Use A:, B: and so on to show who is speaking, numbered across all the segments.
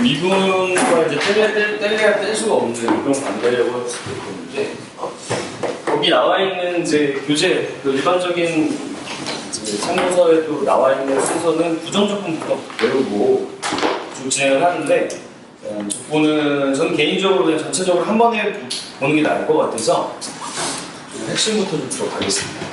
A: 미분과 이제 뗄래야 뗄 수가 없는 그런 관계라고 할 수도 있는데, 거기 나와 있는 이제 교재, 그 일반적인 참고서에도 나와 있는 순서는 부정적분부터 배우고 좀 진행을 하는데, 적분은 저는 개인적으로 그냥 전체적으로 한 번에 보는 게 나을 것 같아서 핵심부터 좀 들어가겠습니다.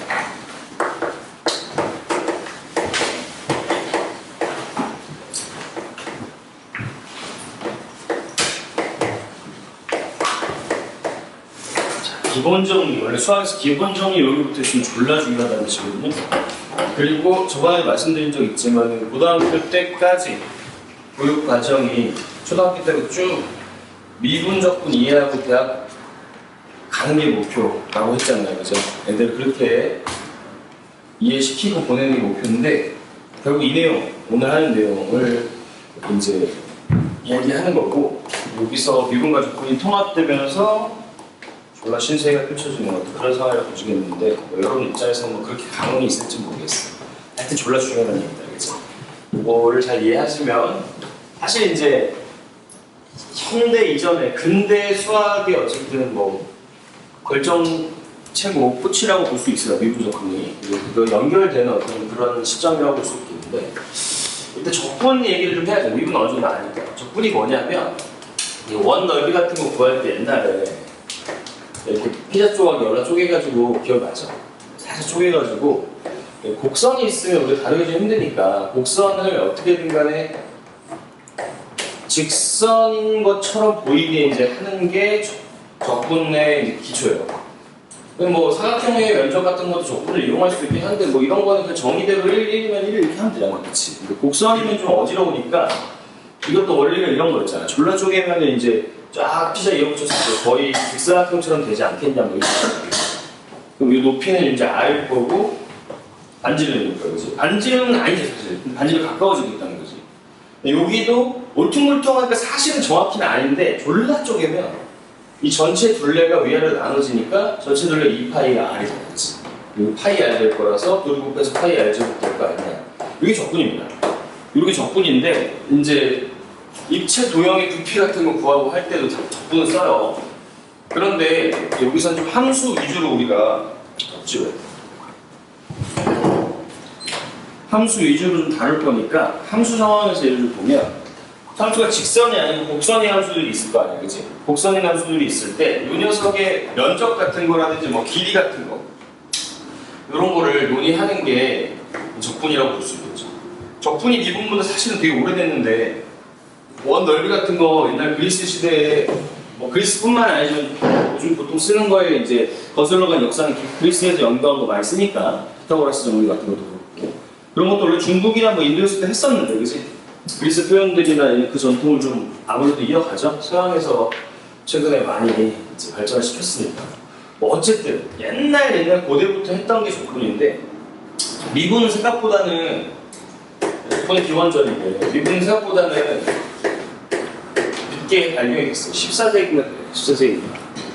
A: 기본 정리, 원래 수학에서 기본 정리 여기부터 있으면 졸라 중요하다는 뜻이거든요. 그리고 저번에 말씀드린 적 있지만 고등학교 때까지 교육 과정이 초등학교 때부터 쭉 미분적분 이해하고 대학 가는 게 목표라고 했잖아요. 그죠? 애들 그렇게 이해시키고 보내는 게 목표인데, 결국 이 내용, 오늘 하는 내용을 이제 이야기하는 거고, 여기서 미분과 적분이 통합되면서 졸라 신세가 펼쳐지는 것 같은 그런 상황이라고 보시겠는데, 여러분 입장에서는 그렇게 감흥이 있을지 모르겠어요. 하여튼 졸라 중요한 얘기다, 그죠? 이거를 잘 이해하시면, 사실 이제 현대 이전에 근대 수학의 어쨌든 뭐 결정체고 끝이라고 볼 수 있어요. 미분적분이. 그리고 연결되는 어떤 그런 시점이라고 볼 수 있겠는데, 일단 적분 얘기를 좀 해야죠. 미분 어느 정도 아니까. 적분이 뭐냐면, 원 넓이 같은 거 구할 때 옛날에 이렇게 피자 조각 여러 쪼개가지고, 기억나죠? 살짝 쪼개가지고 곡선이 있으면 우리가 다루기 좀 힘드니까 곡선을 어떻게든 간에 직선인 것처럼 보이게 이제 하는 게 적분의 이제 기초예요. 뭐 사각형의 면적 같은 것도 적분을 이용할 수 있긴 한데, 뭐 이런 거는 그 정의대로 1이면 1 이렇게 하면 되잖아, 그치? 곡선이면 좀 어지러우니까 이것도 원리가 이런 거 있잖아. 졸라 쪼개면 이제 쫙 피자 이어붙였을 때 거의 직사각형처럼 되지 않겠냐, 뭐 이런 거. 그럼 이 높이는 이제 R일 거고, 반지름이니까, 그지? 반지름은 아니지, 사실. 반지름 가까워지겠다는 거지. 여기도 울퉁불퉁하니까 사실은 정확히는 아닌데, 졸라 쪼개면 이 전체 둘레가 위아래로 나눠지니까 전체 둘레 2파이가 R이 되겠지. 여기 파이 R 될 거라서 둘이 곱해서 파이 R 제곱 될 거 아니야. 이게 적분입니다. 이게 적분인데, 이제 입체 도형의 부피 같은 거 구하고 할 때도 적분을 써요. 그런데 여기서는 좀 함수 위주로 우리가 찍어요. 함수 위주로 좀 다룰 거니까 함수 상황에서 예를 들어 보면, 함수가 직선이 아니고 곡선의 함수들이 있을 거 아니야, 그치? 곡선의 함수들이 있을 때 이 녀석의 면적 같은 거라든지 뭐 길이 같은 거, 이런 거를 논의하는 게 적분이라고 볼 수 있겠죠. 적분이 미분보다 사실은 되게 오래됐는데, 원 넓이 같은 거 옛날 그리스 시대에, 뭐 그리스뿐만 아니지만 요즘 보통 쓰는 거에 이제 거슬러 간 역사는 그리스에서 연구한 거 많이 쓰니까, 피타고라스 정리 같은 것도 그렇고, 그런 것도 원래 중국이나 뭐 인도에서 도 했었는데, 그치? 그리스 표현들이나 그 전통을 좀 아무래도 이어가죠. 서양에서 최근에 많이 이제 발전을 시켰으니까. 뭐 어쨌든 옛날 고대부터 했던 게 적분인데, 미분은 생각보다는, 적분이 기본적인데 미분은 생각보다는 늦게 발명이 됐어요. 14세기인가 14세기.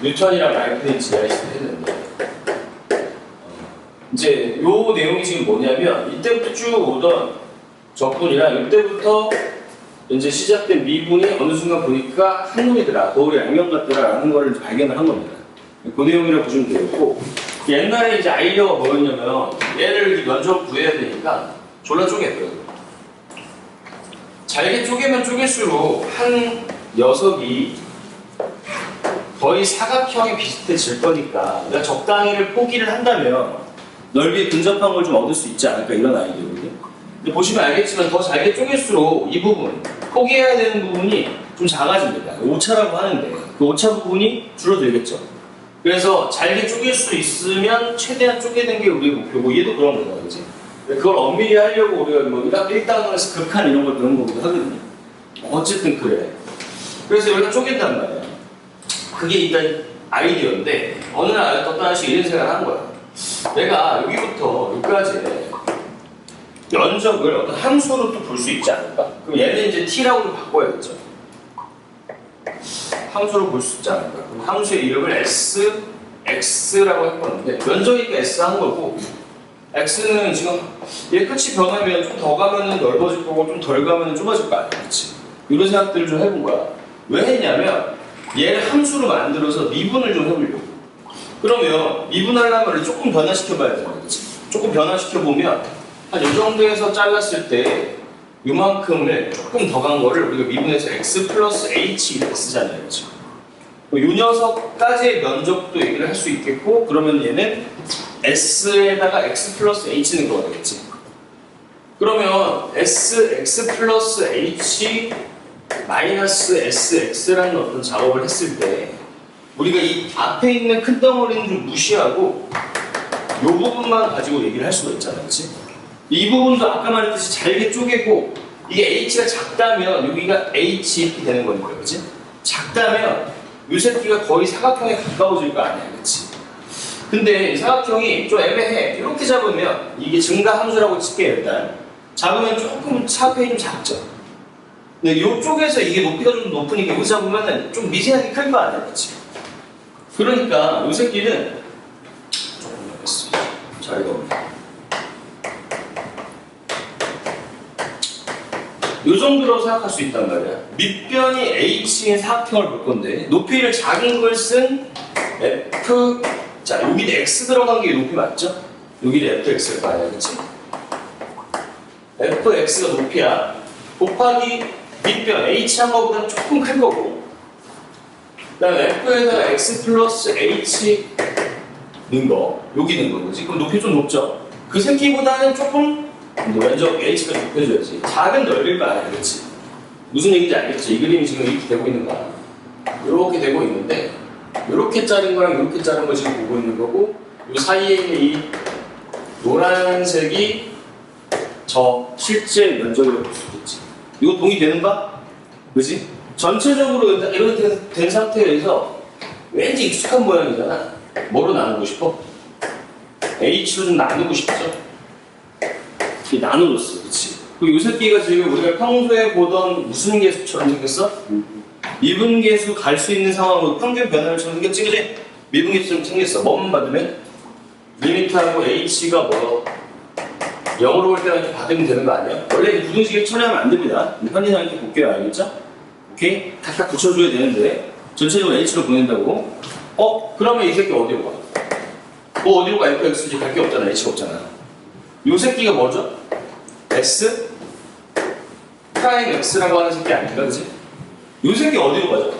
A: 뉴턴이랑 라이프니츠 시대 했는데, 이제 요 내용이 지금 뭐냐면, 이때부터 쭉 오던 적분이랑 이때부터 이제 시작된 미분이 어느 순간 보니까 한놈이더라, 거울이 양면 같더라라는 걸 발견을 한 겁니다. 그 내용이라고 보시면 되겠고, 옛날에 이제 아이디어가 뭐였냐면, 얘를 면적을 구해야 되니까 졸라 쪼개요. 잘게 쪼개면 쪼갤수록 한 녀석이 거의 사각형에 비슷해질 거니까 내가 적당히를 포기를 한다면 넓이에 근접한 걸 좀 얻을 수 있지 않을까, 이런 아이디어거든요. 근데 보시면 알겠지만 더 잘게 쪼갤수록 이 부분, 포기해야 되는 부분이 좀 작아집니다. 오차라고 하는데 그 오차 부분이 줄어들겠죠. 그래서 잘게 쪼갤 수 있으면 최대한 쪼개는 게 우리의 목표고, 얘도 그런 거잖아요, 그치? 그걸 엄밀히 하려고 우리가 뭐 1단원에서 극한 이런 걸 배운 거기도 하거든요. 어쨌든 그래. 그래서 여기다 쪼갠단 말이야. 그게 일단 아이디어인데, 어느 날 어떤 아저씨가 이런 생각을 한 거야. 내가 여기부터 여기까지 면적을 어떤 함수로 또 볼 수 있지 않을까? 그럼 얘는 이제 t라고 좀 바꿔야겠죠. 함수로 볼 수 있지 않을까? 그럼 함수의 이름을 s, x라고 해봤는데, 면적이니까 s 한 거고, x는 지금 얘 끝이 변하면 좀 더 가면은 넓어질 거고 좀 덜 가면은 좁아질 거 아니야, 그렇지? 이런 생각들을 좀 해본 거야. 왜 했냐면 얘를 함수로 만들어서 미분을 좀 해보려고. 그러면 미분하려면 조금 변화시켜봐야 되는 거지. 조금 변화시켜보면 한 이 정도에서 잘랐을 때 요만큼을 조금 더 간 거를 우리가 미분해서 x 플러스 h 이렇게 쓰잖아요. 그렇죠? 이 녀석까지의 면적도 얘기를 할 수 있겠고, 그러면 얘는 s에다가 x 플러스 h는 거가 되겠지. 그러면 x 플러스 h 마이너스 sx라는 어떤 작업을 했을 때 우리가 이 앞에 있는 큰 덩어리는 좀 무시하고 이 부분만 가지고 얘기를 할 수가 있잖아, 그렇지? 이 부분도 아까 말했듯이 잘게 쪼개고, 이게 h가 작다면 여기가 h 이렇게 되는 거니까, 그렇지? 작다면 이 새끼가 거의 사각형에 가까워질 거 아니야, 그렇지? 근데 이 사각형이 좀 애매해. 이렇게 잡으면 이게 증가 함수라고 칠게요. 일단 잡으면 조금 사각형이 좀 작죠. 근데 이쪽에서 이게 높이가 좀 높으니까 여기 잡으면 좀 미세하게 클 거 아니야, 그렇지? 그러니까 이 새끼는 조금 넣겠어. 자, 이거 이 정도로 생각할 수 있단 말이야. 밑변이 h인 사각형을 볼 건데 높이를 작은 걸 쓴 f, 자 여기 x 들어간 게 높이 맞죠? 여기는 fx를 봐야 그렇지? fx가 높이야. 곱하기 밑변 h 한 거보다는 조금 클 거고, 그 다음에 f에다가 x 플러스 h 넣은 거, 여기 넣은 거지. 그럼 높이 좀 높죠? 그 새끼보다는 조금 면적 h가 높여줘야지. 작은 넓이일 거 아니야, 그렇지? 무슨 얘기인지 알겠지? 이 그림이 지금 이렇게 되고 있는 거야. 이렇게 되고 있는데 이렇게 자른 거랑 이렇게 자른 거 지금 보고 있는 거고, 이 사이에 있는 이 노란색이 저 실제 면적이라고 볼 수 있겠지. 이거 동의되는가? 그지? 전체적으로 이렇게 된 상태에서 왠지 익숙한 모양이잖아. 뭐로 나누고 싶어? h로 좀 나누고 싶죠? 나눠줬어, 그치? 그리고 이 새끼가 지금 우리가 평소에 보던 무슨 계수처럼 생겼어? 미분계수 갈 수 있는 상황으로 평균 변화를처럼 생겼지, 그치? 미분계수처럼 생겼어. 뭐만 받으면? 리미트하고 h가 뭐 0으로 올 때만 이렇게 받으면 되는 거 아니야? 원래 이 부등식에 처리하면 안 됩니다. 현진아 이렇게 볼게요, 알겠죠? 오케이? 각각 붙여줘야 되는데 전체적으로 h로 보낸다고. 그러면 이 새끼 어디로 가? 뭐 어디로 가? fx지 갈 게 없잖아, h가 없잖아. 요 새끼가 뭐죠? x 프라임 x라고 하는 새끼 아닌가, 그치? 요 새끼 어디로 가죠?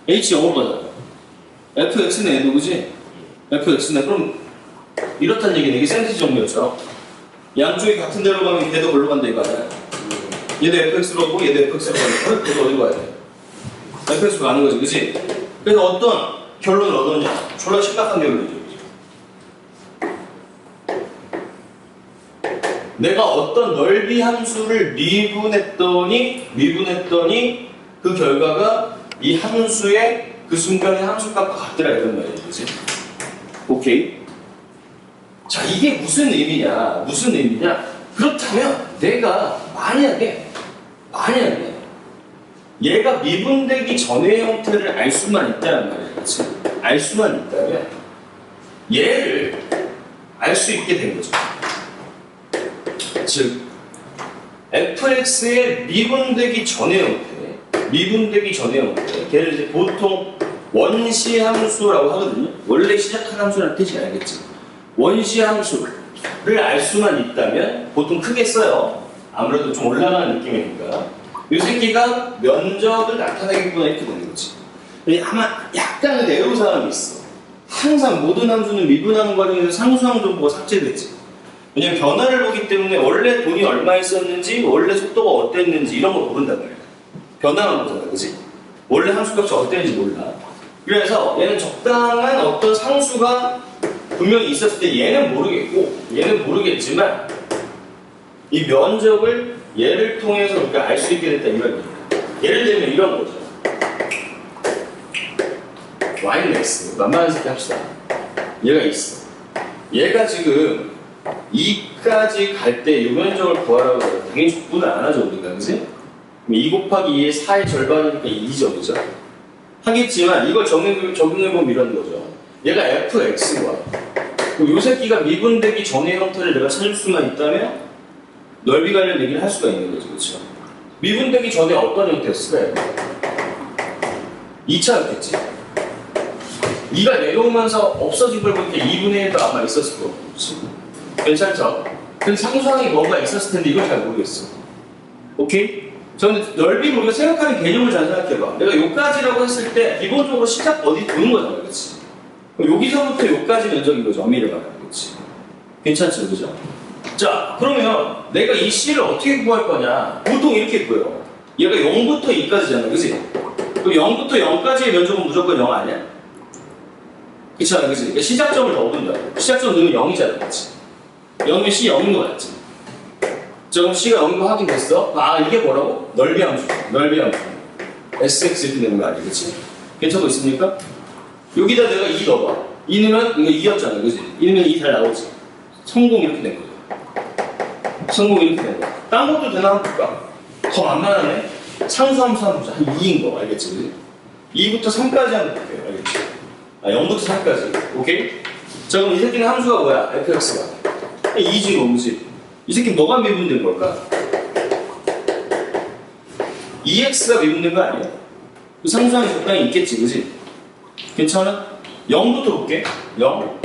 A: h 0으로 가잖아. fx네 얘도, 그치? fx네. 그럼 이렇단 얘기네. 이게 샌드위치 정리였죠. 양쪽이 같은 데로 가면 걔도 걸로 간다 이거 아니야? 얘도 fx로 가고 얘도 fx로 가니까 걔도 어디로 가야 돼? fx로 가는 거지, 그치? 그래서 어떤 결론을 얻었냐? 졸라 심각한 결론이죠. 내가 어떤 넓이 함수를 미분했더니 그 결과가 이 함수의 그 순간의 함수값과 같더라 이런 말이야, 그치? 오케이? 자, 이게 무슨 의미냐? 그렇다면 내가 만약에 얘가 미분되기 전의 형태를 알 수만 있다는 말이야, 그치? 알 수만 있다면 얘를 알 수 있게 된 거죠. 즉 fx의 미분되기 전의 형태, 걔를 이제 보통 원시 함수라고 하거든요. 원래 시작한 함수라는 뜻이 알겠지. 원시 함수를 알 수만 있다면 보통 크게 써요. 아무래도 좀 올라가는 느낌이니까. 이 새끼가 면적을 나타내겠구나 이렇게 되는 거지. 아마 약간의 애로사항이 있어. 항상 모든 함수는 미분하는 과정에서 상수항 정보가 삭제되지. 왜냐면 변화를 보기 때문에 원래 돈이 얼마 있었는지, 원래 속도가 어땠는지 이런 걸 모른단 말이야. 변화만 보잖아, 그지? 원래 함수값이 어땠는지 몰라. 그래서 얘는 적당한 어떤 상수가 분명히 있었을 때 얘는 모르겠지만 이 면적을 얘를 통해서 우리가 알 수 있게 됐다 이런 얘기야. 예를 들면 이런 거죠. y는 x, 만만한 새끼 합시다. 얘가 있어. 얘가 지금 2까지 갈 때 이 면적을 구하라고 해서 당연히 족분을 안 하죠, 우리가, 그지? 2 곱하기 2의 4의 절반이니까 2죠, 하겠지만 이걸 적용해보면 이런 거죠. 얘가 fx가 그럼 이 새끼가 미분되기 전의 형태를 내가 찾을 수만 있다면 넓이 관련 얘기를 할 수가 있는 거죠, 그렇죠? 미분되기 전에 어떤 형태였을까요? 2차였겠지. 2가 내려오면서 없어진 걸 보니까 2분의 1도 아마 있었을 거고. 괜찮죠? 근데 상수항이 뭐가 있었을 텐데 이걸 잘 모르겠어. 오케이? 저는 넓이 우리가 생각하는 개념을 잘 생각해봐. 내가 요까지라고 했을 때 기본적으로 시작 어디 두는 거잖아, 그렇지? 여기서부터 요까지 면적인 거죠. 어미를 말하는 거지. 괜찮죠, 그죠? 자, 그러면 내가 이 C를 어떻게 구할 거냐? 보통 이렇게 구해요. 얘가 0부터 2까지잖아, 그지? 그럼 0부터 0까지의 면적은 무조건 0 아니야? 그렇잖아, 그지? 그러니까 시작점을 넣어둔다. 시작점 넣으면 0이잖아, 그치? 0이면 C 0인 거 맞지? 자, 그럼 C가 0인 거 확인됐어? 아, 이게 뭐라고? 넓이 함수. 넓이 함수. SX 이렇게 되는 거 아니야, 그치? 괜찮고 있습니까? 여기다 내가 2 넣어봐. 2 넣으면 이거 2였잖아, 그지? 2 넣으면 2 잘 나오지? 성공 이렇게 된 거죠. 성공 이렇게 된 거야. 딴 것도 되나 한번 볼까? 더 만만하네? 상수함수 한번 보자. 한 2인 거, 알겠지? 그지? 2부터 3까지 한번 볼게요, 알겠지? 아, 0부터 3까지. 오케이? 자, 그럼 이 새끼는 함수가 뭐야? fx가. 2지, 5지. 이 새끼 뭐가 미분된 걸까? 2x가 미분된 거 아니야? 그 상수항이 적당히 있겠지, 그지? 괜찮아? 0부터 볼게. 0.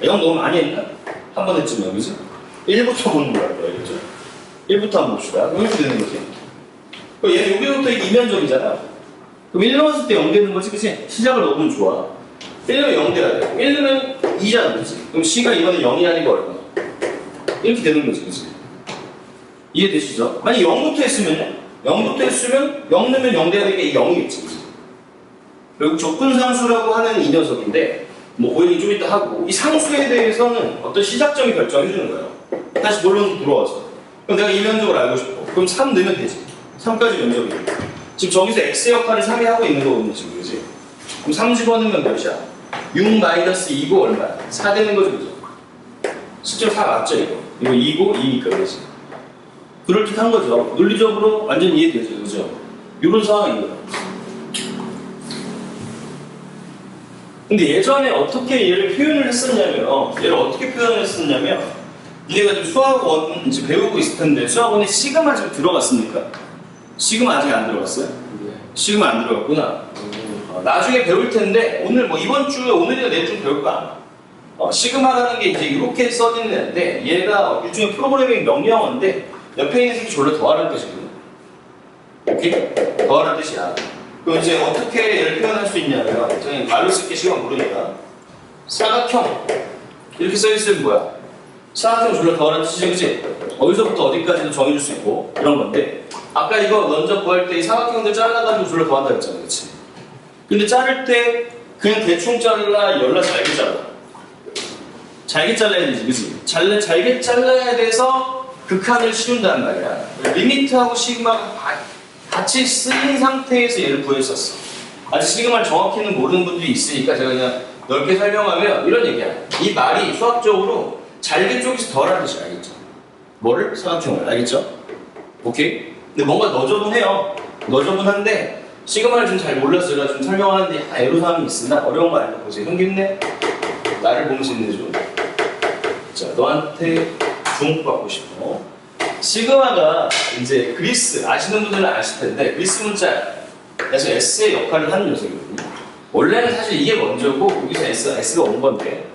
A: 0 너무 많이 했나? 한 번 했지만, 그지? 1부터 보는 거야, 알겠죠? 1부터 한번 봅시다. 그럼 이렇게 되는 거지. 그럼 얘 여기부터 이게 이면적이잖아. 그럼 1 넣었을 때 0 되는 거지, 그지? 시작을 넣으면 좋아. 1 넣으면 0 돼야 돼. 1 넣으면 2잖아, 그지? 그럼 C가 이번에 0이 아니고 얼마? 이렇게 되는 거지, 그지? 이해되시죠? 만약 0부터 했으면요? 0부터 했으면 0 넣으면 0 돼야 되니까 이 0이겠지, 그지? 결국 접근상수라고 하는 이 녀석인데, 뭐 고인이 좀 이따 하고, 이 상수에 대해서는 어떤 시작점이 결정해주는 거예요. 다시 본론으로 돌아와서. 그럼 내가 이 면적을 알고 싶어. 그럼 3 넣으면 되지. 3까지 면적이. 지금 저기서 x 역할을 3이 하고 있는 거거든요, 지금, 그지? 그럼 3 집어넣으면 몇이야? 6-2고 얼마야? 4 되는 거죠, 그죠? 실제로 4 맞죠, 이거? 이거 2고 2니까, 그지? 그럴듯한 거죠. 논리적으로 완전 이해되죠, 그죠? 이런 상황인 거예요. 근데 예전에 어떻게 얘를 표현을 했었냐면, 얘를 어떻게 표현을 했었냐면, 니네가 지금 수학원 이제 배우고 있을 텐데, 수학원에 시그마 지금 들어갔습니까? 시그마 아직 안 들어갔어요? 네. 시그마 안 들어갔구나. 나중에 배울 텐데, 오늘 뭐 이번 주에 오늘이나 내일 좀 배울 거 아니야? 시그마라는 게 이제 이렇게 써지는 애인데, 얘가 일종의 프로그래밍 명령어인데, 옆에 있는 새끼 졸라 더하라는 뜻이거든. 오케이? 더하라는 뜻이야. 그럼 이제 어떻게 얘를 표현할 수 있냐면, 저는 말로 쓸게 시간 모르니까. 사각형. 이렇게 써있으면 뭐야? 사각형 졸라 더하라는 뜻이지, 그치? 어디서부터 어디까지도 정해줄 수 있고, 이런 건데, 아까 이거 면적 구할 때 이 사각형들 잘라가지고 졸라 더한다 그랬잖아, 그치? 근데 자를 때, 그냥 대충 잘라, 열라, 잘게 잘라. 잘게 잘라야 되지, 그치? 잘게 잘라야 돼서 극한을 씌운다는 말이야. 리미트하고 시그마가 같이 쓰인 상태에서 얘를 구했었어. 아직 시그마를 정확히는 모르는 분들이 있으니까 제가 그냥 넓게 설명하면 이런 얘기야. 이 말이 수학적으로 잘게 쪼개서 덜하는 뜻이 알겠죠? 뭐를? 사각형을. 알겠죠? 오케이? 근데 뭔가 너저분해요. 너저분한데 시그마를 좀 잘 몰라서 제가 좀 설명하는데 애로사항이 있으나 어려운 거 아니야. 보세요. 형기 힘내. 나를 보면서 힘내줘. 자, 너한테 주목받고 싶어. 시그마가 이제 그리스, 아시는 분들은 아실 텐데 그리스 문자에서 S의 역할을 하는 녀석이거든요. 원래는 사실 이게 먼저고 여기서 S가 온 건데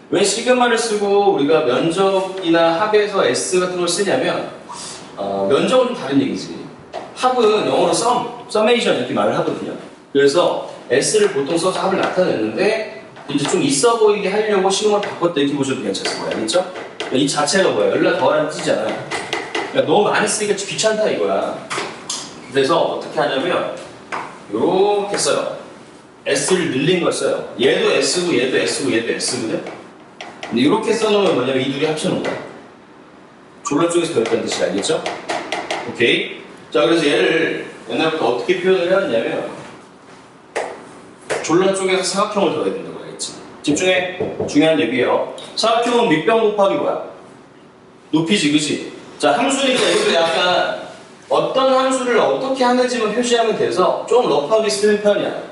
A: 왜 시그마를 쓰고 우리가 면적이나 합에서 S 같은 걸 쓰냐면 면적은 좀 다른 얘기지. 합은 영어로 summation 이렇게 말을 하거든요. 그래서 S를 보통 써서 합을 나타냈는데 이제 좀 있어 보이게 하려고 시그마를 바꿨다 이렇게 보셔도 괜찮습니다. 알겠죠? 이 자체가 뭐야? 열라 더하라는 뜻이잖아요. 그러니까 너무 많이 쓰니까 귀찮다 이거야. 그래서 어떻게 하냐면 요렇게 써요. S를 늘린 걸 써요. 얘도 S고 얘도 S고 얘도 S거든? 근데 이렇게 써놓으면 뭐냐면 이 둘이 합쳐놓은 거야. 졸라 쪽에서 배웠다는 뜻이 알겠죠? 오케이? 자, 그래서 얘를 옛날부터 어떻게 표현을 해왔냐면 졸라 쪽에서 사각형을 더해야 된다고 알겠지? 집중해. 중요한 얘기예요. 사각형은 밑변 곱하기 뭐야? 높이지, 그치? 자, 함수니까 이것도 약간 어떤 함수를 어떻게 하는지만 표시하면 돼서 좀 러프하게 쓰는 편이야.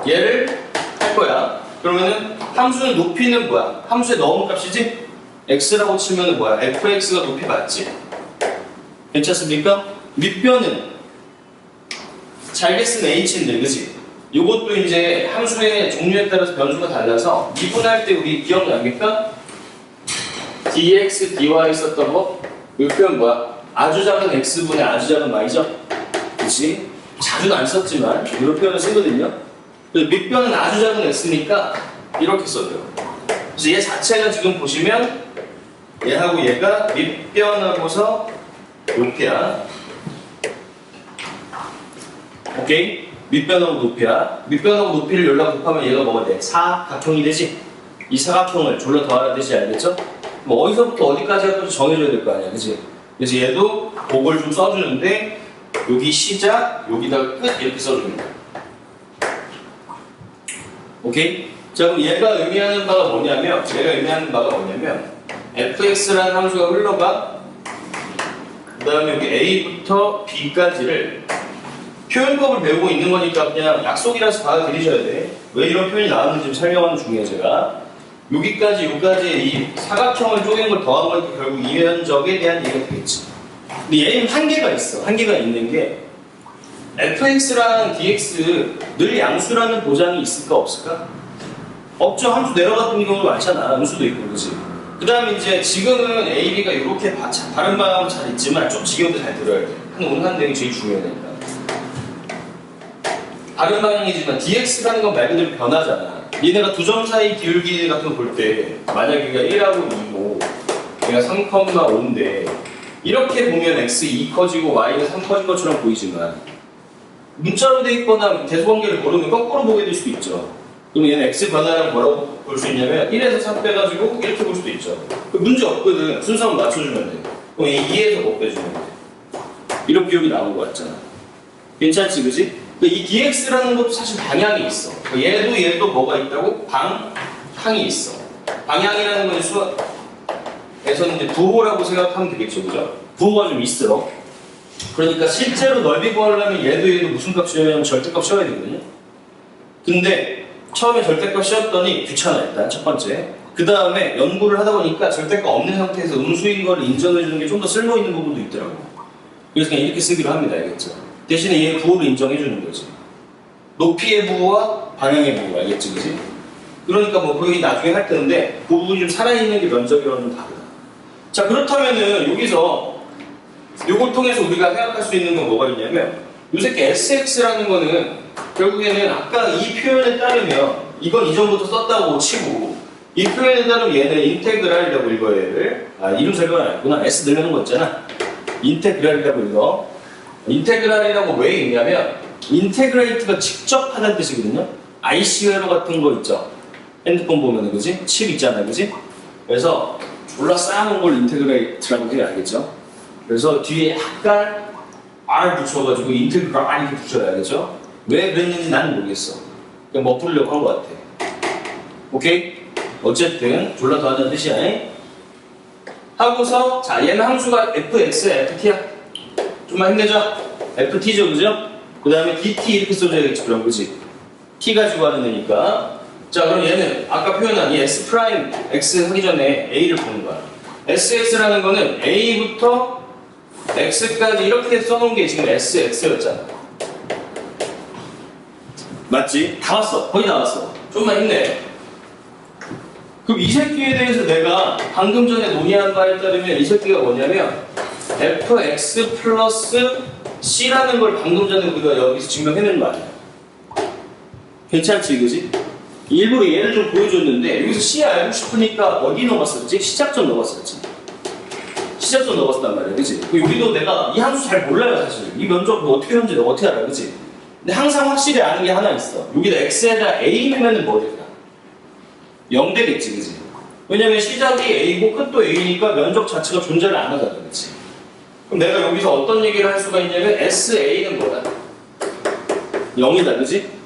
A: 얘를 할 거야. 그러면은 함수는 높이는 뭐야? 함수의 넣은 값이지? x라고 치면은 뭐야? fx가 높이 맞지? 괜찮습니까? 밑변은 잘게 쓴 h인데, 그지? 요것도 이제 함수의 종류에 따라서 변수가 달라서 미분할 때 우리 기억나겠다? dx, dy 썼던 거? 요 표현 뭐야? 아주 작은 x분의 아주 작은 y죠? 그치? 자주는 안 썼지만 이런 표현을 쓰거든요. 그래서 밑변은 아주 작은 x니까 이렇게 써줘요. 그래서 얘 자체가 지금 보시면 얘하고 얘가 밑변하고서 높이야. 오케이? 밑변하고 높이야. 밑변하고 높이를 연락 곱하면 얘가 뭐가 돼? 사각형이 되지? 이 사각형을 졸라 더하라 되지, 알겠죠? 뭐 어디서부터 어디까지 할 건지 정해줘야 될 거 아니야, 그치? 그래서 얘도 그걸 좀 써주는데 여기 시작, 여기다가 끝 이렇게 써줍니다. 오케이? 자, 그럼 얘가 의미하는 바가 뭐냐면 fx라는 함수가 흘러가 그 다음에 여기 a부터 b까지를 표현법을 배우고 있는 거니까 그냥 약속이라서 받아들이셔야 돼. 왜 이런 표현이 나왔는지 설명하는 중이에요, 제가. 여기까지 이 사각형을 쪼갠 걸 더한 거니까 결국 이 면적에 대한 얘기가 되겠지. 근데 얘는 한계가 있어. 한계가 있는 게 fx랑 dx 늘 양수라는 보장이 있을까 없을까? 없죠. 함수 내려갔던 경우도 많잖아. 음수도 있고, 그치? 그 다음에 이제 지금은 a, b가 이렇게 다른 방향은 잘 있지만 좀 지겨운데 잘 들어야 돼. 오늘 하는 내용이 제일 중요하니까. 다른 방향이지만 dx라는 건 말 그대로 변하잖아. 얘네가 두 점 사이 기울기 같은 거 볼 때 만약 얘가 1하고 2고 얘가 3,5인데 이렇게 보면 x 2 커지고 y는 3 커진 것처럼 보이지만 문자로 돼 있거나 대소관계를 모르면 거꾸로 보게 될 수도 있죠. 그럼 얘는 x 변화를 뭐라고 볼 수 있냐면 1에서 3 빼가지고 이렇게 볼 수도 있죠. 문제 없거든. 순서만 맞춰주면 돼. 그럼 얘 2에서 못 빼주면 돼. 이런 기억이 나온 거 같잖아. 괜찮지, 그지? 이 dx라는 것도 사실 방향이 있어. 얘도 뭐가 있다고? 방향이 있어. 방향이라는 건 수학에서는 이제 부호라고 생각하면 되겠죠, 그죠? 부호가 좀 있어. 그러니까 실제로 넓이 구하려면 얘도 무슨 값 씌우냐면 절대값 씌워야 되거든요. 근데 처음에 절대값 씌웠더니 귀찮아, 일단 첫 번째. 그 다음에 연구를 하다 보니까 절대값 없는 상태에서 음수인 걸 인정해 주는 게 좀 더 쓸모 있는 부분도 있더라고. 그래서 그냥 이렇게 쓰기로 합니다, 알겠죠? 대신에 얘 부호를 인정해 주는 거지. 높이의 부호와 방향의 부호, 알겠지, 그지? 그러니까 뭐 거기 나중에 할 텐데 그 부분이 좀 살아있는 게 면적이랑 좀 다르다. 자, 그렇다면은 여기서 요걸 통해서 우리가 생각할 수 있는 건 뭐가 있냐면 요 새끼 sx라는 거는 결국에는 아까 이 표현에 따르면 이건 이전부터 썼다고 치고 이 표현에 따르면 얘는 인테그랄이라고 읽어요, 얘를. 이름 설명 안 했구나. s 늘려놓은 거 있잖아. 인테그랄이라고 읽어. 인테그랄이라고 왜 읽냐면 인테그레이트가 직접 하는 뜻이거든요. IC회로 같은 거 있죠. 핸드폰 보면은, 그지? 칩 있잖아요, 그지? 그래서 졸라 쌓아놓은 걸 인테그레이트라고 해야 알겠죠? 그래서 뒤에 약간 R 붙여가지고 인테그랄 이렇게 붙여야 알겠죠? 왜 그랬는지 나는 모르겠어. 그냥 멋부르려고 한 것 같아. 오케이? 어쨌든 졸라 더하자는 뜻이야. 하고서 자, 얘는 함수가 fx야, ft야. 좀만 힘내자. ft죠, 그죠? 그 다음에 dt 이렇게 써줘야겠지, 그럼, 그지? t 가지고 하는 애니까. 자, 그럼 얘는 아까 표현한 이 s 프라임 x 하기 전에 a를 보는 거야. sx라는 거는 a부터 x까지 이렇게 써놓은 게 지금 sx였잖아. 맞지? 다 왔어. 거의 다 왔어. 좀만 힘내. 그럼 이 새끼에 대해서 내가 방금 전에 논의한 바에 따르면 이 새끼가 뭐냐면 fx 플러스 c라는 걸 방금 전에 우리가 여기서 증명해낸 거 아니야. 괜찮지, 그지? 일부러 얘를 좀 보여줬는데 여기서 c 알고 싶으니까 어디 넣었었지? 시작점 넣었었지. 시작점 넣었단 말이야, 그지? 여기도 내가 이 함수 잘 몰라요, 사실. 이 면적 어떻게 하는지 내가 어떻게 알아, 그지? 근데 항상 확실히 아는 게 하나 있어. 여기다 x에다 a면은 뭐 될까? 0 되겠지, 그지? 왜냐면 시작이 a고 끝도 a니까 면적 자체가 존재를 안 하잖아, 그치? 그럼 내가 여기서 어떤 얘기를 할 수가 있냐면 sa는 뭐다? 0이다, 그지?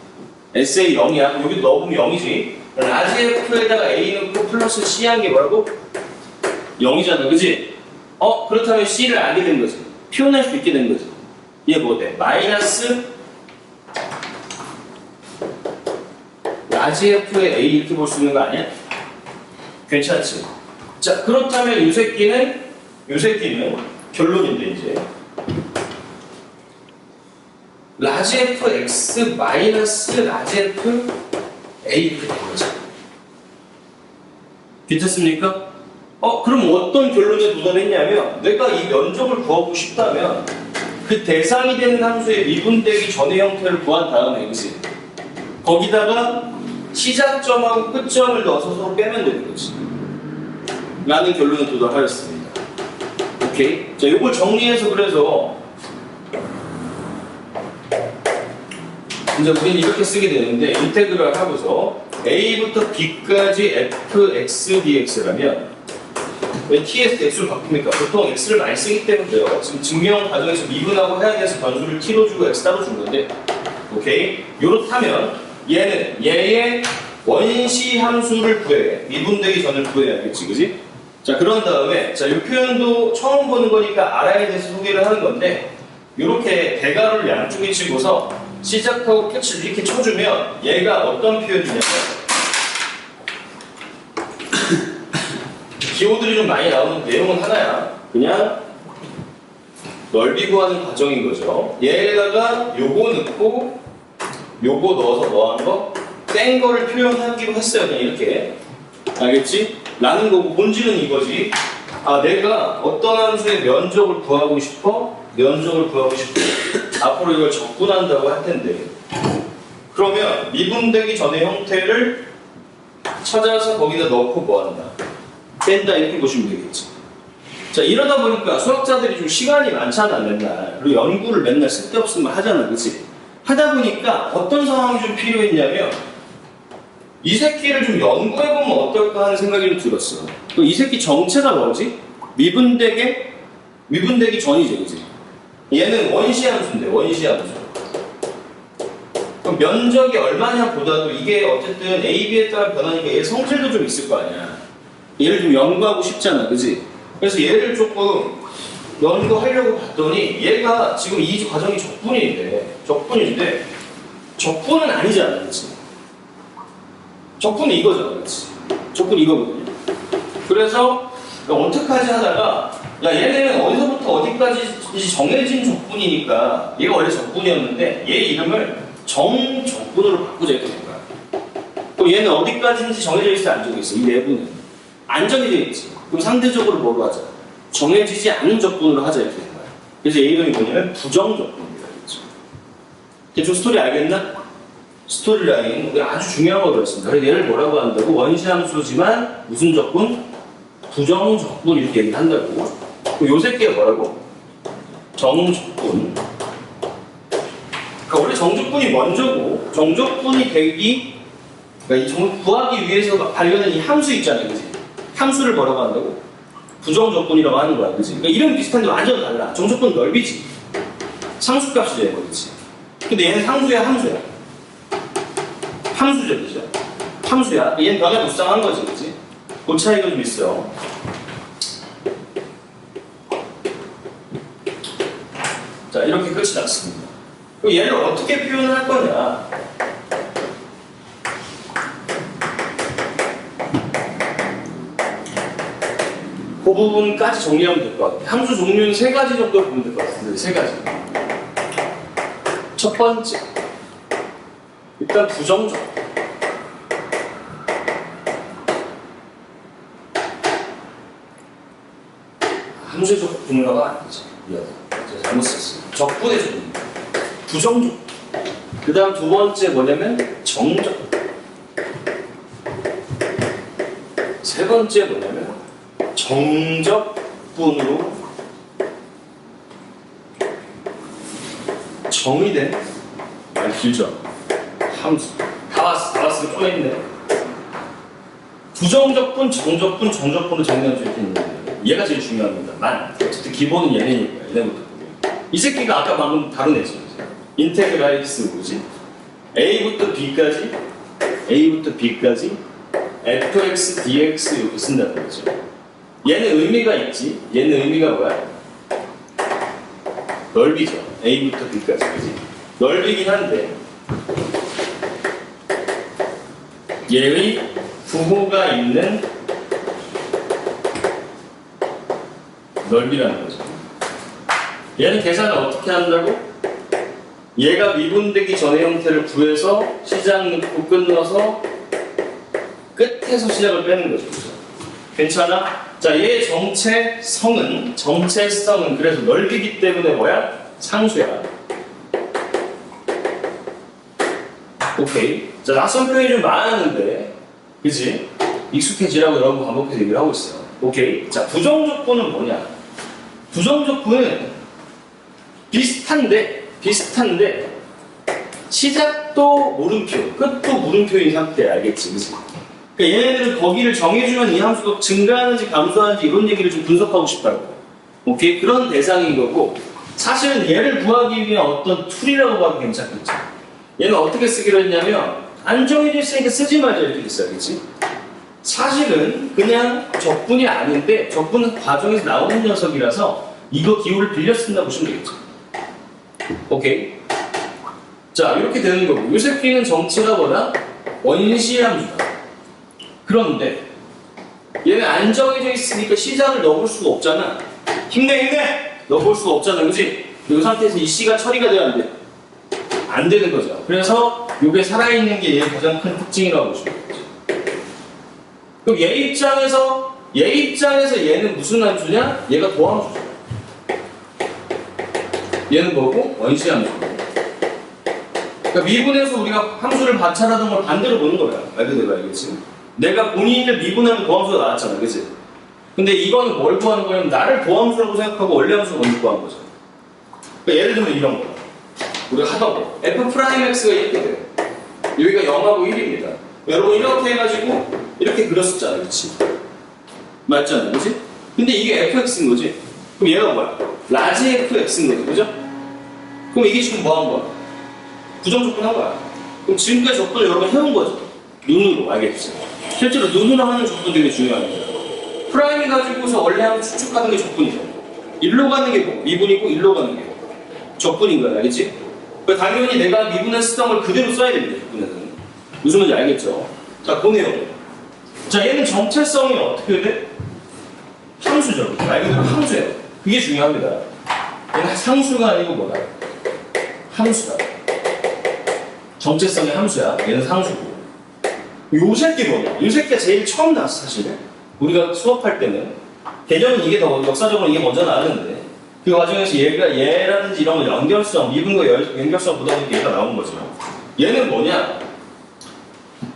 A: sa 0이야. 여기 넣으면 0이지. 라지 f에다가 a 넣고 플러스 c 한 게 뭐라고? 0이잖아, 그지? 그렇다면 c를 알게 된 거지. 표현할 수 있게 된 거지. 얘 뭐 돼? 마이너스 라지 f의 a 이렇게 볼 수 있는 거 아니야? 괜찮지? 자, 그렇다면 이 새끼는 결론인데 이제 라지 F X 마이너스 라지 F A 이렇게 된 거죠. 괜찮습니까? 그럼 어떤 결론에 도달했냐면 내가 이 면적을 구하고 싶다면 그 대상이 되는 함수의 미분되기 전의 형태를 구한 다음에 그치? 거기다가 시작점하고 끝점을 넣어서 서로 빼면 되는 거지. 라는 결론에 도달하였습니다. 오케이? 자, 이걸 정리해서 그래서 이제 우리는 이렇게 쓰게 되는데 인테그랄 하고서 A부터 B까지 fx dx라면 왜 t에서 x로 바꿉니까? 보통 x를 많이 쓰기 때문에요. 지금 증명 과정에서 미분하고 해야 돼서 변수를 t로 주고 x 따로 준 건데 오케이? 요렇다면 얘는 얘의 원시 함수를 구해. 미분되기 전을 구해야겠지, 그지? 자, 그런 다음에 자, 이 표현도 처음 보는 거니까 알아야 돼서 소개를 하는 건데 이렇게 대괄호를 양쪽에 치고서 시작하고 끝을 이렇게 쳐주면 얘가 어떤 표현이냐면 기호들이 좀 많이 나오는 내용은 하나야. 그냥 넓이 구하는 과정인 거죠. 얘에다가 요거 넣고 요거 넣어서 뭐한 거? 뗀 거를 표현하기로 했어요. 그냥 이렇게. 알겠지? 라는 거고 본질은 이거지. 내가 어떤 함수의 면적을 구하고 싶어? 면적을 구하고 싶어. 앞으로 이걸 적분한다고 할 텐데 그러면 미분되기 전의 형태를 찾아서 거기다 넣고 뭐한다? 뺀다 이렇게 보시면 되겠지. 자, 이러다 보니까 수학자들이 좀 시간이 많잖아 맨날. 그리고 연구를 맨날 쓸데없으면 하잖아, 그치? 하다 보니까 어떤 상황이 좀 필요했냐면 이 새끼를 좀 연구해보면 어떨까 하는 생각이 좀 들었어. 이 새끼 정체가 뭐지? 미분되기 전이지, 그치? 얘는 원시 함수인데, 원시 함수. 그럼 면적이 얼마냐 보다도 이게 어쨌든 A, B에 따라 변하니까 얘 성질도 좀 있을 거 아니야. 얘를 좀 연구하고 싶잖아, 그치? 그래서 얘를 조금 연구하려고 봤더니 얘가 지금 이 과정이 적분인데 적분은 아니잖아, 그치? 적분은 이거잖아, 그치? 적분 이거거든요. 그래서 어떡하지 하다가 야, 얘는 어디서부터 어디까지 정해진 적분이니까 얘가 원래 적분이었는데 얘 이름을 정적분으로 바꾸자 이렇게 된 거야. 그럼 얘는 어디까지인지 정해져 있어, 안 정해져 있어? 이 내부는 안 정해져 있지. 그럼 상대적으로 뭐로 하자? 정해지지 않은 적분으로 하자 이렇게 된 거야. 그래서 얘 이름이 뭐냐면 부정적분이라고 했죠. 대충 스토리 알겠나? 스토리 라인 아주 중요한 거 들었습니다. 그래서 얘를 뭐라고 한다고? 원시함수지만 무슨 적분? 부정적분 이렇게 얘기를 한다고. 요 새끼가 뭐라고? 정적분. 그러니까 원래 정적분이 먼저고 정적분이 되기 그러니까 이 정을 구하기 위해서 발견한 이 함수 있잖아요, 그치? 함수를 뭐라고 한다고? 부정적분이라고 하는 거야, 그치? 그러니까 이름 비슷한데 완전 달라. 정적분 넓이지. 상수값이죠, 얘가, 그치? 근데 얘는 상수야, 함수야? 함수죠, 그죠? 함수야. 얘는 변화무쌍한 거지, 그치? 그 차이가 좀 있어. 자, 이렇게 끝이 났습니다. 그럼 얘를 어떻게 표현할 거냐? 그 부분까지 정리하면 될 것 같아요. 함수 종류는 3가지 정도 보면 될 것 같은데, 3가지. 첫 번째, 일단 부정적. 함수의 적분이라고 아니지. 미안하다. 제가 잘못 썼어요. 적분의 적분. 부정적. 그 다음 두 번째 뭐냐면 정적. 세 번째 뭐냐면 정적분으로 정의된 말 길죠. 함수. 다 왔어. 또 있네. 부정적분, 정적분, 정적분으로 정의할 수 있겠는데 얘가 제일 중요합니다. 어쨌든 기본은 얘네니까. 얘네부터 보면 이 새끼가 아까 방금 다룬 애죠. 인테그랄스 뭐지? A부터 B까지 fx, dx 이렇게 쓴다는 거죠. 얘는 의미가 있지. 얘는 의미가 뭐야? 넓이죠. A부터 B까지. 그지? 넓이긴 한데 얘의 부호가 있는 넓이라는 거죠. 얘는 계산을 어떻게 한다고? 얘가 미분되기 전의 형태를 구해서 시작 넣고 끊어서 끝에서 시작을 빼는 거죠. 괜찮아? 자, 얘의 정체성은 그래서 넓이기 때문에 뭐야? 상수야. 오케이. 자, 낯선 표현이 좀 많았는데, 그지? 익숙해지라고 여러 번 반복해서 얘기를 하고 있어요. 오케이. 자, 부정조건은 뭐냐? 부정조건은 비슷한데 시작도 물음표, 끝도 물음표인 상태야. 알겠지? 그치? 그러니까 얘네들은 거기를 정해주면 이 함수가 증가하는지 감소하는지 이런 얘기를 좀 분석하고 싶다고. 오케이? 그런 대상인 거고, 사실은 얘를 구하기 위한 어떤 툴이라고 봐도 괜찮겠지. 얘는 어떻게 쓰기로 했냐면 안 정해져 있으니까 쓰지 말자 이렇게 됐어야겠지. 사실은 그냥 적분이 아닌데 적분은 과정에서 나오는 녀석이라서 이거 기호를 빌려 쓴다고 보시면 되겠죠. 오케이. 자, 이렇게 되는 거고, 이 새끼는 정체가 뭐다? 원시함수다. 그런데 얘는 안 정해져 있으니까 시작을 넣어볼 수가 없잖아. 힘내 넣어볼 수가 없잖아, 그치? 이 상태에서 이 C가 처리가 돼야 안 돼. 안 되는 거죠. 그래서 이게 살아있는 게 얘의 가장 큰 특징이라고 보시면 되겠죠. 그럼 얘 입장에서 얘는 무슨 함수냐? 얘가 도함수죠. 얘는 뭐고? 원시함수고. 그러니까 미분에서 우리가 함수를 관찰하던 걸 반대로 보는 거야. 말 그대로 알겠지? 내가 본인을 미분하면 도함수가 나왔잖아, 그치? 근데 이거는 뭘 구하는 거냐면 나를 도함수라고 생각하고 원래 함수를 먼저 구하는 거죠. 그러니까 예를 들면 이런 거. 우리가 하던 거. f'x가 이렇게 돼요. 여기가 0하고 1입니다. 여러분 이렇게 해가지고 이렇게 그렸었잖아, 그치? 맞잖아, 그치? 근데 이게 fx인 거지? 그럼 얘가 뭐야? 라지 fx인 거지, 그죠? 그럼 이게 지금 뭐 한 거야? 부정조건 한 거야. 그럼 지금까지 조건을 여러 번 해온 거죠. 눈으로, 알겠지? 실제로 눈으로 하는 조건 되게 중요합니다. 프라임이 가지고서 원래 한번 추측하는 게 조건이죠. 일로 가는 게 뭐? 미분이고 일로 가는 게 뭐? 조건인 거야, 알겠지? 당연히 내가 미분한 쓰던 걸 그대로 써야 됩니다, 조건에서는. 무슨 말인지 알겠죠? 자, 보내요. 자, 얘는 정체성이 어떻게 돼? 함수죠. 말 그대로 함수예요. 그게 중요합니다. 얘는 상수가 아니고 뭐다? 함수다. 정체성의 함수야. 얘는 상수고. 요 새끼 뭐냐? 요 새끼가 제일 처음 나왔어, 사실은. 우리가 수업할 때는. 개념은 이게 더, 역사적으로 이게 먼저 나왔는데, 그 과정에서 얘라든지 이런 거 연결성, 미분과 연결성 보다 보니까 얘가 나온 거죠. 얘는 뭐냐?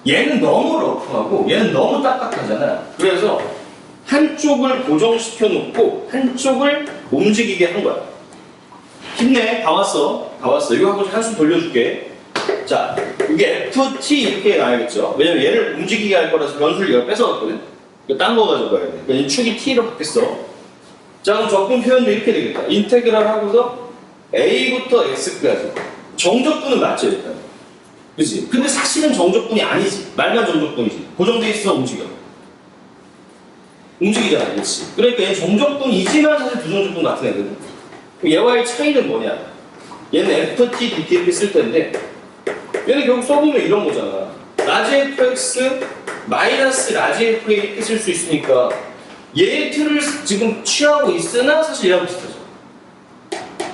A: 얘는 너무 러프하고, 얘는 너무 딱딱하잖아. 그래서 한쪽을 고정시켜 놓고, 한쪽을 움직이게 한 거야. 힘내. 다 왔어. 이거 하고 한숨 돌려줄게. 자, 이게 FT 이렇게 나와야겠죠. 왜냐면 얘를 움직이게 할 거라서 변수를 얘가 뺏어갔거든. 이거 딴 거 가져가야 돼. 그러니까 축이 T로 바뀌었어. 자, 그럼 적분 표현도 이렇게 되겠다. 인테그랄 하고서 A부터 X까지. 정적분은 맞죠, 일단. 그치? 근데 사실은 정적분이 아니지. 말만 정적분이지. 고정돼 있어, 움직이잖아, 그렇지? 그러니까 얘는 정적분이지만 사실 부정적분 같은 애거든. 얘와의 차이는 뭐냐? 얘는 FT, DT 이렇게 쓸 텐데, 얘는 결국 써보면 이런 거잖아. 라지 fx 마이너스 라지 fa 이렇게 쓸 수 있으니까 얘의 틀을 지금 취하고 있으나 사실 얘랑 비슷하죠.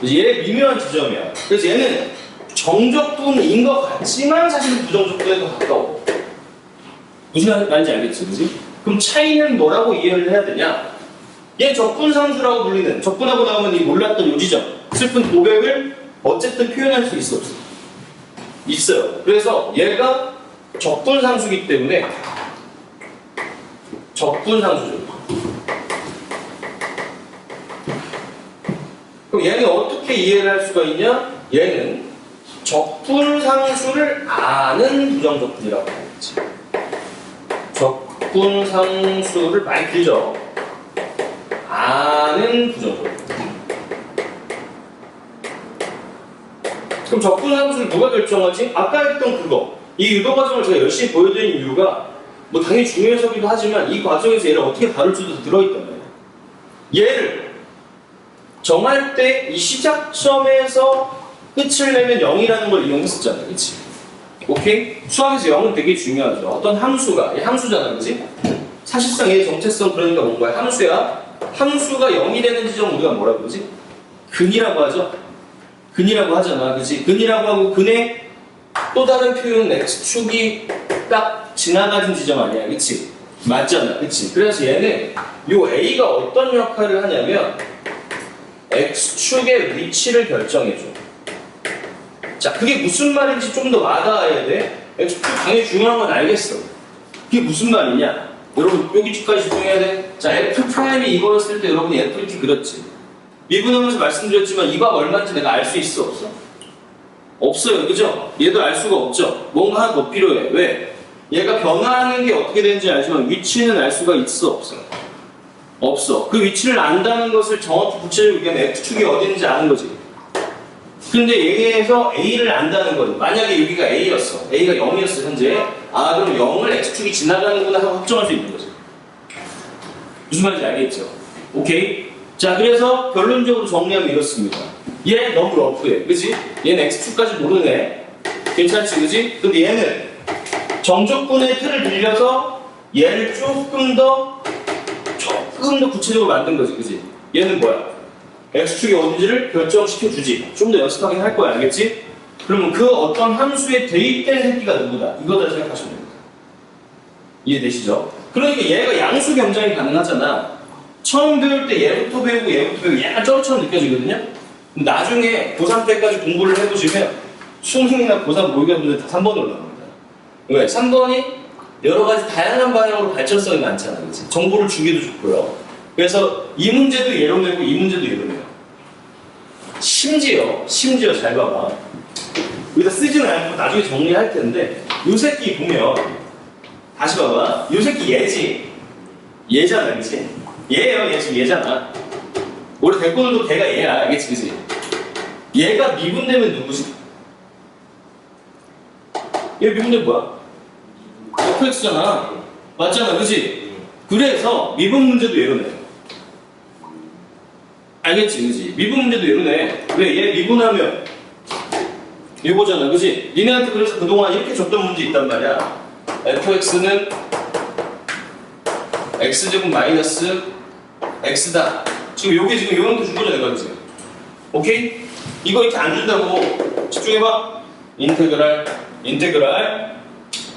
A: 얘의 미묘한 지점이야. 그래서 얘는 정적분인 것 같지만 사실은 부정적분에 더 가까워. 무슨 말인지 알겠지, 그지? 그럼 차이는 뭐라고 이해를 해야 되냐? 얘 적분상수라고 불리는, 적분하고 나오면 이 몰랐던 요 지점, 슬픈 고백을 어쨌든 표현할 수 있어, 없어? 있어요. 그래서 얘가 적분상수기 때문에 적분상수죠. 그럼 얘는 어떻게 이해를 할 수가 있냐? 얘는 적분상수를 아는 부정적분이라고 하겠지. 적분상수를 많이 길죠. 아는 부정적분. 그럼 적분상수를 누가 결정하지? 아까 했던 그거. 이 유도 과정을 제가 열심히 보여드린 이유가 뭐 당연히 중요해서기도 하지만 이 과정에서 얘를 어떻게 다룰지도 들어있단 말이에요. 얘를 정할 때 이 시작점에서 끝을 내면 0이라는 걸 이용했었잖아요. 그치? 오케이? 수학에서 0은 되게 중요하죠. 어떤 함수가, 얘 함수잖아, 그치? 사실상 얘 정체성 그러니까 뭔가요? 함수야. 함수가 0이 되는 지점 우리가 뭐라 그러지? 근이라고 하죠. 근이라고 하잖아. 그치? 근이라고 하고 근의 또 다른 표현은 x축이 딱 지나가는 지점 아니야. 그치? 맞잖아. 그치? 그래서 얘는 요 a가 어떤 역할을 하냐면 x축의 위치를 결정해줘. 자, 그게 무슨 말인지 좀 더 와닿아야 돼. x축 당연히 중요한 건 알겠어. 그게 무슨 말이냐? 여러분 여기까지 집중해야 돼. 자, F'이 이거였을 때 여러분이 F 이렇게 그렸지. 미분하면서 말씀드렸지만 이 값 얼마인지 내가 알 수 있어? 없어? 없어요. 그죠? 얘도 알 수가 없죠. 뭔가 하나 더 필요해. 왜? 얘가 변화하는 게 어떻게 되는지 알지만 위치는 알 수가 있어? 없어? 없어. 그 위치를 안다는 것을 정확히 구체적으로 얘기하면 F축이 어딘지 아는 거지. 근데 얘에서 A를 안다는 건 만약에 여기가 A였어. A가 0이었어 현재. 아 그럼 0을 X축이 지나가는구나 하고 확정할 수 있는 거죠. 무슨 말인지 알겠죠? 오케이? 자 그래서 결론적으로 정리하면 이렇습니다. 얘 너무 러프해. 그지? 얘는 X축까지 모르네. 괜찮지 그지? 근데 얘는 정적분의 틀을 빌려서 얘를 조금 더 구체적으로 만든 거지. 그지? 얘는 뭐야? X축이 어딘지를 결정시켜주지. 좀 더 연습하긴 할 거야. 알겠지? 그러면 그 어떤 함수에 대입된 새끼가 누구다? 이거다 생각하시면 됩니다. 이해되시죠? 그러니까 얘가 양수 겸장이 가능하잖아. 처음 배울 때 얘부터 배우고 약간 쩌처럼 느껴지거든요? 나중에 고3 때까지 공부를 해보시면 수능이나 고3 모의고사분들 다 3번 올라갑니다. 왜? 3번이 여러 가지 다양한 방향으로 발전성이 많잖아. 그치? 정보를 주기도 좋고요. 그래서 이 문제도 얘로 내고 이 문제도 얘로 내요. 심지어 잘 봐봐. 여기다 쓰지는 않고 나중에 정리할 텐데 요 새끼 보면 다시 봐봐. 요 새끼 얘지. 얘잖아, 그치? 얘예요, 얘 지금 얘잖아. 원래 대꾸들도 걔가 얘야, 알겠지, 그치? 얘가 미분되면 누구지? 얘 미분되면 뭐야? fx잖아. 맞잖아, 그치? 그래서 미분 문제도 얘로 내. 알겠지, 그치? 미분 문제도 얘로 내. 왜? 얘 미분하면 이거잖아, 그치? 니네한테 그래서 그동안 이렇게 줬던 문제 있단 말이야. fx는 x제곱 마이너스 x다. 지금 요게 지금 요만큼 준 거죠, 내가 지금. 오케이? 이거 이렇게 안 준다고 집중해봐. 인테그랄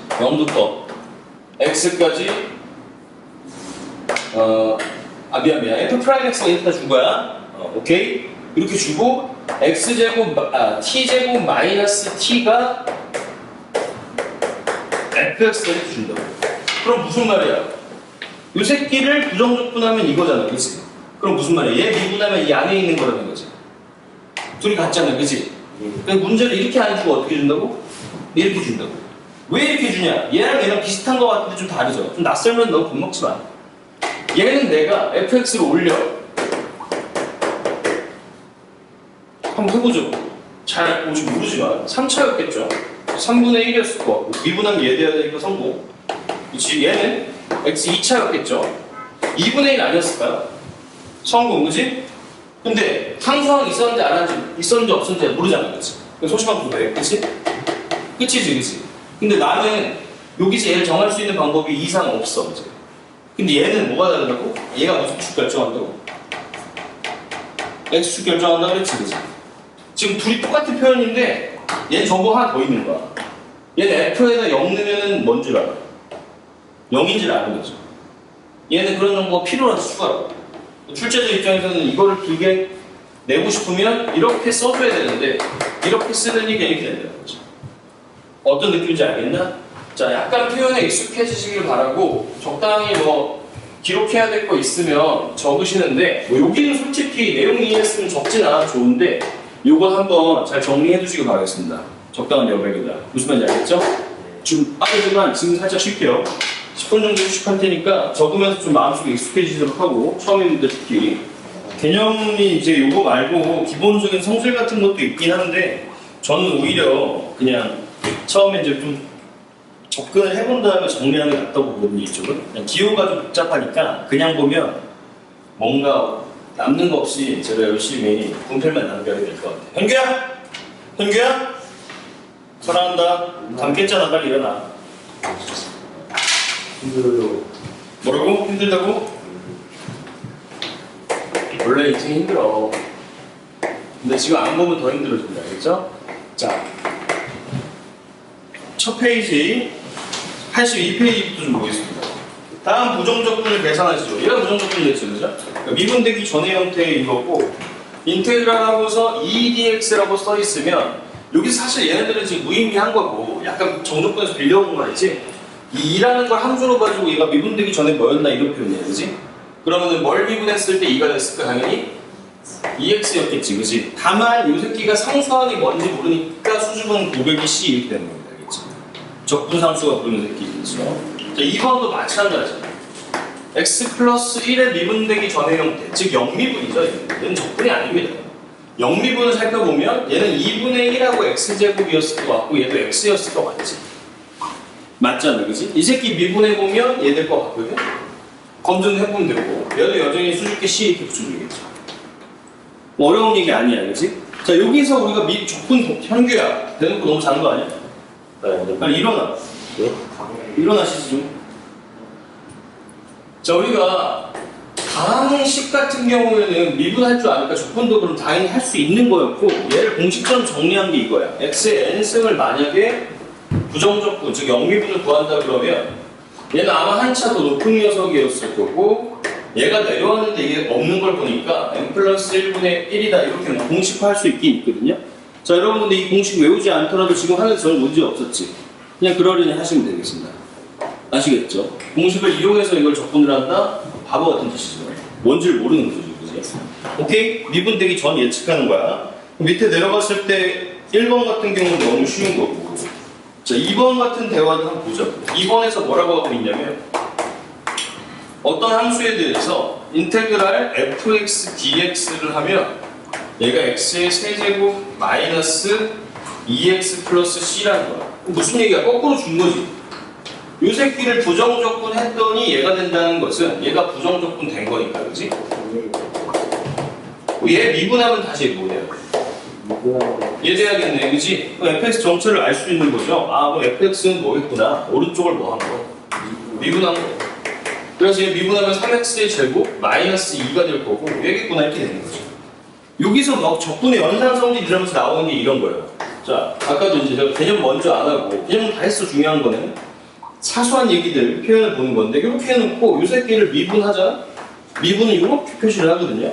A: 0부터 x까지 미안 f 프라임 x가 이렇게 준 거야. 오케이? 이렇게 주고 x제곱 t제곱 마이너스 t가 fx가 이렇게 준다고. 그럼 무슨 말이야? 이 새끼를 부정적분하면 이거잖아, 그치? 그럼 무슨 말이야? 얘 미분하면 이 안에 있는 거라는 거지. 둘이 같잖아, 그치? 그러니까 문제를 이렇게 안 주고 어떻게 준다고? 이렇게 준다고. 왜 이렇게 주냐? 얘랑 비슷한 거 같은데 좀 다르죠? 좀 낯설면 너무 겁먹지 마. 얘는 내가 fx를 올려. 한번 해보죠. 잘 오지 모르지만 3차였겠죠? 3분의 1이었을 거 같고 미분하면 얘 돼야 되니까 성공. 그치? 얘는 x 2차였겠죠? 2분의 1 아니었을까요? 성공, 그치? 근데 상수항 있었는지 안 한지 있었는지 없었는지 모르잖아, 그치? 소심한 부분에, 그치? 끝이지, 그치? 근데 나는 여기서 얘를 정할 수 있는 방법이 이상 없어, 그치? 근데 얘는 뭐가 다르다고? 얘가 무슨 축 결정한다고? x축 결정한다고 그랬지, 그치? 지금 둘이 똑같은 표현인데 얘는 정보 하나 더 있는 거야. 얘는 f에다 0 넣으면 뭔 줄 알아? 0인 줄 아는 거죠. 얘는 그런 정보가 필요라서 추가로. 출제자 입장에서는 이거를 길게 내고 싶으면 이렇게 써줘야 되는데 이렇게 쓰느니까 이렇게 된다는 거죠. 어떤 느낌인지 알겠나? 자, 약간 표현에 익숙해지시길 바라고 적당히 뭐 기록해야 될 거 있으면 적으시는데 뭐 여기는 솔직히 내용 이해했으면 적지나 좋은데 요거 한번 잘 정리해 주시길 바라겠습니다. 적당한 여백이다. 무슨 말인지 알겠죠? 좀 빠르지만 지금 살짝 쉴게요. 10분 정도 휴식할 테니까 적으면서 좀 마음속에 익숙해지도록 하고 처음인데 특히 개념이 이제 요거 말고 기본적인 성질 같은 것도 있긴 한데 저는 오히려 그냥 처음에 이제 좀 접근을 해본 다음에 정리하는 게 낫다고 보거든요. 이쪽은 그냥 기호가 좀 복잡하니까 그냥 보면 뭔가 남는 거 없이 제가 열심히 분필만 남겨야 될 것 같아요. 현규야? 사랑한다. 잠 깼잖아. 빨리 일어나.
B: 힘들어요.
A: 뭐라고? 힘들다고? 원래 인생이 힘들어. 근데 지금 안 보면 더 힘들어진다. 알겠죠? 자, 첫 페이지 82페이지부터 좀 보겠습니다. 다음 부정적분을 계산하시죠. 얘가 부정적분이 됐죠, 그죠? 그러니까 미분되기 전의 형태의 이거고, 인테그랄 하고서 2dx라고 써 있으면, 여기 사실 얘네들은 지금 무의미한 거고, 약간 정적분에서 빌려온 말이지. 이 2라는 걸 함수로 가지고 얘가 미분되기 전에 뭐였나 이렇게 표현해야 되지? 그러면은 뭘 미분했을 때 2가 됐을까? 당연히 2x였겠지, 그지? 다만 이 새끼가 상수항이 뭔지 모르니까 수직은 900이 이렇게 되는 겁니다, 알겠지? 적분상수가 부르는 새끼죠. 자, 2번도 마찬가지죠. x 플러스 1의 미분되기 전의 형태, 즉 영미분이죠. 얘는 적분이 아닙니다. 영미분을 살펴보면 얘는 2분의 1하고 x제곱이었을 것 같고 얘도 x였을 것 같지. 맞잖아, 그지? 이 새끼 미분해보면 얘 될 것 같거든? 검증해보면 되고 얘도 여전히 수직계 C 이렇게 붙여주겠죠. 뭐 어려운 얘기 아니야, 그지? 자, 여기서 우리가 적분 현규야. 대놓고 너무 작은 거 아니야? 빨리 일어나.
B: 네?
A: 일어나시지 좀. 자, 우리가 강식 같은 경우에는 미분할 줄 아니까 적분도 그럼 당연히 할 수 있는 거였고 얘를 공식처럼 정리한 게 이거야. x의 n승을 만약에 부정적분, 즉 영미분을 구한다 그러면 얘는 아마 한차 더 높은 녀석이었을 거고 얘가 내려왔는데 이게 없는 걸 보니까 n 플러스 1분의 1이다 이렇게 공식화할 수 있긴 있거든요. 자, 여러분들 이 공식 외우지 않더라도 지금 하는 전혀 문제 없었지. 그냥 그러려니 하시면 되겠습니다. 아시겠죠? 공식을 이용해서 이걸 적분을 한다? 바보 같은 짓이죠. 뭔지를 모르는 거죠, 그지? 오케이? 미분되기 전 예측하는 거야. 밑에 내려갔을 때 1번 같은 경우는 너무 쉬운 거고. 자, 2번 같은 대화도 한번 보죠. 2번에서 뭐라고 하고 있냐면 어떤 함수에 대해서 인테그랄 fx dx를 하면 얘가 x의 세제곱 마이너스 2x 플러스 c라는 거야. 무슨 얘기야? 거꾸로 준 거지. 요 새끼를 부정적분 했더니 얘가 된다는 것은 얘가 부정적분 된 거니까, 그지? 얘 미분하면 다시 뭐돼요? 얘 돼야겠네, 그지? 그럼 fx 정체를 알 수 있는 거죠. 아, 그럼 fx는 뭐겠구나. 오른쪽을 뭐 한 거? 미분한 거. 그래서 얘 미분하면 3x의 제곱 마이너스 2가 될 거고 얘겠구나 이렇게 되는 거죠. 여기서 막 적분의 연산성질 이러면서 나오는 게 이런 거예요. 자, 아까도 이제 제가 개념 먼저 안 하고 개념 다 했어. 중요한 거는 사소한 얘기들 표현을 보는 건데 이렇게 해놓고 이 새끼를 미분하자. 미분은 이렇게 표시를 하거든요.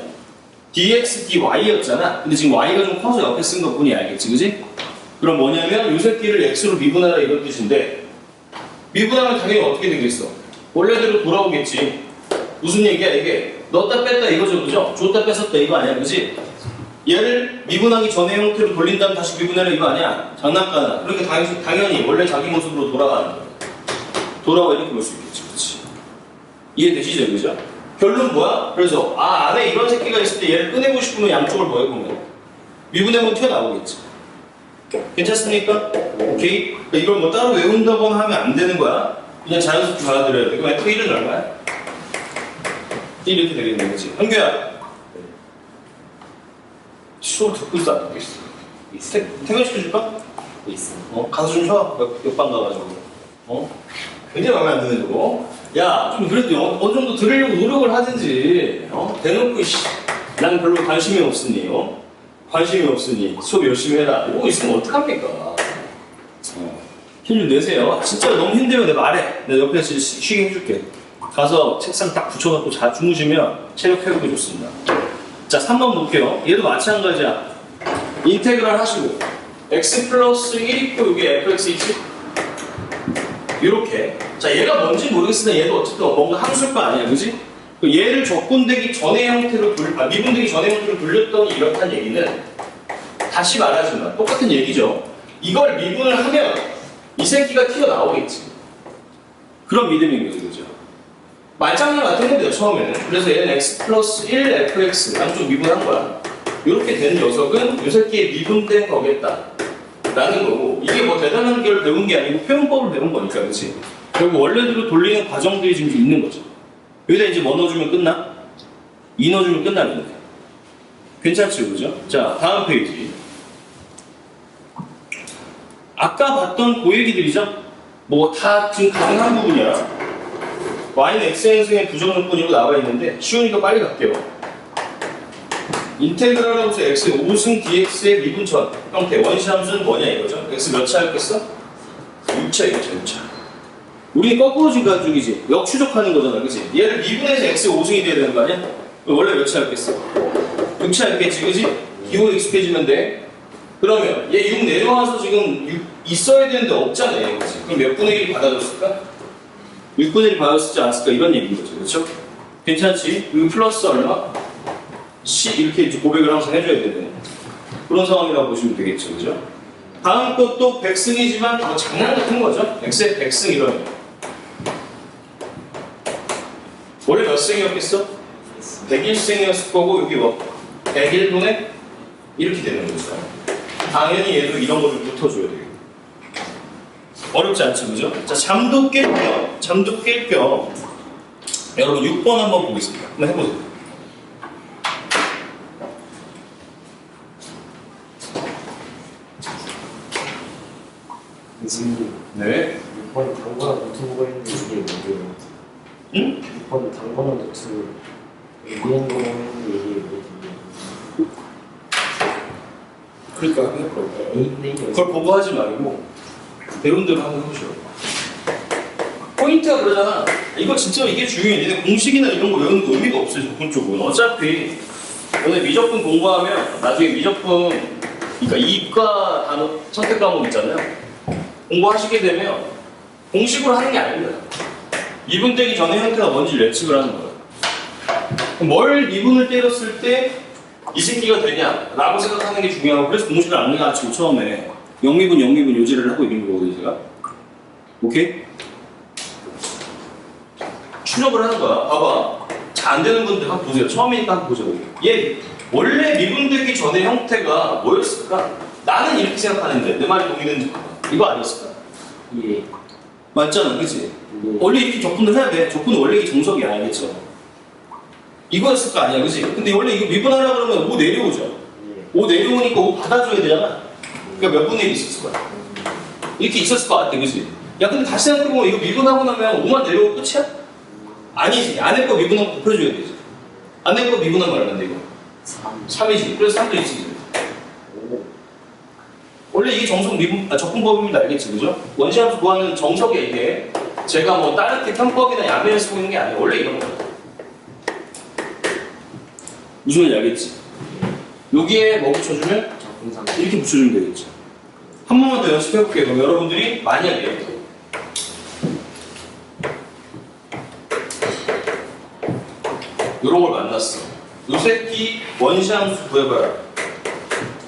A: dx, dy였잖아. 근데 지금 y가 좀 커서 옆에 쓴 것뿐이 알겠지, 그지? 그럼 뭐냐면 이 새끼를 x로 미분하라 이런 뜻인데 미분하면 당연히 어떻게 되겠어? 원래대로 돌아오겠지. 무슨 얘기야 이게? 넣었다 뺐다 이거죠, 그죠? 줬다 뺐었다 이거 아니야, 그지? 얘를 미분하기 전의 형태로 돌린 다음 다시 미분하라 이거 아니야? 장난감이야. 그러니까 당연히 원래 자기 모습으로 돌아가는 거야. 돌아와 이렇게 볼 수 있겠지, 그렇지? 이해되시죠, 그죠? 결론 뭐야? 그래서 안에 이런 새끼가 있을 때 얘를 꺼내고 싶으면 양쪽을 뭐 해보면 미분해보면 튀어나오겠지. 괜찮습니까? 오케이? 그러니까 이걸 뭐 따로 외운다거나 하면 안 되는 거야. 그냥 자연스럽게 받아들여야 돼. 그럼 F1은 얼마야? 이렇게 되겠네, 그치? 한규야. 수업 듣고 있어, 안 듣고 있어? 퇴근시켜줄까?
B: 있어.
A: 가서 좀 쉬어. 옆방 가가지고. 굉장히 마음에 안 드네, 저거. 야, 좀 그래도 어느 정도 들으려고 노력을 하든지. 대놓고, 난 별로 관심이 없으니, 관심이 없으니 수업 열심히 해라. 이거 있으면 어떡합니까? 힘 좀 내세요. 진짜 너무 힘들면 내가 말해. 내가 옆에서 쉬게 해줄게. 가서 책상 딱 붙여놓고 잘 주무시면 체력 회복이 좋습니다. 자, 3번 볼게요. 얘도 마찬가지야. 인테그랄 하시고 x 플러스 1 있고 여기 fx 있지? 이렇게. 자, 얘가 뭔지 모르겠으나 얘도 어쨌든 뭔가 함수일 거 아니야, 그지? 얘를 적분되기 전의 형태로 미분되기 전의 형태로 돌렸더니 이렇다는 얘기는 다시 말하지만 똑같은 얘기죠. 이걸 미분을 하면 이 새끼가 튀어나오겠지. 그런 믿음인 거죠, 그죠? 말장난 같은 건데요, 처음에는. 그래서 얘는 x 플러스 1 fx 양쪽 미분한 거야. 이렇게 된 녀석은 이 새끼의 미분된 거겠다. 라는 거고, 이게 뭐 대단한 걸 배운 게 아니고 표현법을 배운 거니까, 그치? 결국 원래대로 돌리는 과정들이 지금 있는 거죠. 여기다 이제 뭐 넣어주면 끝나? 2 넣어주면 끝나는 거예요. 괜찮죠, 그죠? 자, 다음 페이지. 아까 봤던 그 얘기들이죠? 뭐 다 지금 가능한 부분이야. y는 xn승의 부정요건이라고 나와 있는데 쉬우니까 빨리 갈게요. 인테그랄하고 해서 x의 5승 dx의 미분천 형태 원시함수는 뭐냐 이거죠? x 몇 차였겠어? 6차 이거죠 6차. 우리 거꾸로진 가중이지. 역추적하는 거잖아 그치? 얘를 미분해서 x의 5승이 돼야 되는 거 아니야? 원래 몇 차였겠어? 6차였겠지 그치? 기호 익숙해지면 돼. 그러면 얘 6 내려와서 지금 6 있어야 되는데 없잖아 얘 그치? 그럼 몇 분의 1이 받아줬을까? 6분의 1 받아줬지 않았을까? 이런 얘기인 거죠 그렇죠? 괜찮지? 이거 플러스 얼마? C 이렇게 이제 고백을 항상 해줘야 되는 그런 상황이라고 보시면 되겠죠 그죠? 다음 것도 100승이지만 뭐 장난 같은 거죠? x의 100승 이러면 원래 몇 승이었겠어? 101승이었을 거고 여기 뭐 101분의 이렇게 되는 거죠. 당연히 얘도 이런 거를 붙어줘야 돼요. 어렵지 않죠 그죠? 자 잠도 깰 겸 여러분 6번 한번 보겠습니다. 한번 해보세요.
B: 지금
A: 네.
B: 6번 단거나 노트북을 했는데 이게 뭐예요?
A: 응?
B: 6번 단거나 노트 이런 거 했는데 이게 뭐예요?
A: 그러니까 한번 해보라고.
B: A분의 1이
A: 그걸 보고 하지 말고 배운 대로 한번 해보시라고. 포인트가 그러잖아. 이거 진짜 이게 중요해. 얘네 공식이나 이런 거 외우는 거 의미가 없어요. 조건 쪽은. 어차피 오늘 미적분 공부하면 나중에 미적분 그러니까 이과 단어 선택 과목 있잖아요. 공부하시게 되면 공식으로 하는 게 아닙니다. 미분되기 전에 형태가 뭔지 예측을 하는 거예요. 뭘 미분을 때렸을 때 이 새끼가 되냐 라고 생각하는 게 중요하고 그래서 공식을 안 가르치고 처음에 영미분 요지를 하고 있는 거거든요 제가. 오케이? 추적을 하는 거야. 봐봐. 잘 안 되는 분들 한번 보세요. 처음이니까 한번 보세요. 얘 원래 미분되기 전에 형태가 뭐였을까? 나는 이렇게 생각하는데 내 말이 동의되는지 봐봐. 이거 아니었을까?
B: 예.
A: 맞잖아 그치?
B: 예.
A: 원래 이렇게 접근을 해야 돼. 접근은 원래 이게 정석이야 알겠죠? 이거였을 거 아니야 그치? 근데 원래 이거 미분하라 그러면 5 내려오죠?
B: 예.
A: 5 내려오니까 5 받아줘야 되잖아. 그러니까 몇 분의 1이 있었을 거야? 이렇게 있었을 것 같아 그치? 야 근데 다시 생각해보면 이거 미분하고 나면 5만 내려오고 끝이야? 아니지. 안에 거 미분하고 곱해줘야 되지. 안에 거 미분하면 얼마인데 이거?
B: 3
A: 3이지. 그래서 3도 있지.
B: 5
A: 원래 이게 정석 접근법입니다. 알겠지? 그죠? 원시함수 구하는 정석이야 이게. 제가 뭐 다른 게 편법이나 야매를 쓰고 있는 게 아니에요. 원래 이런 거야. 무슨 말인지 알겠지? 여기에 뭐 붙여주면?
B: 적분상
A: 이렇게 붙여주면 되겠죠. 한 번만 더 연습해볼게요. 그럼 여러분들이 만약에 이런 걸 만났어. 요 새끼 원시함수 구해봐요.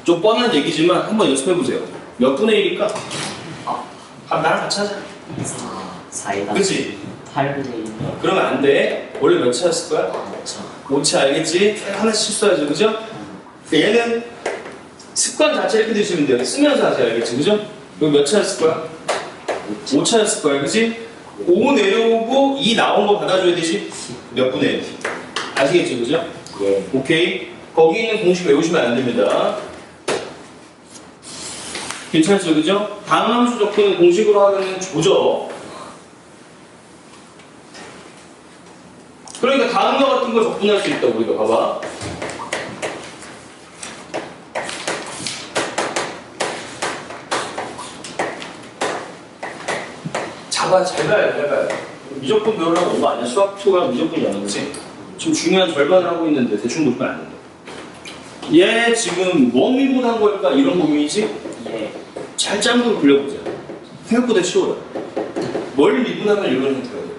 A: 좀 뻔한 얘기지만 한번 연습해보세요. 몇 분의 1일까? 나랑 같이 하자.
B: 4에다
A: 그치?
B: 8분의 1
A: 그러면 안 돼. 원래 몇 차였을 거야?
B: 5차
A: 5차 알겠지? 하나씩 실수하죠. 그죠? 얘는 습관 자체 이렇게 드시면 돼요. 쓰면서 하세요. 알겠지? 그죠? 그럼 몇 차였을 거야? 5차였을 거야. 그치? 5 내려오고 2 나온 거 받아줘야 되지? 몇 분의 1? 아시겠죠? 그죠?
B: 예.
A: 오케이. 거기 있는 공식 외우시면 안 됩니다. 괜찮죠? 그죠? 다음 함수 접근은 공식으로 하면 조져. 그러니까 다음과 같은 걸 접근할 수 있다고 우리가 봐봐. 잡아 잘 봐야 돼, 잘 봐야 돼. 미적분 배우려고 온 거 아니야? 수학 2가 미적분이라는 거지? 지금 중요한 절반을 하고 있는데 대충 보면 안 된다. 얘 지금 뭐 미분한 걸까? 이런 고민이지?
B: 예.
A: 잘 짠으로 굴려보자. 생각보다 쉬워요. 뭘 미분하면 이런 형태가 돼요.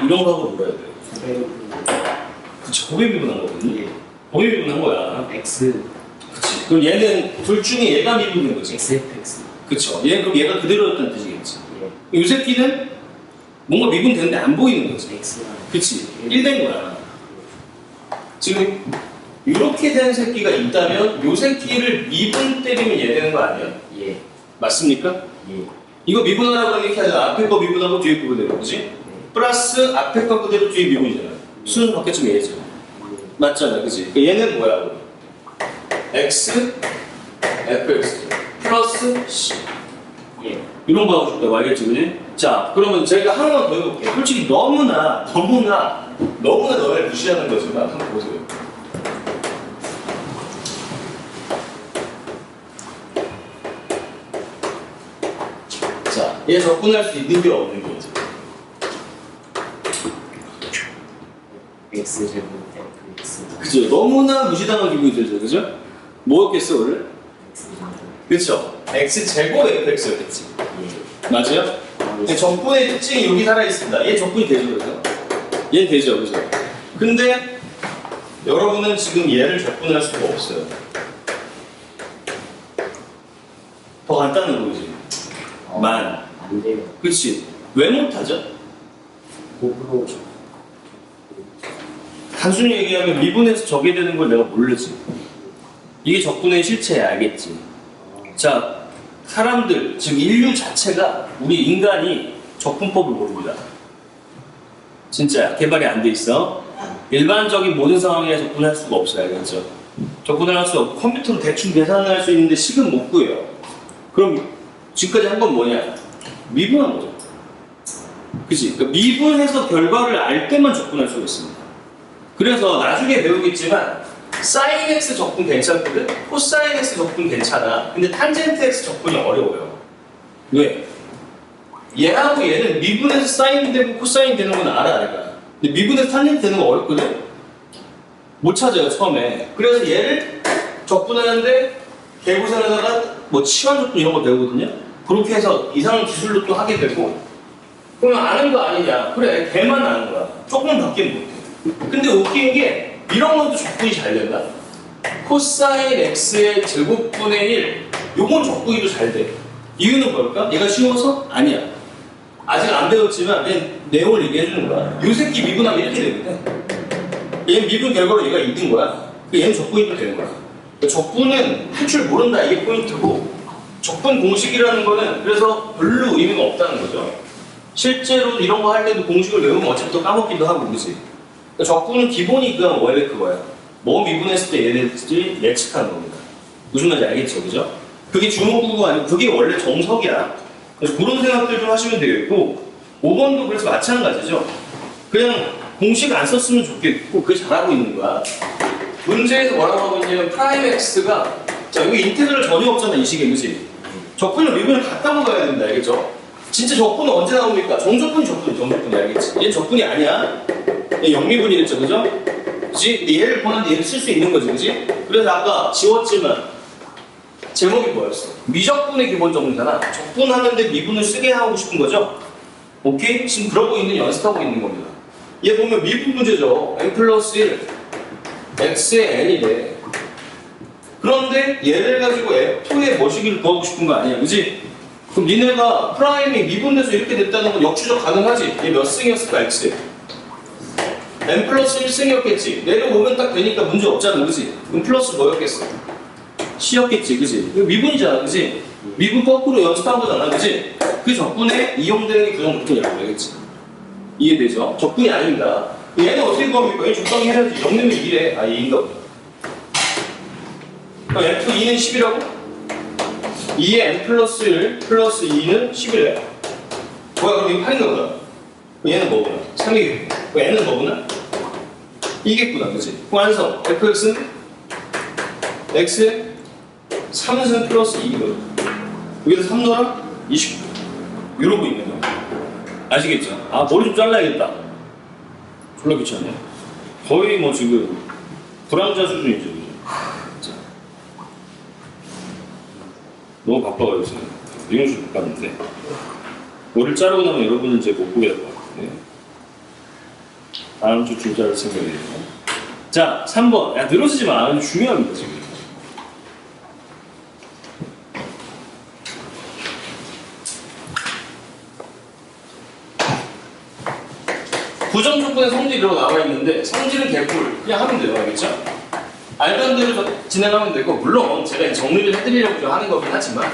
A: 이런 거 하고 놀아야 돼요.
B: 900분의
A: 그치, 곱에 미분한 거거든요.
B: 예.
A: 곱에 미분한 거야.
B: X
A: 그치. 그럼 얘는 둘 중에 얘가 미분된 거지.
B: XFX
A: 그쵸. 얘 그럼 얘가 그대로였다는 뜻이겠지.
B: 예.
A: 이 새끼는 뭔가 미분되는데 안 보이는 거지.
B: X랑
A: 그치. 1된 거야. 지금 이렇게 된 새끼가 있다면 이 새끼를 미분 때리면 얘 되는 거 아니야?
B: 예.
A: 맞습니까?
B: 예.
A: 이거 미분하라고 하면 이렇게 하잖아. 앞에 거 미분하고 뒤에 거 그대로. 그치? 플러스 앞에 거 그대로 뒤에 미분이잖아. 수는 바뀌었으면 얘죠. 맞잖아. 그치? 얘는 뭐야? x, fx 플러스 c.
B: 예.
A: 이런 거 하고 싶다고 알겠지, 그지? 자, 그러면 제가 하나만 더 해볼게요. 솔직히 너무나 너를 무시하는 거지만 한번 보세요. 자, 얘 접근할 수 있는 게 없는 거지.
B: x 제곱 x
A: 그죠? 너무나 무시당한 기분이 들죠, 그죠? 뭐였겠어, 원래?
B: x 제곱.
A: 그쵸? x제곱 fx였겠지. 맞아요?
B: 네.
A: 적분의 특징이 여기 살아있습니다. 얘 적분이 되죠, 그죠? 얘는 되죠, 그죠? 근데 여러분은 지금 얘를 적분할 수가 없어요. 더 간단한 거지. 만.
B: 안 돼요.
A: 그렇지. 왜 못하죠?
B: 곱으로
A: 단순히 얘기하면 미분에서 적게 되는 걸 내가 모르지. 이게 적분의 실체야, 알겠지? 자, 사람들, 즉 인류 자체가, 우리 인간이 적분법을 모릅니다. 진짜 개발이 안 돼 있어. 일반적인 모든 상황에 적분할 수가 없어요, 알겠죠? 적분을 할 수 없고 컴퓨터로 대충 계산을 할 수 있는데 식은 못 구해요. 그럼 지금까지 한 건 뭐냐? 미분한 거죠. 그치? 그러니까 미분해서 결과를 알 때만 적분할 수가 있습니다. 그래서 나중에 배우겠지만 사인 x 적분 괜찮거든? 코사인 x 적분 괜찮아. 근데 탄젠트 x 적분이 어려워요. 왜? 얘하고 얘는 미분해서 사인 되고 코사인 되는 건 알아, 내가. 근데 미분해서 탄젠트 되는 건 어렵거든? 못 찾아요, 처음에. 그래서 얘를 적분하는데 개구선에다가 뭐 치환 적분 이런 거 배우거든요? 그렇게 해서 이상한 기술로 또 하게 되고, 그러면 아는 거 아니냐? 그래, 걔만 아는 거야. 조금 밖에 못해. 근데 웃긴 게 이런 것도 적분이 잘 된다. 코사인 x의 제곱분의 1, 요건 적분이도 잘 돼. 이유는 뭘까? 얘가 쉬워서? 아니야. 아직 안 배웠지만 그냥 내용을 얘기해 주는 거야. 요 새끼 미분하면 이렇게 되거든. 얘는 미분 결과로 얘가 이긴 거야. 얘는 적분이 또 되는 거야. 그러니까 적분은 할 줄 모른다, 이게 포인트고, 적분 공식이라는 거는 그래서 별로 의미가 없다는 거죠. 실제로 이런 거 할 때도 공식을 외우면 어차피 또 까먹기도 하고, 그지? 그러니까 적분은 기본이니까 원래 그거야. 뭐 미분했을 때 얘네들이 예측하는 겁니다. 무슨 말인지 알겠죠, 그죠? 그게 주목구가 아니고 그게 원래 정석이야. 그래서 그런 생각들 좀 하시면 되겠고, 5번도 그래서 마찬가지죠. 그냥 공식 안 썼으면 좋겠고, 그게 잘하고 있는 거야. 문제에서 뭐라고 하고 있냐면 프라임 x가, 자 여기 인테그럴 전혀 없잖아, 이 식에, 그지? 적분을 미분을 같다고 가야 된다, 알겠죠? 진짜 적분은 언제 나옵니까? 정적분이 정적분이 알겠지? 얘는 적분이 아니야. 얘 영미분이 됐죠, 그죠? 그치? 근데 얘를 보는데 얘를 쓸 수 있는 거지, 그지? 그래서 아까 지웠지만 제목이 뭐였어? 미적분의 기본 정리잖아. 적분하는데 미분을 쓰게 하고 싶은 거죠? 오케이? 지금 그러고 있는, 연습하고 있는 겁니다. 얘 보면 미분 문제죠. n 플러스 1 x의 n이래. 그런데 얘를 가지고 f2의 뭐시기를 구하고 싶은 거 아니야, 그지? 그럼 니네가 프라임이 미분돼서 이렇게 됐다는 건 역추적 가능하지? 얘 몇 승이었을까, x? n 플러스 1승이었겠지? 내려오면 딱 되니까 문제 없잖아, 그지? 그럼 플러스 뭐였겠어? c였겠지, 그지? 이거 미분이잖아, 그지? 미분 거꾸로 연습한 거잖아, 그지? 그 적분에 이용되는 게 그 정도뿐이라고 알겠지? 이해되죠? 적분이 아닙니다. 얘는 어떻게 구합니까? 얘 적당히 해야지. 0 넣으면 2래. 아, 2인가 보다. 그럼 F2는 10이라고? 2의 n 플러스 1 플러스 2는 11이래. 뭐야, 그럼 이거 8인가 보다. 얘는 뭐구나? 3이겠고. n은 뭐구나? 이겠구나, 그치? 완성. fx는 x에 3승 플러스 2거든. 여기다 3 넣어라? 29. 이러고 있는 거야. 아시겠죠? 아, 머리 좀 잘라야겠다. 졸라 귀찮네. 거의 뭐 지금 불황자 수준이죠, 그죠? 자. 너무 바빠가지고 미용실 못 갔는데 머리를 자르고 나면 여러분은 이제 못 보게 될 것 같은데 다음 주 줄자를 생각해요. 자, 3번. 야, 늘어지지 마. 아주 중요합니다, 지금. 부정 조건의 성질이라고 나와 있는데 성질은 개뿔 그냥 하면 돼요, 알겠죠? 알던 대로 진행하면 되고, 물론 제가 정리를 해드리려고 좀 하는 거긴 하지만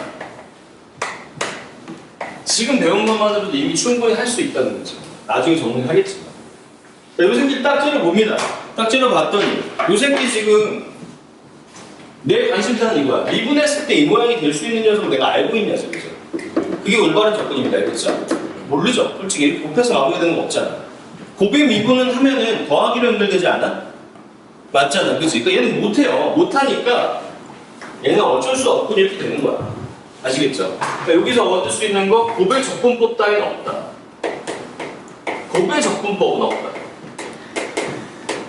A: 지금 배운 것만으로도 이미 충분히 할 수 있다는 거죠. 나중에 정리를 하겠지만. 자, 요 새끼 딱 찔러봅니다. 딱 찔러봤더니 요 새끼 지금 내 관심사는 이거야. 미분했을 때 이 모양이 될 수 있는 녀석을 내가 알고 있는 녀석이죠. 그게 올바른 접근입니다. 알겠죠? 모르죠? 솔직히 이렇게 곱해서 마무리되는 거 없잖아. 곱의 미분은 하면은 더하기로 연결되지 않아? 맞잖아. 그치? 그러니까 얘는 못해요. 못하니까 얘는 어쩔 수 없고 이렇게 되는 거야. 아시겠죠? 그러니까 여기서 얻을 수 있는 거 곱의 적분법 따위는 없다. 곱의 적분법은 없다.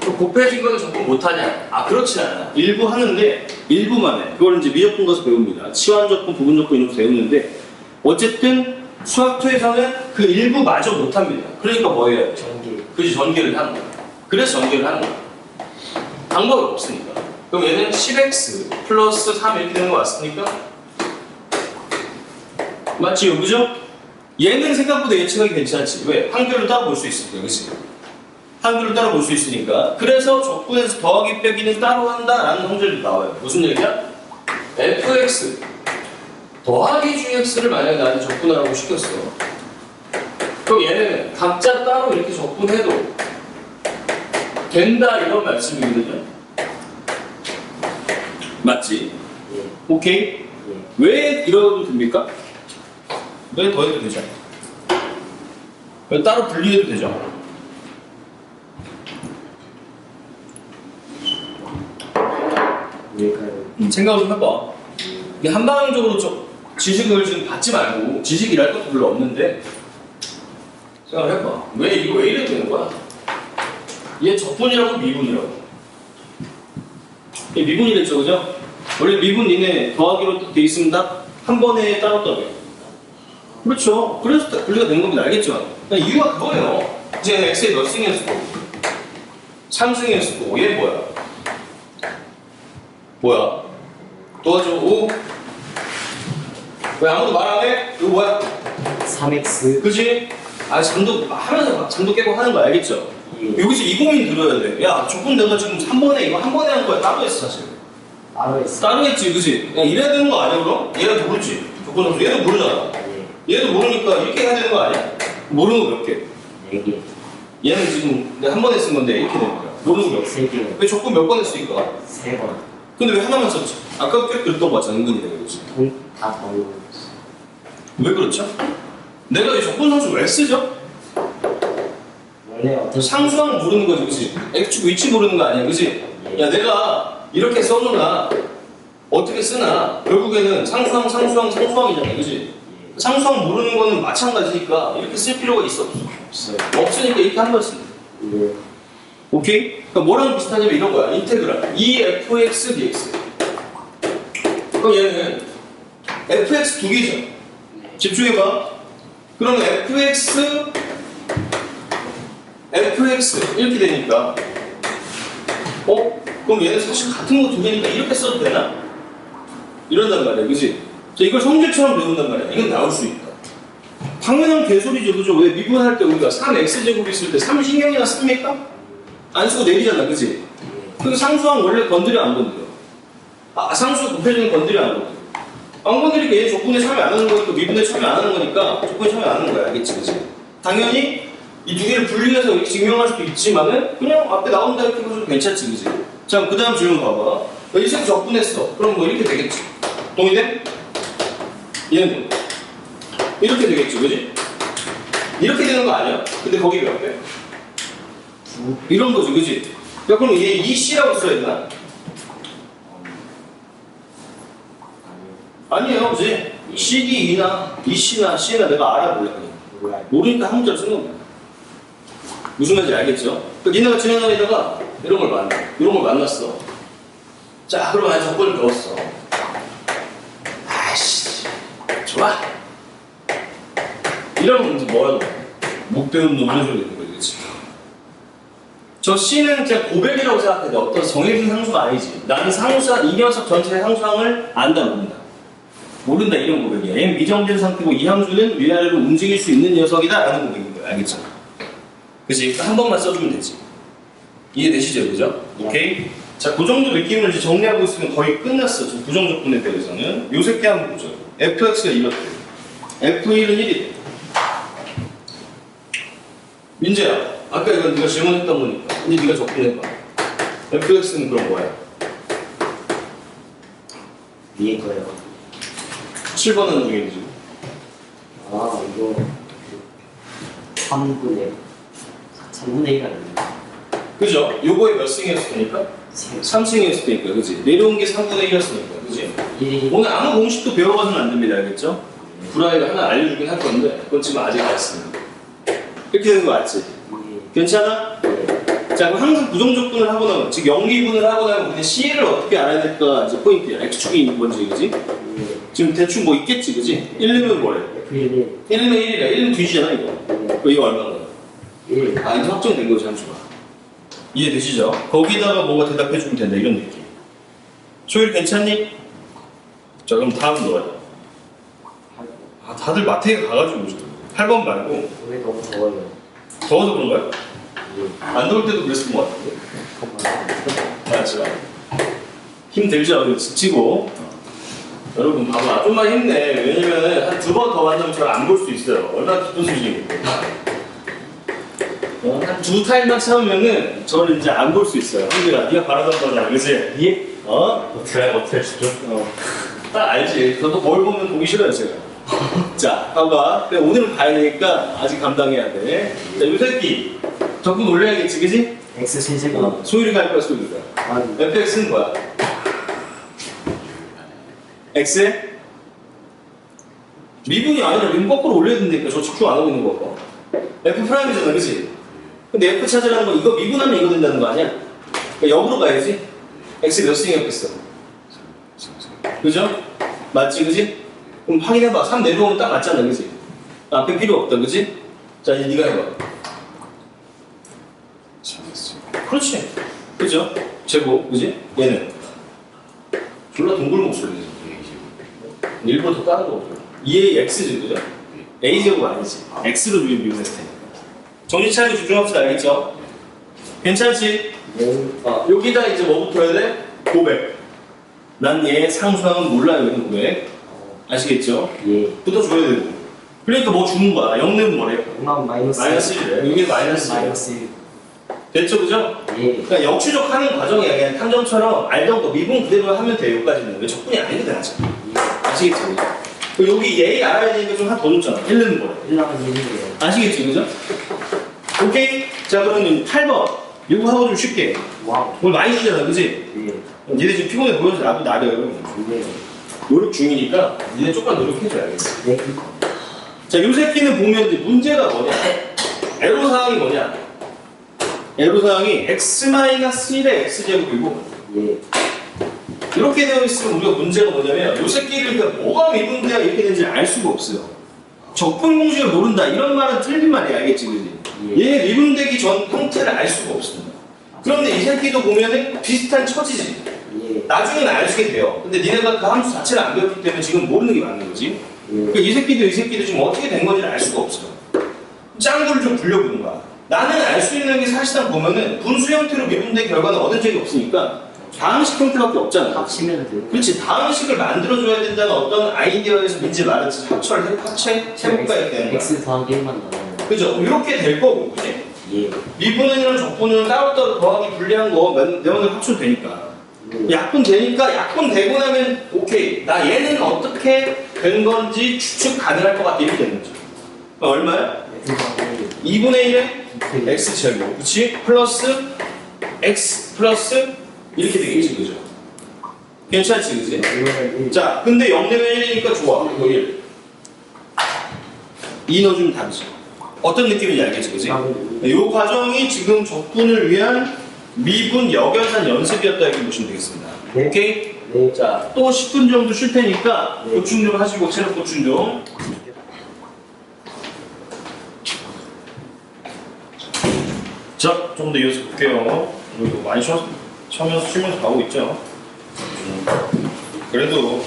A: 또 곱해진 거는 적분 못하냐? 아, 그렇진 않아. 일부 하는데 일부만 해. 그걸 이제 미적분 가서 배웁니다. 치환적분, 부분적분 이런 거 배우는데 어쨌든 수학토에서는 그 일부마저 못합니다. 그러니까 뭐 해야 돼?
B: 전기.
A: 그지, 전개를 하는 거야. 그래서 전개를 하는 거야. 방법이 없으니까. 그럼 얘는 10x 플러스 3 이렇게 되는 거 맞습니까? 맞지요, 그죠? 얘는 생각보다 예측하기 괜찮지. 왜? 한글로 따라 볼 수 있으니까, 그치? 한글로 따라 볼 수 있으니까. 그래서 적분에서 더하기 빼기는 따로 한다라는 성질도 나와요. 무슨 얘기야? fx 더하기 gx를 만약에 나한테 적분하라고 시켰어. 그럼 얘는 각자 따로 이렇게 적분해도 된다 이런 말씀이거든요. 맞지?
B: 예.
A: 오케이?
B: 예.
A: 왜 이러도 됩니까? 왜 더해도 되죠? 왜 따로 분리해도 되죠?
B: 왜일까요?
A: 생각을 좀 해봐. 이게 한방적으로 좀 지식을 좀 받지 말고 지식이랄 것도 별로 없는데 생각을 해봐. 왜 이거 왜 이래 되는 거야? 얘 적분이라고 미분이라고. 얘 미분이랬죠, 그죠? 원래 미분 니네 더하기로 돼 있습니다. 한 번에 따로 더해. 그렇죠. 그래서 분리가 된 겁니다. 알겠죠? 그러니까 이유가 그거예요. 이제 x에 몇 승이었을 거고 3승이었을 거고 얘 뭐야? 뭐야? 도와줘. 5. 왜 아무도 말 안 해? 이거 뭐야?
B: 3x.
A: 그지? 아, 잠도 하면서 막 잠도 깨고 하는 거 알겠죠?
B: 예.
A: 여기서 이 고민 들어야 돼. 야, 조건 내가 지금 한 번에 이거 한 번에 한 거야. 따로 했어, 사실.
B: 바로 했어.
A: 따로 했지, 그지? 야, 이래야 되는 거 아니야, 그럼? 얘가 모르지. 조건 없어. 얘도 모르잖아.
B: 예.
A: 얘도 모르니까 이렇게 해야 되는 거 아니야? 모르는 거 몇 개?
B: 4개.
A: 얘는 지금 내가 한 번에 쓴 건데 이렇게 되는 거야. 모르는 거 몇 개?
B: 3개.
A: 왜 조건 몇 번 했으니까?
B: 3번.
A: 근데 왜 하나만 썼지? 아까 꽤 그랬던 거 같잖아, 은근히 내가 그지?
B: 다 더하고.
A: 왜 그렇죠? 내가 이 조건 상수 왜 쓰죠?
B: 원래 어떤
A: 상수항 모르는 거지, 그치? X축 위치 모르는 거 아니야, 그치? 야, 내가 이렇게 써놓나, 어떻게 쓰나, 결국에는 상수항이잖아, 그치? 상수항 모르는 거는 마찬가지니까 이렇게 쓸 필요가 있어, 없어?
B: 없어요.
A: 없으니까 이렇게 한 번 씁니다.
B: 예.
A: 오케이? 그러니까 뭐랑 비슷하냐면 이런 거야. 인테그랄. 2fx dx. 그럼 얘는 fx 두 개죠. 집중해봐. 그러면 fx 이렇게 되니까 그럼 얘는 사실 같은 거 두 개니까 이렇게 써도 되나? 이런단 말이야, 그지? 자, 이걸 성질처럼 배운단 말이야. 이건 나올 수 있다. 당연한 개소리죠, 그죠? 왜 미분할 때 우리가 3x제곱 있을 때 3신경이나 씁니까? 안 쓰고 내리잖아, 그지? 그 상수항 원래 건드려 안 건드려? 상수 곱해주는 건드려 안 건드려? 안 건드리니까 얘 조건에 참여 안 하는 거니까 미분에 참여 안 하는 거니까 조건에 참여 안 하는 거야, 알겠지, 그지? 당연히 이 두 개를 분리해서 이렇게 증명할 수도 있지만은 그냥 앞에 나온다 이렇게 해서 괜찮지, 그지? 자, 그 다음 질문 봐봐. 이색 적분했어. 그럼 뭐 이렇게 되겠지? 동의돼? 얘는 이렇게 되겠지, 그지? 이렇게 되는 거 아니야? 근데 거기 몇 배? 이런 거지, 그지? 야, 그럼 얘 EC라고 써야 되나? 아니에요, 그지? CD, E나 EC나 C나 내가 알아볼래.
B: 몰라요.
A: 모르니까 한 문자로 쓰는 거야. 무슨 말인지 알겠죠? 니네가 지나다니다가 이런 걸 만났어. 자, 그럼 난 적분을 배웠어. 아이씨, 좋아. 이러면 이제 뭐야, 못 배운 놈 이런 소리 되는 거지, 그치? 저 C는 그냥 고백이라고 생각해야 돼. 어떤 정해진 상수가 아니지. 나는 이 녀석 전체의 상수항을 안다, 모른다. 모른다, 이런 고백이야. 얘는 미정된 상태고 이 함수는 위아래로 움직일 수 있는 녀석이다 라는 고백인 거야. 알겠죠? 그치? 한 번만 써주면 되지. 이해되시죠? 그죠? 오케이? 자, 그 정도 느낌을 이제 정리하고 있으면 거의 끝났어. 지금 부정적분에 대해서는. 요 새끼 한번 보죠. fx가 이렇대. f1은 1이 돼. 민재야, 아까 이건 네가 질문했던 거니까 이제 네가 적분해봐. fx는 그럼 뭐야?
B: 위에 거요.
A: 7번 하는 중이지.
B: 이거 3분의 1 아닙니까?
A: 그죠? 요거에 몇 승이었을 테니까? 3승이었을 테니까, 그지? 내려온 게 3분의 1이었으니까, 그지? 오늘 아무 공식도 배워가서는 안 됩니다, 알겠죠? 불화이가 하나 알려주긴 할 건데, 그건 지금 아직 안 했습니다. 이렇게 되는 거 맞지? 괜찮아? 자, 그럼 항상 부정조건을 하고 나면, 즉 영리분을 하고 나면 우리는 C를 어떻게 알아야 될까 이제 포인트야. X축이 뭔지, 그지? 지금 대충 뭐 있겠지, 그지? 1르면 뭐래? 1르면 1이래. 1은 뒤지잖아, 이거. 이거 얼마나? 아, 이제 확정된 거지, 한 수가. 이해되시죠? 거기다가 뭐가 대답해주면 된다, 이런 느낌. 소율 괜찮니? 자, 그럼 다음 넣어야 돼. 아, 다들 마트에 가가지고 오죠. 8번 말고.
B: 왜 너무 더워요?
A: 더워서 그런 거야? 안 더울 때도 그랬을 것 같은데? 맞죠? 힘들죠? 이거 지치고. 여러분, 봐봐. 좀만 힘내. 왜냐면 한 2번 더 만나면 저를 안 볼 수 있어요. 얼마나 기쁜 소식이겠고. 한 2타임만 참으면은 저를 이제 안 볼 수 있어요. 형들아, 네가 바라던 거잖아. 그치?
B: 예?
A: 어떻게 하시죠? 딱 알지. 저도 뭘 보면 보기 싫어요, 제가. 자, 봐봐. 근데 오늘은 봐야 되니까 아직 감당해야 돼. 자, 요 새끼. 적분 올려야겠지, 그지?
B: X 세제곱
A: 소율이가 할 거야, 소율이가. fx는 뭐야? x에? 미분이 아니라 미분 거꾸로 올려야 된다니까. 저 집중 안 하고 있는 거 봐. f 프라임이잖아, 그지? 근데 f 찾으라는 건 이거 미분하면 이거 된다는 거 아니야? 그러니까 역으로 가야지. x 몇 승이었겠어? 그죠? 맞지, 그지? 그럼 확인해봐. 3 내려오면 딱 맞잖아, 그지? 앞에 필요 없다, 그지? 자, 이제 네가 해봐. 그렇지. 그죠? 제곱, 그지? 얘는 졸라 동굴 목소리지. 일부러 더 까는 거고. 2a x지, 그죠? a제곱 아니지. x로 미분했을 테니까. 정신 차리고 집중합시다, 알겠죠? 괜찮지? 여기다 이제 뭐 붙어야 돼? 고백. 난 얘의 상수항은 몰라요, 이런 고백. 아시겠죠?
B: 예.
A: 붙어줘야 되고. 그러니까 뭐 주는 거야. 0는 뭐래요? 마이너스 1이래. 여기 마이너스 1. 됐죠, 그죠?
B: 예.
A: 그러니까 역추적하는 과정이야. 그냥 탐정처럼 알던 거 미분 그대로 하면 돼. 여기까지는. 왜 적분이 아니거든, 아직. 아시겠죠? 그죠? 여기 얘 알아야 되니까 좀 하나 더 넣잖아. 1는 뭐래?
B: 1라면 1이에요.
A: 아시겠죠, 그죠? 오케이? 자, 그러면 8번. 이거 하고 좀 쉽게.
B: 와우.
A: 오늘 많이 쉬잖아, 그지?
B: 예.
A: 니네 지금 피곤해 보여서 나도 나려요.
B: 네.
A: 노력 중이니까 니네 조금만 노력해줘야겠어.
B: 네.
A: 자, 요 새끼는 보면 이제 문제가 뭐냐? 애로사항이 뭐냐? 애로사항이 x-1의 x제곱이고
B: 예.
A: 이렇게 되어 있으면 우리가 문제가 뭐냐면 요 새끼를 그러니까 뭐가 미분돼야 이렇게 되는지 알 수가 없어요. 적분 공식을 모른다. 이런 말은 틀린 말이야. 알겠지, 그지? 얘 미분되기 전 형태를 알 수가 없습니다. 그런데 이 새끼도 보면은 비슷한 처지지.
B: 예.
A: 나중에는 알게 돼요. 근데 니네가 그 함수 자체를 안 배웠기 때문에 지금 모르는 게 맞는 거지. 그러니까 이 새끼도 지금 어떻게 된 건지를 알 수가 없어요. 짱구를 좀 굴려보는 거야. 나는 알 수 있는 게 사실상 보면은 분수 형태로 미분된 결과는 얻은 적이 없으니까 다항식 형태밖에 없잖아.
B: 합치면 돼요.
A: 그렇지. 다항식을 만들어줘야 된다는 어떤 아이디어에서 민지 말했지. 합체, 해볼까야 되는 거야.
B: X 더하기 1만 나와요.
A: 그죠? 이렇게 될 거고, 그지?
B: 예.
A: 미분은이랑 적분은 따로따로 더하기 분리한 거 내원을 합쳐도 되니까. 약분 되니까 약분 되고 나면 오케이. 나 얘는 어떻게 된 건지 추측 가능할 것 같아. 이렇게 되는 거죠. 얼마야? 2분의 1에 x 제곱. 그치? 플러스 x 플러스 이렇게 되겠지. 그죠? 괜찮지, 그지? 자, 근데 0 내면 1이니까 좋아. 이거 1. 2 넣어주면 답이지. 어떤 느낌인지 알겠지, 그지? 이 과정이 지금 적분을 위한 미분 역연산 연습이었다 이렇게 보시면 되겠습니다.
B: 네.
A: 오케이?
B: 네.
A: 자, 또 10분 정도 쉴 테니까
B: 네.
A: 보충 좀 하시고 체력 보충 좀. 자, 좀 더 이어서 볼게요. 우리도 많이 쉬면서 가고 있죠. 그래도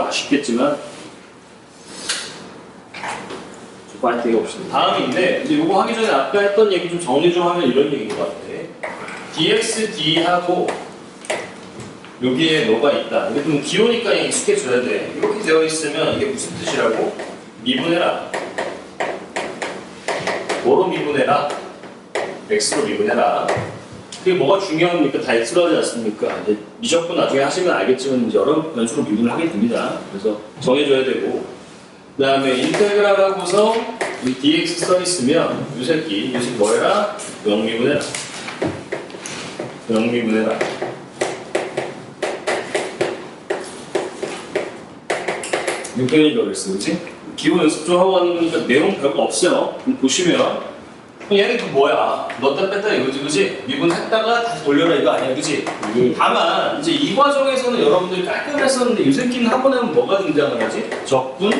A: 아쉽겠지만 파이팅 해봅시다. 다음인데 이제 요거 하기 전에 아까 했던 얘기 좀 정리 좀 하면 이런 얘기인 것 같아. dx, d하고 여기에 뭐가 있다. 이게 좀 기호니까 익숙해져야 돼. 이렇게 되어 있으면 이게 무슨 뜻이라고? 미분해라. 뭐로 미분해라? x로 미분해라. 그게 뭐가 중요합니까? 다 x로 하지 않습니까? 이제 미적분 나중에 하시면 알겠지만 이제 여러 변수로 미분을 하게 됩니다. 그래서 정해줘야 되고 그 다음에 인테그랄 하고서 이 dx 써있으면 이 새끼 뭐해라? 영미분해라. 영미분해라. 육변이라고 그랬어, 그치? 기본 연습 좀 하고 하는 거니까 내용 별거 없어요. 보시면 얘는 그 뭐야? 넣었다 뺐다 이거지, 그치? 미분했다가 다시 돌려라 이거 아니야, 그치? 다만 이제 이 과정에서는 여러분들이 깔끔했었는데 이 새끼는 한 번에 하면 뭐가 등장을 하지? 적분,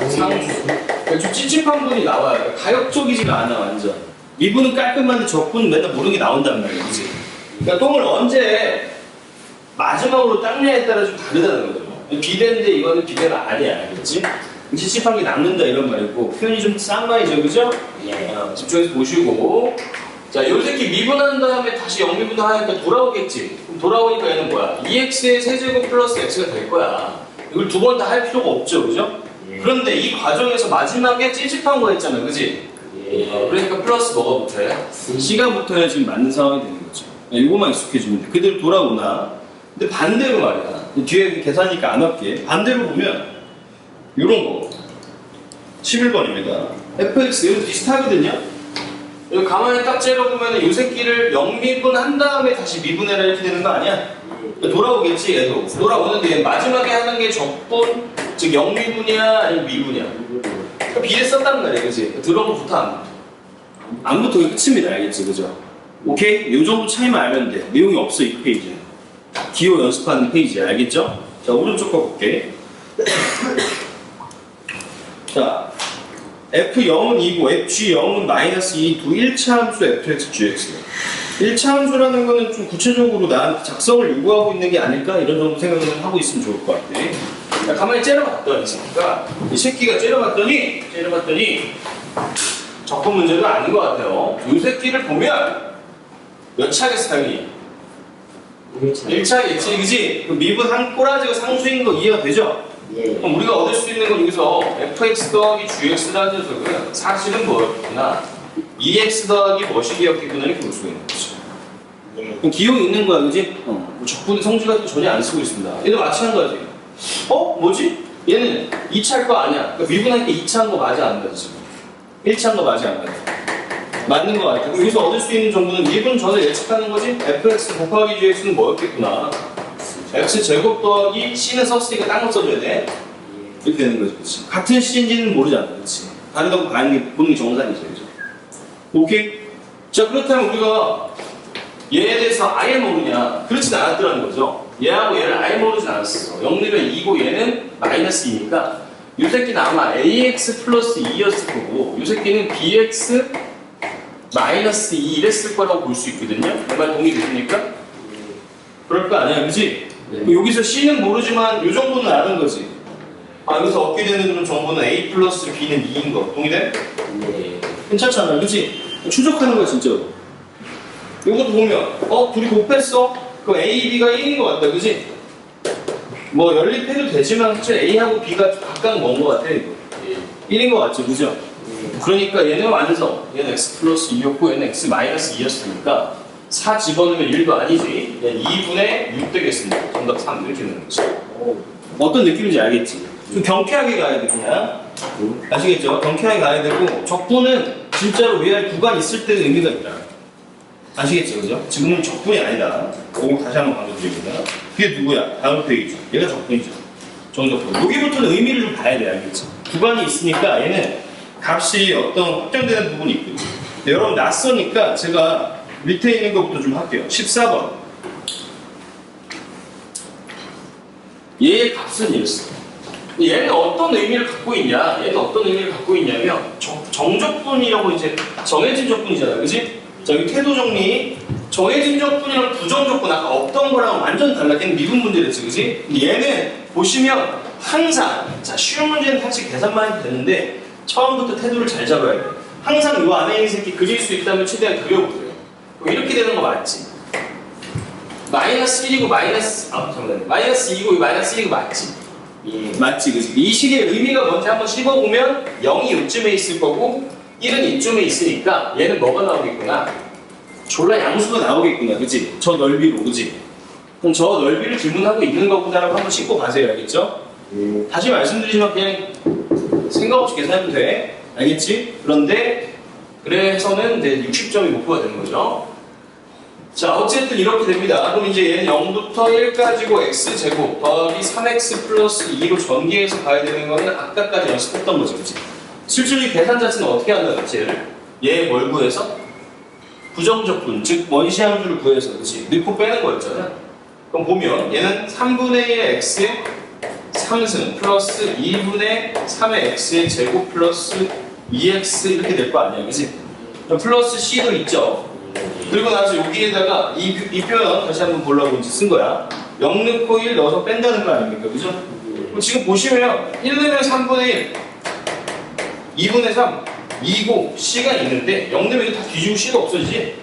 A: 상수. 그러니까 좀 찝찝한 분이 나와요. 가역적이지가 않아 완전. 미분은 깔끔한데 적분은 맨날 모르는 게 나온단 말이야, 그치? 그러니까 똥을 언제 마지막으로 닦냐에 따라 좀 다르다는 거죠. 비대인데 이거는 비대가 아니야, 그렇지? 찝찝한 게 남는다 이런 말이고 표현이 좀 쌍마이죠, 그죠? 집중해서 보시고 자, 요 새끼 미분한 다음에 다시 영미분하니까 돌아오겠지. 그럼 돌아오니까 얘는 뭐야? 2x의 세제곱 플러스 x가 될 거야. 이걸 두 번 다 할 필요가 없죠, 그죠? 그런데 이 과정에서 마지막에 찝찝한 거 있잖아, 그지? 그러니까 플러스 뭐가 붙어요? C가 붙어야 지금 맞는 상황이 되는 거죠. 이거만 익숙해지면 돼. 그대로 돌아오나? 근데 반대로 말이야. 뒤에 계산이니까 안 할게. 반대로 보면 이런 거 11번입니다. fx 이거 비슷하거든요. 이거 가만히 딱 째려보면 이 새끼를 영미분한 다음에 다시 미분해라 이렇게 되는 거 아니야? 돌아오겠지 얘도. 돌아오는데 마지막에 하는 게 적분, 즉 영미분이야 아니면 미분이야? 그러니까 비례 썼단 말이야, 그치? 들어온 거 붙어 안 붙어 끝입니다, 알겠지, 그죠? 오케이? 이 정도 차이만 알면 돼. 내용이 없어 이 페이지는. 기호 연습하는 페이지야, 알겠죠? 자, 오른쪽 거 볼게. 자, F0은 2고 F0은 마이너스 2, 두 1차 함수 fx, gx. 1차 함수라는 거는 좀 구체적으로 나한테 작성을 요구하고 있는 게 아닐까? 이런 정도 생각을 하고 있으면 좋을 것 같아. 자, 가만히 째려봤더니 이 새끼가 째려봤더니 적분 문제가 아닌 것 같아요. 이 새끼를 보면 몇 차겠어, 당연히? 1차겠지, 그지? 그 미분 한 꼬라지가 상수인 거 이해가 되죠? 그럼 우리가 얻을 수 있는 건 여기서 fx 더하기 gx라는 녀석은 사실은 뭐였구나? 2x 더하기 뭐시기였겠구나 이렇게 볼 수가 있는 거죠. 그럼 기억이 있는 거야, 그지? 뭐 적분의 성질 같은 거 전혀 안 쓰고 있습니다. 얘도 마찬가지. 뭐지? 얘는 2차일 거 아니야. 그러니까 미분하니까 2차한 거 맞아, 안 맞지? 1차한 거 맞아, 안 맞아? 맞는 거 같아. 그럼 여기서 얻을 수 있는 정보는 미분 전에 예측하는 거지? fx 곱하기 gx는 뭐였겠구나? x 제곱 더하기 c는 썼으니까 딴 거 써줘야 돼. 이렇게 되는 거지, 그치? 같은 c인지는 모르잖아, 그치? 다르다고 보는 게 정상이죠, 그죠? 오케이? 자, 그렇다면 우리가 얘에 대해서 아예 모르냐? 그렇진 않았더라는 거죠. 얘하고 얘를 아예 모르진 않았어. 0이면 2고 얘는 마이너스 2니까 이 새끼는 아마 ax 플러스 2였을 거고 이 새끼는 bx 마이너스 2 이랬을 거라고 볼 수 있거든요. 내 말 동의되십니까? 그럴 거 아니야, 그지? 여기서 C는 모르지만 이 정도는 아는 거지. 여기서 얻게 되는 그런 정보는 A 플러스 B는 2인 거. 동의돼? 괜찮잖아, 그지? 추적하는 거야, 진짜로. 이것도 보면, 둘이 곱했어? 그럼 A, B가 1인 것 같다, 그지? 뭐 연립해도 되지만 사실 A하고 B가 각각 먼 것 같아, 이거. 1인 것 같죠, 그죠? 그러니까 얘는 완성. 얘는 X 플러스 2였고 얘는 X 마이너스 2였으니까 4 집어넣으면 1도 아니지. 2분의 6 되겠습니다. 정답 3 이렇게 되는 거죠. 어떤 느낌인지 알겠지? 좀 경쾌하게 가야 돼, 그냥. 아시겠죠? 경쾌하게 가야 되고 적분은 진짜로 위에 구간 있을 때 의미가 있다. 아시겠죠, 그죠? 지금은 적분이 아니다. 이거 다시 한번 강조드립니다. 그게 누구야? 다음 페이지. 얘가 적분이죠. 정적분. 여기부터는 의미를 좀 봐야 돼, 알겠지? 구간이 있으니까 얘는 값이 어떤 확정되는 부분이 있거든요. 여러분 낯서니까 제가 밑에 있는 것부터 좀 할게요. 14번. 얘의 값은 이랬어. 얘는 어떤 의미를 갖고 있냐? 얘는 어떤 의미를 갖고 있냐면 정적분이라고 이제 정해진 적분이잖아요, 그지? 자, 여기 태도 정리. 정해진 적분이랑 부정적분 아까 없던 거랑 완전 달라. 걔는 미분 문제랬지, 그지? 얘는 보시면 항상 쉬운 문제는 사실 계산만 해도 되는데 처음부터 태도를 잘 잡아야 돼. 항상 이 안에 있는 새끼 그릴 수 있다면 최대한 그려보세요. 이렇게 되는 거 맞지? 마이너스 1이고 마이너스 2고 마이너스 1이고 맞지? 맞지, 그지? 이 식의 의미가 뭔지 한번 씹어보면 0이 이쯤에 있을 거고 1은 이쯤에 있으니까 얘는 뭐가 나오겠구나? 졸라 양수가 나오겠구나, 그지? 저 넓이로, 그지? 그럼 저 넓이를 질문하고 있는 거구나라고 한번 씹고 가세요, 알겠죠? 다시 말씀드리지만 그냥 생각 없이 계산해도 돼. 알겠지? 그런데 그래서는 이제 60점이 목표가 되는 거죠. 자, 어쨌든 이렇게 됩니다. 그럼 이제 얘는 0부터 1까지고 x제곱 더하기 3x 플러스 2로 전개해서 가야 되는 거는 아까까지 연습했던 거죠. 그치? 실질적인 계산 자체는 어떻게 한다는 거지, 얘를? 얘 뭘 구해서? 부정적분, 즉 원시함수를 구해서, 그치? 넣고 빼는 거였잖아. 그럼 보면 얘는 3분의 1의 x의 3승 플러스 2분의 3의 x의 제곱 플러스 2x 이렇게 될 거 아니야, 그치? 그럼 플러스 c도 있죠. 그리고 나서 여기에다가 이 표현 다시 한번 보려고 이제 쓴 거야. 0 넣고 1 넣어서 뺀다는 거 아닙니까? 그죠? 그럼 지금 보시면 1 넣으면 3분의 1, 2분의 3, 2고 C가 있는데 0 넣으면 이거 다 뒤지고 C가 없어지지?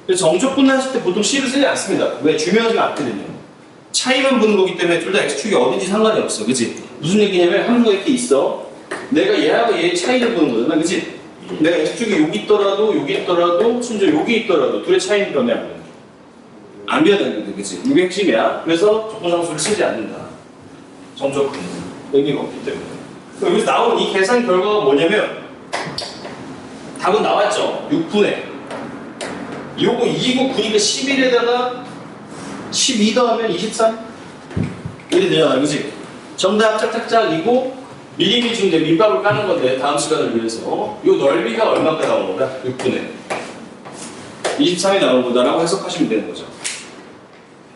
A: 그래서 정적분 하실 때 보통 C를 쓰지 않습니다. 왜? 중요하지가 않거든요. 차이만 보는 거기 때문에 둘 다 X축이 어딘지 상관이 없어. 그치? 무슨 얘기냐면 함수가 이렇게 있어. 내가 얘하고 얘의 차이를 보는 거잖아. 그치? 내가 X축이 여기 있더라도 여기 있더라도 심지어 여기 있더라도 둘의 차이는 변해 안 돼. 안 변하는데, 그치? 이게 핵심이야. 그래서 적분상수를 쓰지 않는다. 정적분 의미가 없기 때문에. 그럼 여기서 나온 이 계산 결과가 뭐냐면 답은 나왔죠. 6분의 요거 2고 9니까 11에다가 12 더하면 23 이렇게 되잖아. 그치? 정답 짝짝짝이고 미리미 지금 내 밑밥을 까는 건데 다음 시간을 위해서 요 넓이가 얼마가 나오는 거다? 6분의 23이 나오는 거다라고 해석하시면 되는 거죠.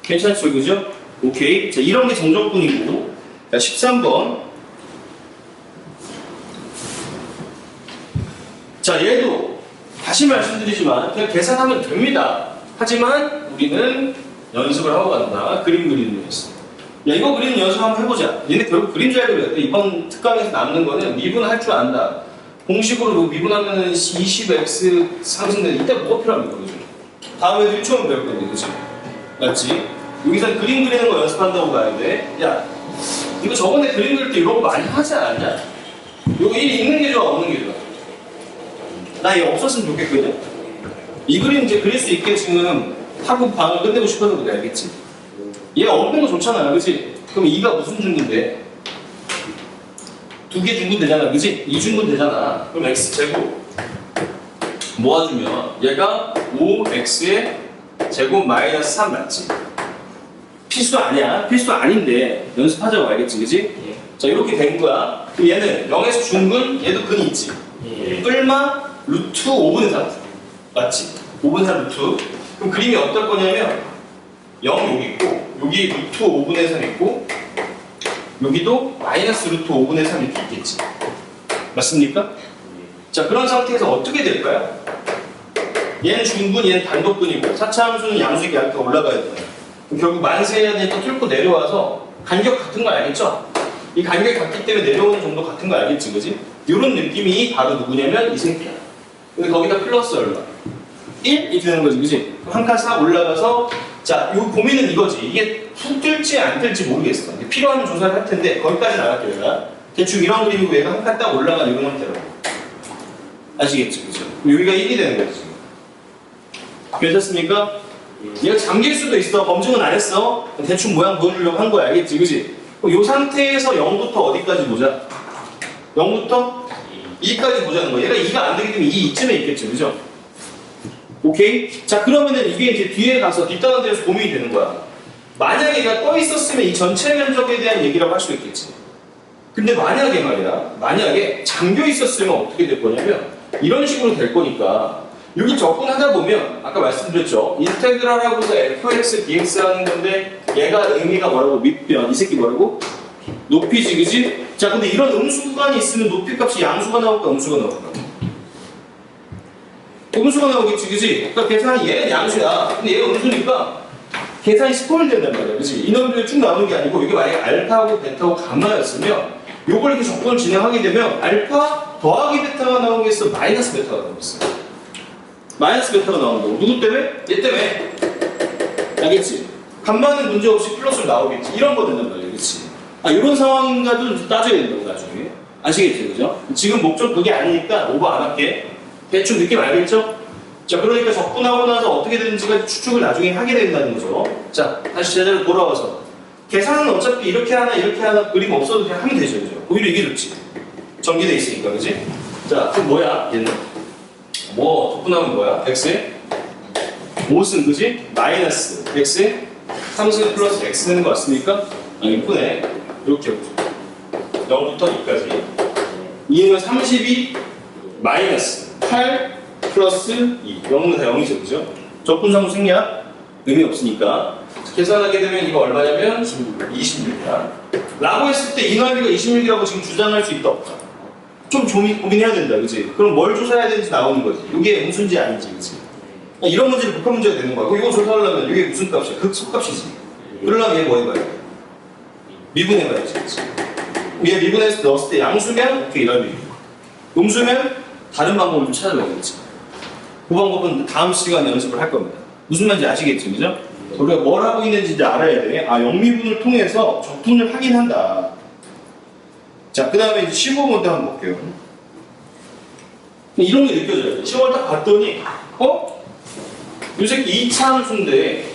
A: 괜찮죠? 그죠? 오케이. 자, 이런 게 정적분이고. 자, 13번. 자, 얘도 다시 말씀드리지만 그냥 계산하면 됩니다. 하지만 우리는 연습을 하고 간다. 그림 그리는 연습. 야, 이거 그리는 연습 한번 해보자. 얘네 결국 그림 잘 그려야 돼. 이번 특강에서 남는 거는 미분할 줄 안다. 공식으로 미분하면 20x 상승되는 이때 뭐가 필요합니까? 그죠? 다음에도 1초만 배울 건데, 그치? 맞지? 여기서 그림 그리는 거 연습한다고 가야 돼. 야, 이거 저번에 그림 그릴 때 이런 거 많이 하지 않았냐? 이거 있는 게 좋아, 없는 게 좋아? 나 얘 없었으면 좋겠거든? 이 그림 이제 그릴 수 있게 지금 하고 방을 끝내고 싶어서 그래, 알겠지? 얘가 없는 거 좋잖아, 그치? 그럼 2가 무슨 중분돼? 2개 중분 되잖아, 그치? 2중분 되잖아. 그럼 x제곱 모아주면 얘가 5x의 제곱 마이너스 3 맞지? 필수 아니야. 필수 아닌데 연습하자고 알겠지, 그치?
B: 예.
A: 자, 이렇게 된 거야. 그럼 얘는 0에서 중근, 얘도 근이 있지?
B: 예.
A: 뿔마 루트 5분의 3 맞지? 5분의 3 루트. 그럼 그림이 어떨 거냐면 0 여기 있고 여기 루트 5분의 3 있고 여기도 마이너스 루트 5분의 3 이렇게 있겠지. 맞습니까? 자, 그런 상태에서 어떻게 될까요? 얘는 중분, 얘는 단독분이고 사차함수는 양수의 양수가 올라가야 돼요. 그럼 결국 만세해야 되니까 뚫고 내려와서 간격 같은 거 알겠죠? 이 간격이 같기 때문에 내려오는 정도 같은 거 알겠지, 그지? 이런 느낌이 바로 누구냐면 이 새끼야. 근데 거기다 플러스 얼마? 1이 되는 거지, 그지? 한 칸 싹 올라가서 자, 요 고민은 이거지. 이게 훅 뜰지 안 뜰지 모르겠어. 필요하면 조사를 할 텐데 거기까지 나갈게요, 내가. 대충 이런 그림이고 얘가 한 칸 딱 올라간 이런 형태라고. 아시겠죠, 그죠? 여기가 1이 되는 거지, 지금. 괜찮습니까? 얘가 잠길 수도 있어. 검증은 안 했어. 대충 모양 보여주려고 한 거야, 알겠지, 그지? 이 상태에서 0부터 어디까지 보자? 0부터 2까지 보자는 거야. 얘가 2가 안 되기 때문에 2 이쯤에 있겠죠, 그죠? 오케이? 자, 그러면은 이게 이제 뒤에 가서 뒷단원 데서 고민이 되는 거야. 만약에 얘가 떠 있었으면 이 전체 면적에 대한 얘기라고 할 수 있겠지. 근데 만약에 말이야, 만약에 잠겨 있었으면 어떻게 될 거냐면 이런 식으로 될 거니까 여기 접근하다 보면 아까 말씀드렸죠. 인테그랄하고 해서 fx dx 하는 건데 얘가 의미가 뭐라고? 밑변. 이 새끼 뭐라고? 높이지, 그지? 자, 근데 이런 음수 구간이 있으면 높이 값이 양수가 나올까, 음수가 나올까? 음수가 나오겠지, 그지? 그러니까 계산이 얘는 양수야. 근데 얘가 음수니까 계산이 스포일 된단 말이야, 그지? 이 놈들이 쭉 나오는 게 아니고 이게 만약에 알파하고 베타하고 감마였으면 요걸 이렇게 접근을 진행하게 되면 알파 더하기 베타가 나오겠어, 마이너스 베타가 나오겠어. 마이너스 베타가 나오는 거고. 누구 때문에? 얘 때문에. 알겠지? 감마는 문제없이 플러스로 나오겠지. 이런 거 된단 말이야, 그치? 아, 이런 상황인가도 따져야 된다고, 나중에. 아시겠죠, 그죠? 지금 목적 그게 아니니까 오버 안 할게. 대충 느낌 알겠죠? 자, 그러니까 접근하고 나서 어떻게 되는지가 추측을 나중에 하게 된다는 거죠. 자, 다시 제자리로 돌아와서 계산은 어차피 이렇게 하나 그림 없어도 그냥 하면 되죠, 그죠? 오히려 이게 좋지. 전개돼 있으니까, 그지? 자, 그럼 뭐야, 얘는? 뭐, 적분하면 뭐야? x에 5승, 그지? 마이너스 x에 3승 플러스 x 되는 거 맞습니까? 이쁘네. 이렇게 해보죠. 0부터 2까지. 2는 32 마이너스 8 플러스 2. 0은 다 0이죠, 그죠? 적분상수 생략? 의미 없으니까. 계산하게 되면 이거 얼마냐면 26이야. 라고 했을 때 이 넓이가 26이라고 지금 주장할 수 있다, 없다? 좀 고민해야 된다, 그지? 그럼 뭘 조사해야 되는지 나오는 거지. 이게 음수인지 아닌지, 그지? 이런 문제는 복합 문제가 되는 거야. 그럼 이거 조사하려면 이게 무슨 값이야? 극소값이지. 그러려면 얘 뭐 해봐야 돼? 미분해봐야지, 그지? 얘 미분해서 넣었을 때 양수면 오케이, 넓이. 음수면 다른 방법을 좀 찾아봐야겠지. 그 방법은 다음 시간에 연습을 할 겁니다. 무슨 말인지 아시겠죠, 그죠? 우리가 뭘 하고 있는지 이제 알아야 돼. 아, 영미분을 통해서 적분을 확인한다. 자, 그 다음에 이제 15번도 한번 볼게요. 이런 게 느껴져요. 15번 딱 봤더니, 이 새끼 2차 함수인데,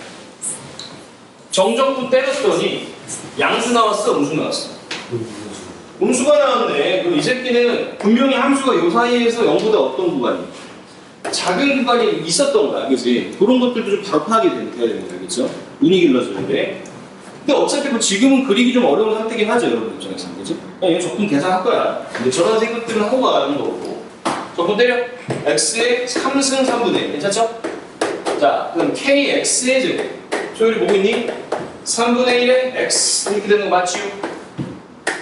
A: 정적분 때렸더니, 양수 나왔어, 음수 나왔어? 음수가 나왔네. 그럼 이 새끼는 분명히 함수가 요 사이에서 0보다 어떤 구간이? 작은 구간이 있었던 거야, 그지? 그런 것들도 좀 바로 파악이 돼야 되는 거야, 그죠? 운이 길러주는데. 근데 어차피 뭐 지금은 그리기 좀 어려운 상태긴 하죠, 여러분 입장에서, 그죠? 이거 적분 계산할 거야. 근데 저런 생각들은 하고 가는 거고. 적분 때려. x의 3승 3분의 1. 괜찮죠? 자, 그럼 kx의 제곱. 소율이 보고 있니? 3분의 1에 x. 이렇게 되는 거 맞지요?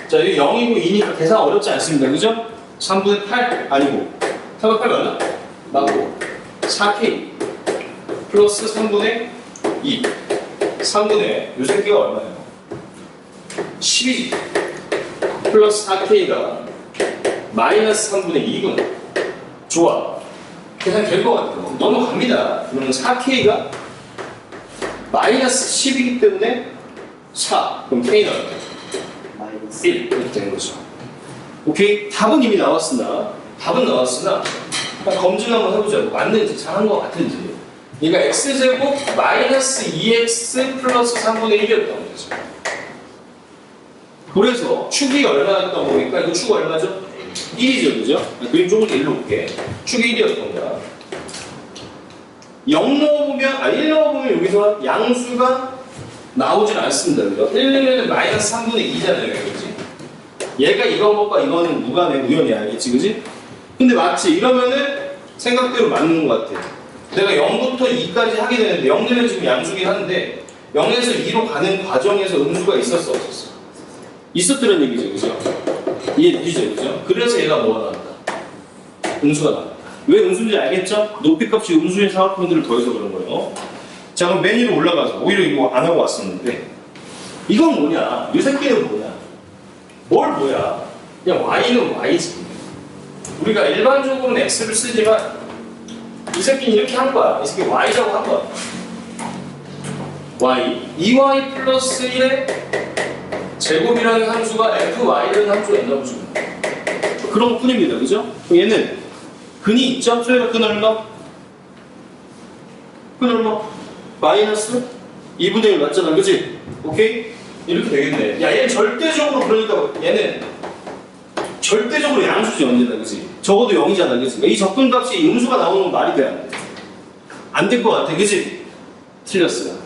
A: 자, 여기 0이고 2니까 계산 어렵지 않습니다, 그죠? 3분의 8 아니고 3분의 8 맞나? 맞고 4k 플러스 3분의 2 3분의 요 새끼가 얼마예요? 12 플러스 4k가 마이너스 3분의 2구나. 좋아, 계산 될 것 같아요. 넘어갑니다. 그러면 4k가 마이너스 10이기 때문에 4. 그럼 k는
B: 마이너스
A: 1 이렇게 되는 거죠. 오케이? 답은 이미 나왔으나 검증 한번 해보자. 맞는지 잘한 것 같은지. 그러니까 x제곱 마이너스 2x 플러스 3분의 1이었던 거죠. 그래서 축이 얼마였던 거니까 이거 축 얼마죠? 1이죠, 그죠? 그림 조금 더 일로 올게. 축이 1이었던 거야. 0 넣어보면, 1 넣어보면 여기서 양수가 나오진 않습니다, 그죠? 1은 마이너스 3분의 2잖아요, 그지? 얘가 이런 것과 이거는 무관해, 우연히 알겠지, 그지? 근데 맞지? 이러면은 생각대로 맞는 것 같아. 내가 0부터 2까지 하게 되는데 0는 지금 양수긴 한데 0에서 2로 가는 과정에서 음수가 있었어, 없었어? 있었더란 얘기죠, 그죠? 이해되시죠, 그죠? 그래서 얘가 뭐가 나왔다? 음수가 나왔다. 왜 음수인지 알겠죠? 높이값이 음수인 사각형들을 더해서 그런 거예요. 자, 그럼 맨 위로 올라가서 오히려 이거 안 하고 왔었는데 이건 뭐냐? 이 새끼는 뭐냐? 뭘 뭐야? 그냥 y는 y지. 우리가 일반적으로는 x를 쓰지만 이 새끼는 이렇게 한 거야. 이 새끼 y라고 한 거야. y 2y 플러스 1의 제곱이라는 함수가 fy라는 함수가 있나 보죠. 그런 것 뿐입니다, 그죠? 그럼 얘는 근이 있죠? 소리가 근 얼마? 근 얼마? 마이너스 2분의 1 맞잖아, 그지? 오케이? 이렇게 되겠네. 야, 얘는 절대적으로, 그러니까 얘는 절대적으로 양수지, 언제나, 그지? 적어도 0이잖아, 그지? 이 적분값이 음수가 나오는 건 말이 돼, 안 돼? 안 될 것 같아, 그지? 틀렸어요.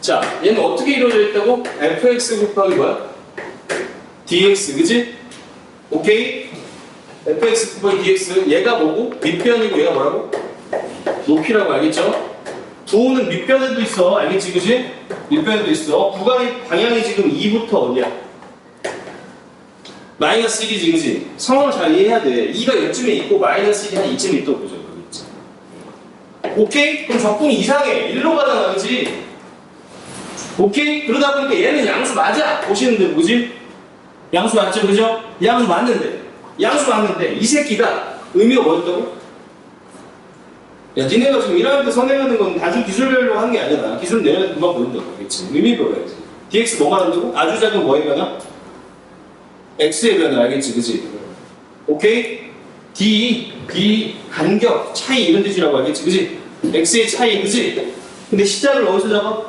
A: 자, 얘는 어떻게 이루어져 있다고? fx 곱하기 뭐야? dx, 그지? 오케이? fx 곱하기 dx, 얘가 뭐고? 밑변이고 얘가 뭐라고? 높이라고, 알겠죠? 부호는 밑변에도 있어, 알겠지, 그지? 밑변에도 있어. 구간의 방향이 지금 2부터 어디야? 마이너스 1이지, 그지? 상황을 잘 이해해야 돼. 2가 여쯤에 있고 마이너스 1이 한 이쯤에 있다고 보죠, 그렇지? 오케이? 그럼 적분이 이상해. 1로 가잖아, 그지? 오케이? 그러다 보니까 얘는 양수 맞아! 보시는 대로, 그지? 양수 맞죠, 그죠? 양수 맞는데 이 새끼가 의미가 뭐였다고? 야, 니네가 지금 1학년 때 선행하는 건 단순 기술 배우려고 하는 게 아니잖아. 기술 내년에 금방 배운다고, 알겠지? 의미 배워야지. dx 뭐 말한다고? 아주 작은 뭐에 변화? x에 변화, 알겠지, 그지? 오케이? d 간격, 차이 이런 뜻이라고 알겠지, 그지? x의 차이, 그지? 근데 시작을 어디서 잡아?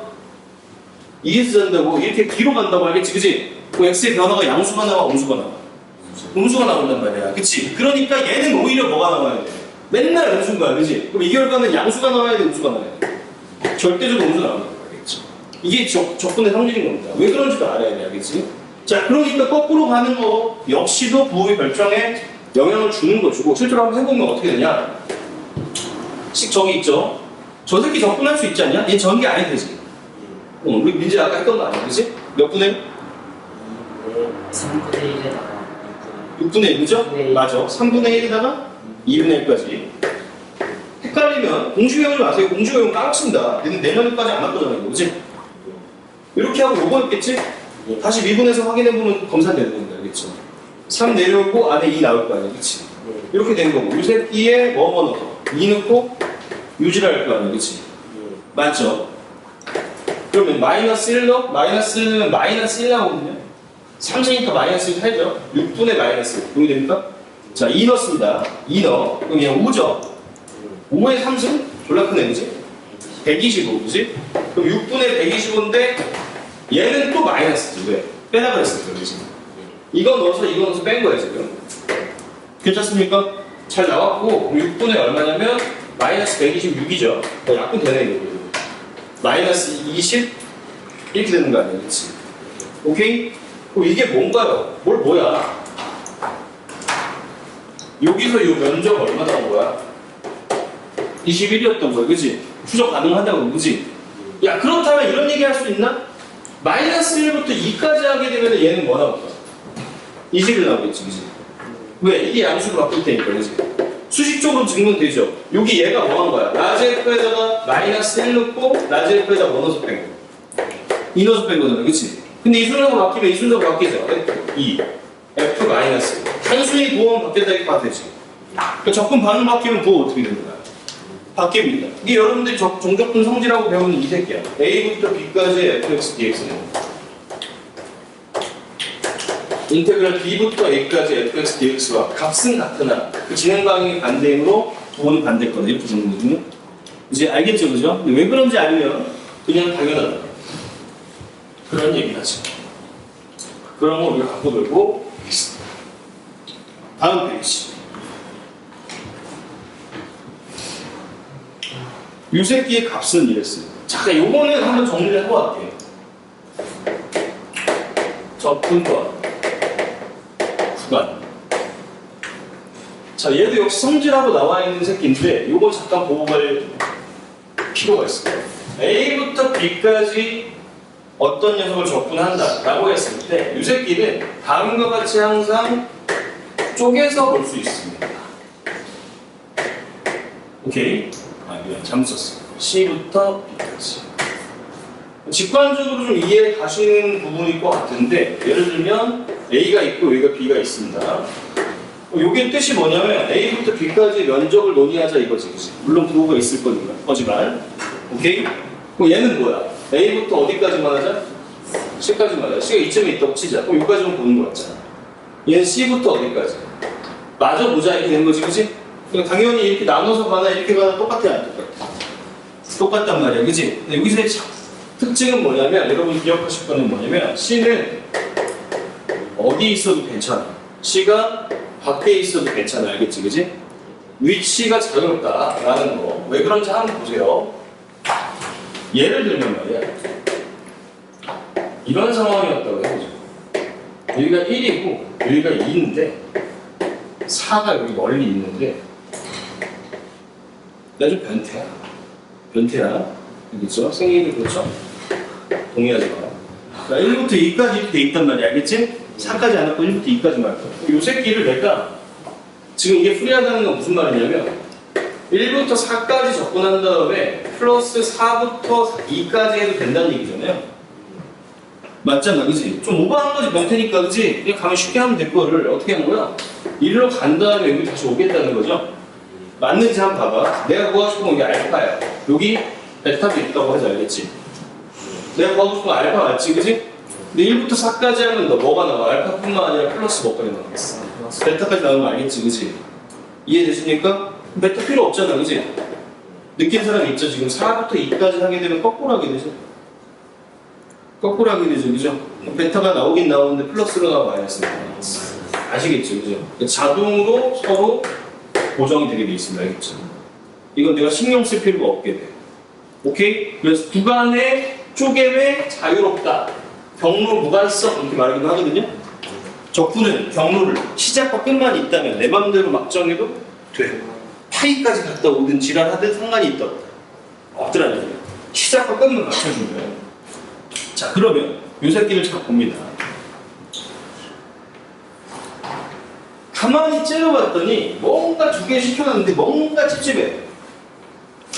A: 2에서 잡는다고, 이렇게 뒤로 간다고 알겠지, 그지? 그 x의 변화가 양수가 나와, 음수가 나와? 음수가 나온단 말이야. 그치? 그러니까 얘는 오히려 뭐가 나와야 돼? 맨날 음수인 거야. 그치? 그럼 이 결과는 양수가 나와야 돼? 음수가 나와야 돼? 절대적으로 음수 나온단 말이야. 그치? 이게 적분의 성질인 겁니다. 왜 그런지도 알아야 돼. 알겠지? 자, 그러니까 거꾸로 가는 거 역시도 부호의 별정에 영향을 주는 것이고, 실제로 한번 해보면 어떻게 되냐? 저기 있죠? 저 새끼 적분할 수 있지 않냐? 얘 전개 안 해도 되지? 우리 민지 아까 했던 거 아니야? 그치? 몇 분의?
B: 3분의 1에다가
A: 6분의 1, 그죠?
B: 6분의 1.
A: 맞아. 3분의 1에다가 2분의 1까지. 헷갈리면 공식 외우지 마세요. 공식 외우면 까먹습니다. 얘는 내년까지 안 할 거잖아요. 이거, 그치? 이렇게 하고 요거 했겠지? 다시 미분해서 확인해보면 검사되는 겁니다. 알겠죠? 3 내려오고 안에 2 나올 거 아니야. 그치? 이렇게 된 거고. 요 새끼에 뭐 넣어서 2 넣고 유지할 거 아니야. 그치? 맞죠? 그러면 마이너스 1 넣어? 마이너스는 마이너스 1 나오거든요. 3이니까 마이너스 1 살죠? 6분의 마이너스 1. 이거 됩니까? 자, 2 넣습니다. 2 넣어. 그럼 그냥 5죠? 5의 3승? 졸라 크네, 그지? 125, 그지? 그럼 6분의 125인데 얘는 또 마이너스지. 왜? 빼라 그랬어, 그지? 이거 넣어서 뺀 거야, 지금. 괜찮습니까? 잘 나왔고, 6분의 얼마냐면 마이너스 126이죠. 약분 되네, 이거. 마이너스 20? 이렇게 되는 거 아니야, 그치? 오케이? 그럼 이게 뭔가요? 뭐야? 여기서 요 면적 얼마 나온 거야? 21이었던 거야, 그치? 추적 가능하다고, 그치? 야, 그렇다면 이런 얘기 할 수 있나? 마이너스 1부터 2까지 하게 되면 얘는 뭐 나올까? 21 나오겠지, 그치? 왜? 이게 양수로 바뀔 테니까, 그치? 수식적으로 증명되죠? 여기 얘가 뭐 한 거야? 라지 F에다가 마이너스 1 넣고 라지 F에다가 뭐 넣어서 뺀 거야? 2 넣어서 뺀 거잖아, 그치? 근데 이 순서가 바뀌면 이 순서가 바뀌죠? F, 2, F 마이너스 단순히 부호만 바뀌었다 이렇게 봐도 되지. 그러니까 적분 반응 바뀌면 부호 어떻게 되는 거야? 바뀝니다. 이게 여러분들이 종적분 성질하고 배우는 이 새끼야. A부터 B까지의 fx dx는 인테그랄 B부터 A까지 fx dx와 값은 같으나 그 진행 방향이 반대이므로 부호는 반대거나 이렇게 되는 거거든요. 이제 알겠죠, 그죠? 근데 왜 그런지 알면 그냥 당연하다. 그런 얘기를 하죠. 그런 거 우리가 갖고 놀고 있습니다. 다음 페이지. 요 새끼의 값은 이랬어요. 잠깐 요거는 한번 정리를 하고 갈게요. 접근과 구간. 자, 얘도 역시 성질하고 나와 있는 새끼인데 요거 잠깐 보고 갈 필요가 있어요. A부터 B까지 어떤 녀석을 접근한다 라고 했을 때 이 새끼는 다음과 같이 항상 쪼개서 볼 수 있습니다. 오케이? 아, 이거 잘못 썼어. C부터 B까지. 직관적으로 좀 이해 가시는 부분일 것 같은데 예를 들면 A가 있고 여기가 B가 있습니다. 요게 뜻이 뭐냐면 A부터 B까지 면적을 논의하자 이거지, 그치? 물론 부호가 있을 거지만 오케이? 그럼 얘는 뭐야? A부터 어디까지만 하자? C까지만 하자. C가 이쯤에 있다고 치자. 그럼 여기까지만 보는 거 같잖아. 얘는 C부터 어디까지? 마저 보자 이렇게 되는 거지, 그치? 그러니까 당연히 이렇게 나눠서 가나 이렇게 가나 똑같아, 안 똑같아? 똑같단 말이야, 그치? 근데 여기서의 특징은 뭐냐면 여러분이 기억하실 거는 뭐냐면 C는 어디 있어도 괜찮아. C가 밖에 있어도 괜찮아, 알겠지, 그치? 위치가 자유롭다라는 거. 왜 그런지 한번 보세요. 예를 들면 말이야. 이런 상황이었다고 해보죠. 여기가 1이고 여기가 2인데 4가 여기 멀리 있는데 나 좀 변태야. 알겠죠? 생일이 그렇죠? 동의하지 마. 자, 1부터 2까지 이렇게 돼 있단 말이야, 알겠지? 4까지 안 하고 1부터 2까지만 할 거야. 요 새끼를 내가 지금 이게 프리하다는 건 무슨 말이냐면 1부터 4까지 접근한 다음에 플러스 4부터 2까지 해도 된다는 얘기잖아요. 맞잖아, 그치? 좀 오버한 거지, 변태니까, 그치? 그냥 가면 쉽게 하면 될 거를 어떻게 하는 거야? 이리로 간 다음에 여기 다시 오겠다는 거죠? 맞는지 한번 봐봐. 내가 구하고 싶은 건 이게 알파야. 여기 베타도 있다고 하지, 알겠지? 내가 구하고 싶은 건 알파 맞지, 그치? 근데 1부터 4까지 하면 너 뭐가 나와? 알파뿐만 아니라 플러스 뭐까지 나오겠어? 베타까지 나오면 알겠지, 그치? 이해되십니까? 베타 필요 없잖아, 그치? 느낀 사람 있죠? 지금 4부터 2까지 하게 되면 거꾸로 하게 되죠? 거꾸로 하게 되죠, 그죠? 베타가 나오긴 나오는데 플러스로 나와 마이너스로 나와. 아시겠죠, 그죠? 그러니까 자동으로 서로 고정이 되게 돼 있습니다, 알겠죠? 이건 내가 신경 쓸 필요가 없게 돼. 오케이? 그래서 구간의 쪼개매 자유롭다. 경로 무관성 이렇게 말하기도 하거든요. 적분은 경로를 시작과 끝만 있다면 내 맘대로 막 정해도 돼. 파이까지 갔다 오든 지랄하든 상관이 있다 없더라는 얘기예요. 시작과 끝만 맞춰준 거예요. 자, 그러면 요 새끼를 잘 봅니다. 가만히 째려봤더니 뭔가 두 개 시켜놨는데 뭔가 찝찝해.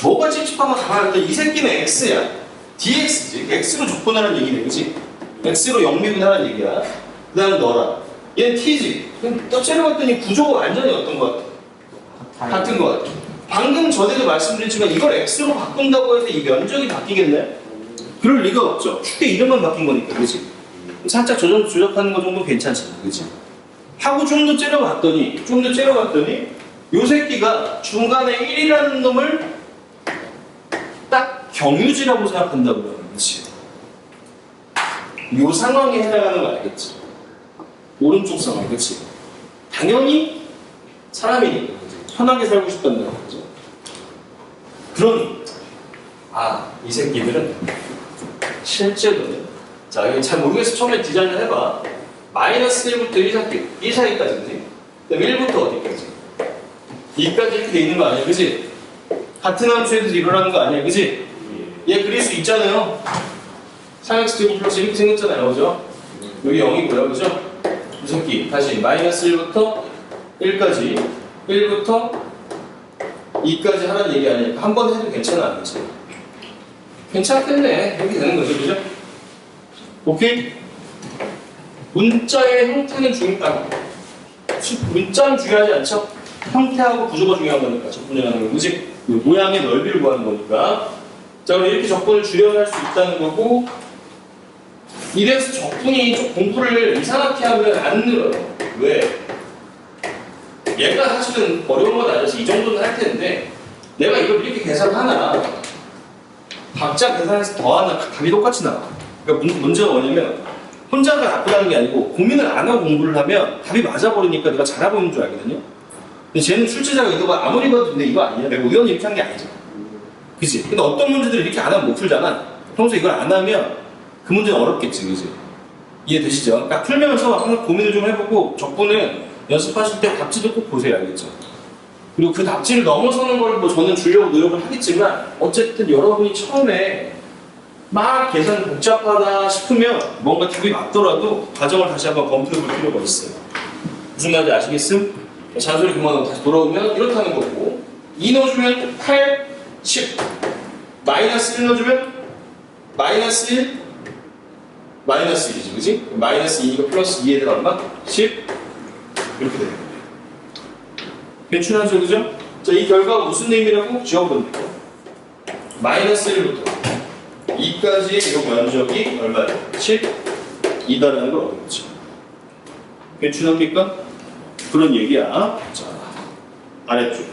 A: 뭐가 찝찝하면 가만히 봤더니 이 새끼는 X야. DX지. X로 족분하라는 얘기네, 그치? X로 영미분하라는 얘기야. 그 다음에 너라. 얘는 T지. 그럼 또 째려봤더니 구조가 완전히 어떤 것 같아? 같은 것 같아. 방금 전에도 말씀드렸지만 이걸 X로 바꾼다고 해서 이 면적이 바뀌겠네? 그럴 리가 없죠. 축의 이름만 바뀐 거니까, 그치? 살짝 조작하는 거 정도는 괜찮잖아, 그치? 하고 좀 더 째려봤더니 요 새끼가 중간에 1이라는 놈을 딱 경유지라고 생각한다고요, 그치? 요 상황에 해당하는 거 알겠지? 오른쪽 상황, 그치? 당연히 사람이니까, 그치? 편하게 살고 싶단다는 거죠. 그러니, 이 새끼들은 실제로는, 자, 이거 잘 모르겠어. 처음에 디자인을 해봐. 마이너스 1부터 1 사이까지지. 그다음 1부터 어디까지? 2까지 이렇게 돼 있는 거 아니야, 그치? 같은 함수에서 일어나는 거 아니야, 그치? 얘 그릴 수 있잖아요. 3x 제곱 플러스 이렇게 생겼잖아요, 그죠? 여기 0이고요, 그죠? 이 새끼 다시 마이너스 1부터 1까지 1부터 2까지 하라는 얘기 아니니까 한 번 해도 괜찮아, 그치? 괜찮겠네. 이렇게 되는 거죠, 그죠? 오케이? 문자의 형태는 문자는 중요하지 않죠? 형태하고 구조가 중요한 거니까 적분이라는 건, 그치? 모양의 넓이를 구하는 거니까. 자, 그럼 이렇게 적분을 줄여갈 수 있다는 거고, 이래서 적분이 좀 공부를 이상하게 하면 안 늘어요. 왜? 얘가 사실은 어려운 건 아니어서 이 정도는 할 텐데, 내가 이걸 이렇게 계산하나, 각자 계산해서 더하나 답이 똑같이 나와. 그러니까 문제가 뭐냐면, 혼자가 나쁘다는 게 아니고 고민을 안 하고 공부를 하면 답이 맞아버리니까 내가 잘하고 있는 줄 알거든요. 근데 쟤는 출제자가 이거가 아무리 봐도 근데 이거 아니야. 내가 우연히 이렇게 한 게 아니잖아. 그치? 근데 어떤 문제들을 이렇게 안 하면 못 풀잖아. 평소에 이걸 안 하면 그 문제는 어렵겠지, 그치? 이해되시죠? 그러니까 풀면서 항상 고민을 좀 해보고 적분은 연습하실 때 답지도 꼭 보세요, 알겠죠? 그리고 그 답지를 넘어서는 걸 뭐 저는 주려고 노력을 하겠지만 어쨌든 여러분이 처음에 막 계산 복잡하다 싶으면 뭔가 답이 맞더라도 과정을 다시 한번 검토해 볼 필요가 있어요. 무슨 말인지 아시겠음? 잔소리 그만하고 다시 돌아오면 이렇다는 거고, 2 넣어주면 8, 10 마이너스 1 넣어주면 마이너스 1 마이너스 1이지, 그치? 마이너스 2니까 플러스 2에 대한 얼마? 10 이렇게 되는 거예요. 괜찮죠, 그죠? 자, 이 결과가 무슨 의미라고 지워보면 돼요. 마이너스 1부터 2까지의 이 면적이 얼마예요? 10이다라는 걸 얻은 거죠. 괜찮습니까? 그런 얘기야. 자, 아래쪽.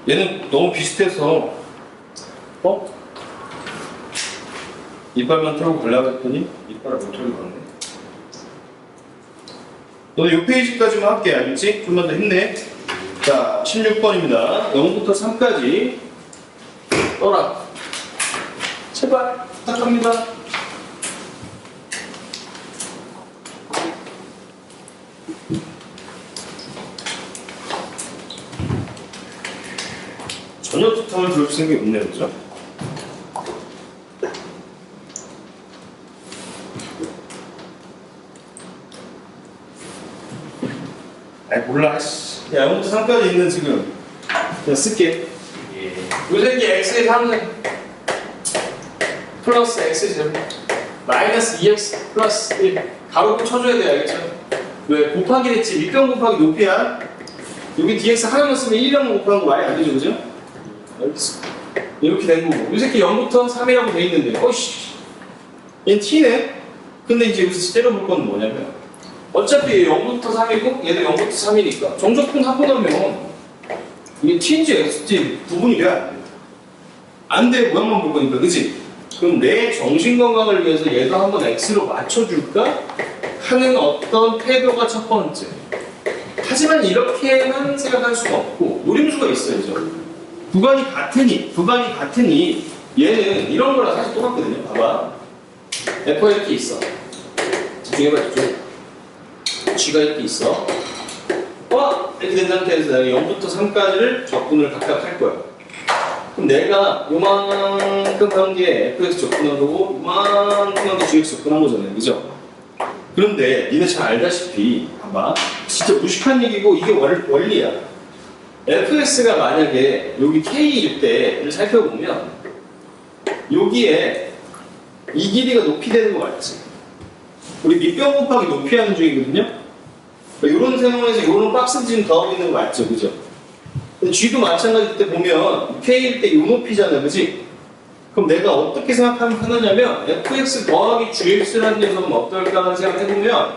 A: 얘는 너무 비슷해서 이빨만 털고 가려고 했더니 이빨을 못 털고 갔네. 너는 이 페이지까지만 할게, 알겠지? 좀만 더 힘내. 자, 16번입니다. 0부터 3까지 떠라. 제발 부탁합니다. 전혀 투탕을 들을 생각이 없네요, 그죠? 아이 몰라. 야, 0부터 3까지 있는 지금 그냥 쓸게. 요 새끼 x의 3은 플러스 x제곱 마이너스 2x 플러스 1 가로로 쳐줘야 돼, 알겠죠? 왜? 곱하기 했지. 밑변 곱하기 높이야. 여기 dx 하나만 쓰면 1이라고 곱하는 거 말이 안 되죠, 그죠? 알겠어. 이렇게 된 거고, 이 새끼 0부터 3이라고 돼 있는데, 어이씨, 얘는 t네? 근데 이제 여기서 때려볼 건 뭐냐면, 어차피 0부터 3이고, 얘도 0부터 3이니까, 정적분 하고 나면, 이게 t인지 x인지 구분이 돼야 안 돼. 안 돼, 모양만 볼 거니까, 그치? 그럼 내 정신 건강을 위해서 얘도 한번 x로 맞춰줄까? 하는 어떤 태도가 첫 번째. 하지만 이렇게만 생각할 수가 없고 노림수가 있어야죠. 구간이 같으니 얘는 이런 거랑 사실 똑같거든요. 봐봐. F가 이렇게 있어. 집중해봐, 집중. G가 이렇게 있어. 이렇게 된 상태에서 내가 0부터 3까지를 적분을 각각 할 거야. 그럼 내가 요만큼 한 게 fx 적분한 거고 요만큼 한 게 gx 적분한 거잖아요. 그죠? 그런데 니네 잘 알다시피 봐봐. 진짜 무식한 얘기고 이게 원리야. fx가 만약에 여기 k일 때를 살펴보면 여기에 이 길이가 높이 되는 거 맞지? 우리 밑변 곱하기 높이 하는 중이거든요? 이런 상황에서 이런 박스 지금 더하고 있는 거 맞죠? 그죠? G도 마찬가지일 때 보면 K일 때 이 높이잖아, 그지? 그럼 내가 어떻게 생각하면 하느냐면 fx 더하기 gx라는 녀석은 어떨까 하는 생각을 해보면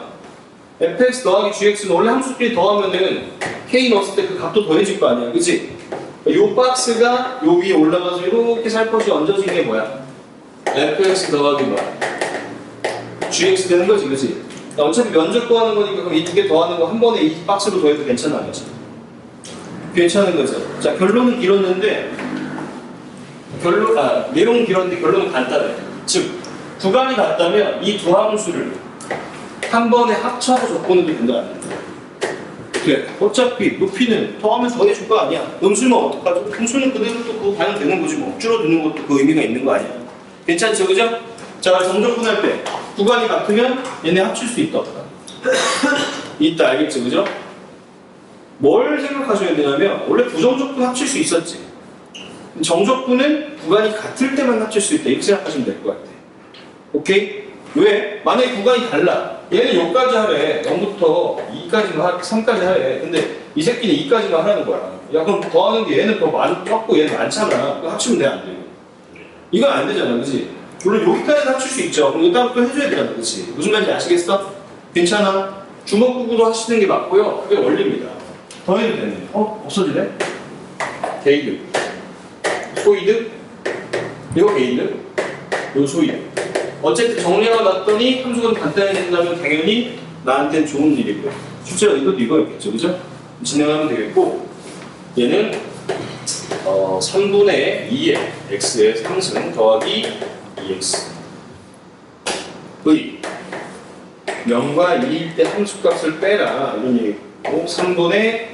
A: fx 더하기 gx는 원래 함수끼리 더하면은 K 넣었을 때 그 값도 더해질 거 아니야, 그지? 이 박스가 요 위에 올라가서 이렇게 살포시 얹어진 게 뭐야? fx 더하기 뭐야? gx 되는 거지, 그지? 어차피 면적 구하는 거니까 그럼 이 두 개 더하는 거 한 번에 이 박스로 더해도 괜찮아, 안 괜찮은 거죠. 자, 결론은 길었는데 내용은 길었는데 결론은 간단해. 즉, 구간이 같다면 이 두 함수를 한 번에 합쳐서 적분해도 된다, 안 된다. 그래, 어차피 높이는 더하면 더해줄 거 아니야. 음수는 어떡하죠? 음수는 그대로 또 그거 반영되는 거지 뭐. 줄어드는 것도 그 의미가 있는 거 아니야. 괜찮죠, 그죠? 자, 정적분할 때 구간이 같으면 얘네 합칠 수 있다, 없다? 있다, 알겠죠, 그죠? 뭘 생각하셔야 되냐면 원래 부정적분 합칠 수 있었지. 정적분은 구간이 같을 때만 합칠 수 있다, 이렇게 생각하시면 될 것 같아. 오케이? 왜? 만약에 구간이 달라. 얘는 여기까지 하래. 0부터 2까지만 3까지 하래. 근데 이 새끼는 2까지만 하라는 거야. 야, 그럼 더하는 게 얘는 더 적고 얘는 많잖아. 그거 합치면 돼, 안 돼? 이건 안 되잖아, 그지? 물론 여기까지는 합칠 수 있죠. 그럼 이따가 또 해줘야 되잖아, 그치? 무슨 말인지 아시겠어? 괜찮아. 주먹구구로 하시는 게 맞고요. 그게 원리입니다. 더해도 되네. 없어지네? 게이드. 소이드. 이거 게이드. 이거 소이드. 어쨌든 정리하고 났더니 함수가 간단해진다면 당연히 나한테는 좋은 일이고요. 실제로 이것도 이거였겠죠, 그죠? 진행하면 되겠고, 얘는 3분의 2의 x의 상승 더하기 2x 의 0과 2일 때 함수값을 빼라 이런 얘기고 3분의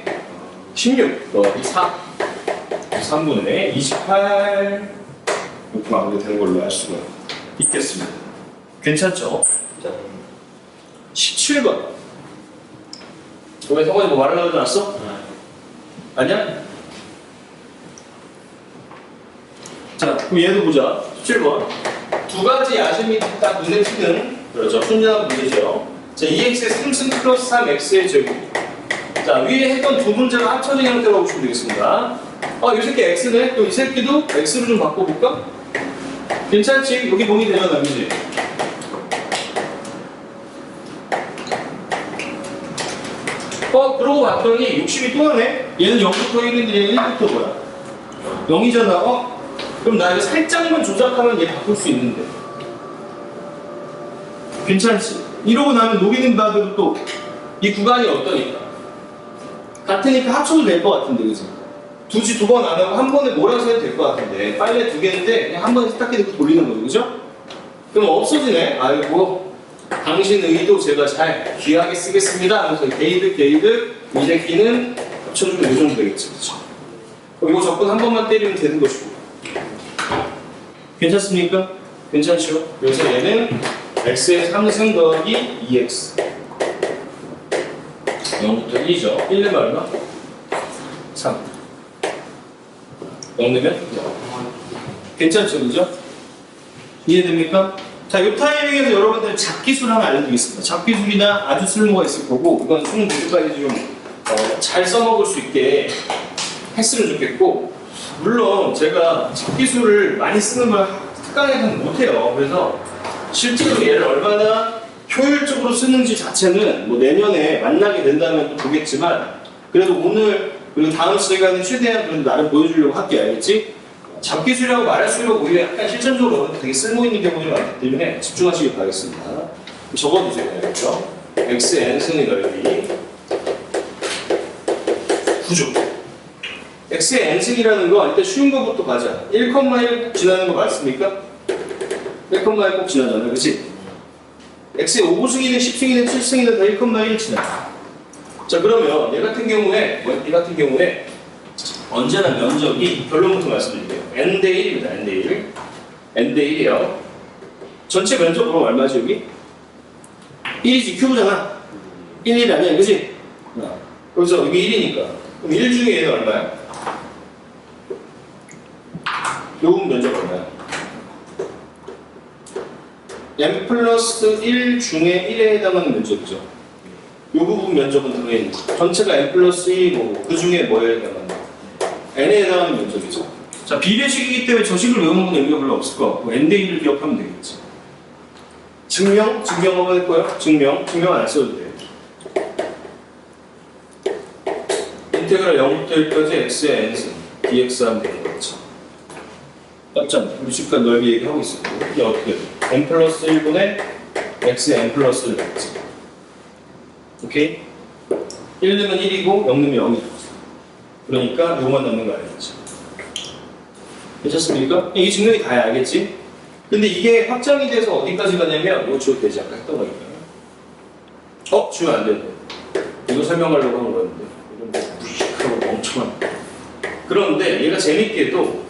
A: 16 더하기 4 3분의 28 이렇게 마무리되는 걸로 알 수가 있겠습니다. 괜찮죠? 자, 17번 왜 성원이 뭐 말하려고 하지 않았어? 아니야? 자, 그럼 얘도 보자. 17번. 두 가지 야심이 딱 눈에 띄는, 그렇죠. 순진한 문제죠. 자, 2x의 3승 플러스 3x의 제곱. 자, 위에 했던 두 문제를 합쳐진 형태로 보시면 되겠습니다. 이 새끼 x네? 또 이 새끼도 x로 좀 바꿔볼까? 괜찮지? 여기 동의 되잖아, 그지? 그러고 봤더니 욕심이 또 나네? 얘는 0부터 1인데 얘는 1부터 뭐야? 0이잖아. 그럼 나 이거 살짝만 조작하면 얘 바꿀 수 있는데. 괜찮지? 이러고 나면 녹이는 바들도 또 이 구간이 어떠니까? 같으니까 합쳐도 될 것 같은데, 그지? 굳이 두 번 안 하고 한 번에 몰아서 해도 될 것 같은데. 빨래 두 개인데 그냥 한 번에 세탁기 넣고 돌리는 거죠, 그죠? 그럼 없어지네? 아이고, 당신 의도 제가 잘 귀하게 쓰겠습니다 하면서 게이득 이 새끼는 합쳐주면 이 정도 되겠지, 그죠? 그럼 이거 적분 한 번만 때리면 되는 것이고. 괜찮습니까? 괜찮죠? 그래서 얘는 x의 3승 더하기 2x 0부터 1이죠. 1 내면 얼마? 3 0 내면? 0 괜찮죠? 그죠? 이해됩니까? 자, 이 타이밍에서 여러분들 잡기술 하나 알려드리겠습니다. 잡기술이나 아주 쓸모가 있을 거고 이건 수능 문제까지 좀 잘 써먹을 수 있게 했으면 좋겠고, 물론 제가 잡기술을 많이 쓰는 걸 특강에서는 못해요. 그래서 실제로 얘를 얼마나 효율적으로 쓰는지 자체는 뭐 내년에 만나게 된다면 또 보겠지만, 그래도 오늘 그리고 다음 시간에 최대한 그래도 나를 보여주려고 할게, 알겠지? 잡기술이라고 말할수록 오히려 약간 실전적으로 되게 쓸모있는 경우가 많기 때문에 집중하시길 바라겠습니다. 적어두세요, 알겠죠? xn승의 넓이 구조. x의 n승이라는 거 일단 쉬운 거부터 가자. 1,1 지나는 거 맞습니까? 1,1 꼭 지나잖아, 그치? x의 5승이든 10승이든 7승이든 다 1,1 지나. 자, 그러면 얘 같은 경우에 언제나 면적이 결론부터 말씀드릴게요. n 대 1입니다. n 대 1. n 대 1이요. 전체 면적으로 얼마지 여기? 1이지 큐브잖아. 1 아니야, 그치? 그래서 여기 1이니까. 그럼 1 중에 얘는 얼마야? 요 면적 얼마야? n 플러스 1 중에 1에 해당하는 면적이죠. 요 부분 면적은 들어있는 거. 전체가 n 플러스 1이고 그 중에 뭐에 해당하는 거? n에 해당하는 면적이죠. 자, 비례식이기 때문에 저 식을 외우는 건 의미가 별로 없을 것 같고 n 대 1을 기억하면 되겠지. 증명 한번 해볼까요? 증명 안 써도 돼. 인테그랄 0부터 1까지 x의 n승 dx 하면 되는 거죠. 맞잖아. 우리 지금까지 넓이 얘기하고 있었고 이게 어떻게 돼? n 플러스 1분의 x의 n 플러스 1 되겠지. 오케이? 1 넣으면 1이고 0 넣으면 0이죠. 그러니까 요거만 넣는 거 알겠지? 괜찮습니까? 이게 증명이 다야, 알겠지? 근데 이게 확장이 돼서 어디까지 가냐면 이거 지워도 되지, 아까 했던 거니까. 지우면 안 되는데. 이거 설명하려고 하는 거였는데 이런 거 무식하고 멍청한. 그런데 얘가 재밌게도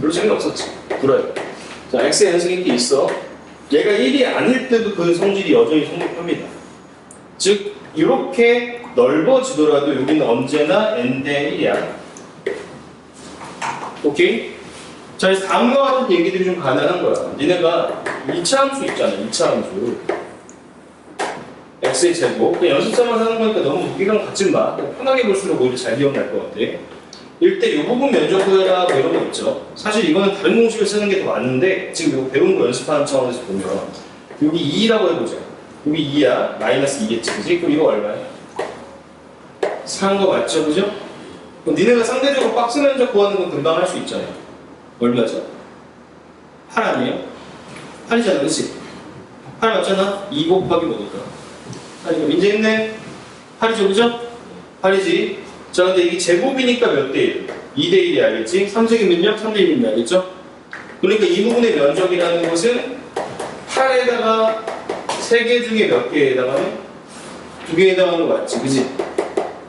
A: 별로 재미없었지. 불어요. 자, x의 n승이 게 있어. 얘가 1이 아닐 때도 그 성질이 여전히 성립합니다. 즉 이렇게 넓어지더라도 여기는 언제나 n 대 1이야. 오케이? 자, 그래서 다음과 같은 얘기들이 좀 가능한 거야. 니네가 2차 함수 있잖아. 2차 함수. x의 제곱. 그냥 연습사만 하는 거니까 너무 무게감 갖지 마. 편하게 볼수록 오히려 잘 기억날 것 같아. 일대 이 부분 면적 구해라 뭐 이런 거 있죠. 사실 이거는 다른 공식을 쓰는 게 더 맞는데 지금 이거 배운 거 연습하는 차원에서 보면 여기 2라고 해보자. 여기 2야. 마이너스 2겠지. 그지? 그럼 이거 얼마야? 4인 거 맞죠? 그죠? 그럼 니네가 상대적으로 박스 면적 구하는 건 금방 할 수 있잖아요. 얼마죠? 8 아니에요? 8이잖아, 그치? 8 맞잖아? 2 곱하기 뭐니까? 8이니까 민재 했네? 8이죠, 그죠? 8이지. 자, 근데 이게 제곱이니까 몇 대 1? 2 대 1이 알겠지? 3제곱면요? 3 대 1이면 알겠죠? 그러니까 이 부분의 면적이라는 것은 8에다가 3개 중에 몇 개에 해당하네? 2개에 해당하는 거 맞지? 그지?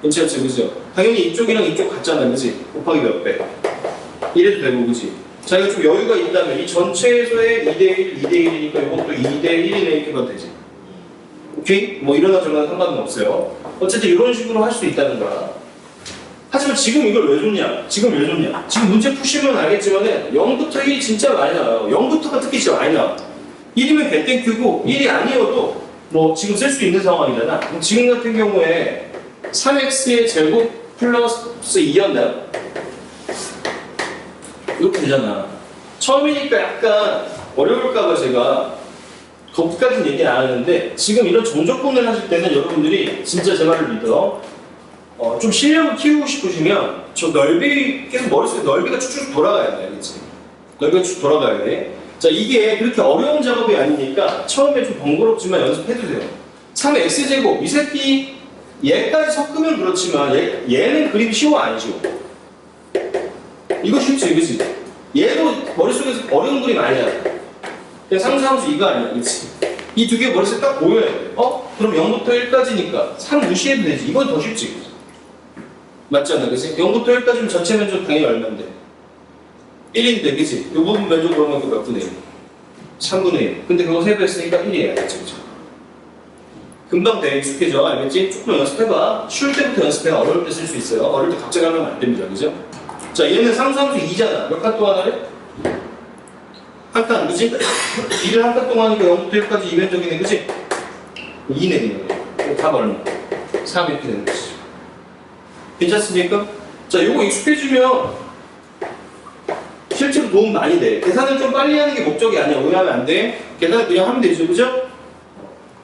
A: 괜찮지? 그죠? 당연히 이쪽이랑 이쪽 같잖아, 그지? 곱하기 몇 배? 1해도 되고, 그지? 자, 이거 좀 여유가 있다면 이 전체에서의 2대1, 2대1이니까 이것도 2대1이네 이렇게 봐도 되지. 오케이? 뭐 이러나 저러나 상관은 없어요. 어쨌든 이런 식으로 할 수 있다는 거야. 하지만 지금 이걸 왜 줬냐? 지금 문제 푸시면 알겠지만은 0부터 1이 진짜 많이 나와요. 0부터가 특히 진짜 많이 나와. 1이면 개땡큐고 1이 아니어도 뭐 지금 쓸 수 있는 상황이잖아. 그럼 지금 같은 경우에 3x의 제곱 플러스 2였나요? 이렇게 되잖아. 처음이니까 약간 어려울까봐 제가 거기까지는 얘기 안 하는데 지금 이런 정적분을 하실 때는 여러분들이 진짜 제 말을 믿어. 좀 실력을 키우고 싶으시면 저 넓이 계속 머릿속에 넓이가 쭉쭉 돌아가야 돼, 알겠지? 넓이가 쭉 돌아가야 돼. 자, 이게 그렇게 어려운 작업이 아니니까 처음에 좀 번거롭지만 연습해도 돼요. 3x제곱 이 새끼 얘까지 섞으면 그렇지만 얘는 그림이 쉬워 안 쉬워? 이거 쉽지, 그치? 얘도 머릿속에서 어려운 그림 아니잖아. 그냥 상수함수 이거 아니야, 그치? 이 두 개 머릿속에 딱 보여야 돼. 그럼 0부터 1까지니까 3 무시해도 되지. 이건 더 쉽지, 그치? 맞지 않나, 그치? 0부터 1까지면 전체 면적 당연히 얼마인데? 1인데, 그치? 이 부분 면적으로 하면 몇 분의 1? 3분의 1. 근데 그거 세배했으니까 1이에요, 알겠지? 그치? 금방 돼, 익숙해져, 알겠지? 조금 연습해봐. 쉬울 때부터 연습해. 어려울 때 쓸 수 있어요. 어려울 때 갑자기 하면 안 됩니다, 그죠? 자, 얘는 상수함수 2잖아. 몇 칸 동안 하래? 한 칸, 그치? 2를 한 칸 동안 하니까 0부터 1까지 2면적이네, 그치? 2네, 그냥. 답 얼마? 3 이렇게 되는 거지. 괜찮습니까? 자, 요거 익숙해지면 실제로 도움 많이 돼. 계산을 좀 빨리 하는 게 목적이 아니야. 오해하면 안 돼. 계산을 그냥 하면 되죠, 그죠?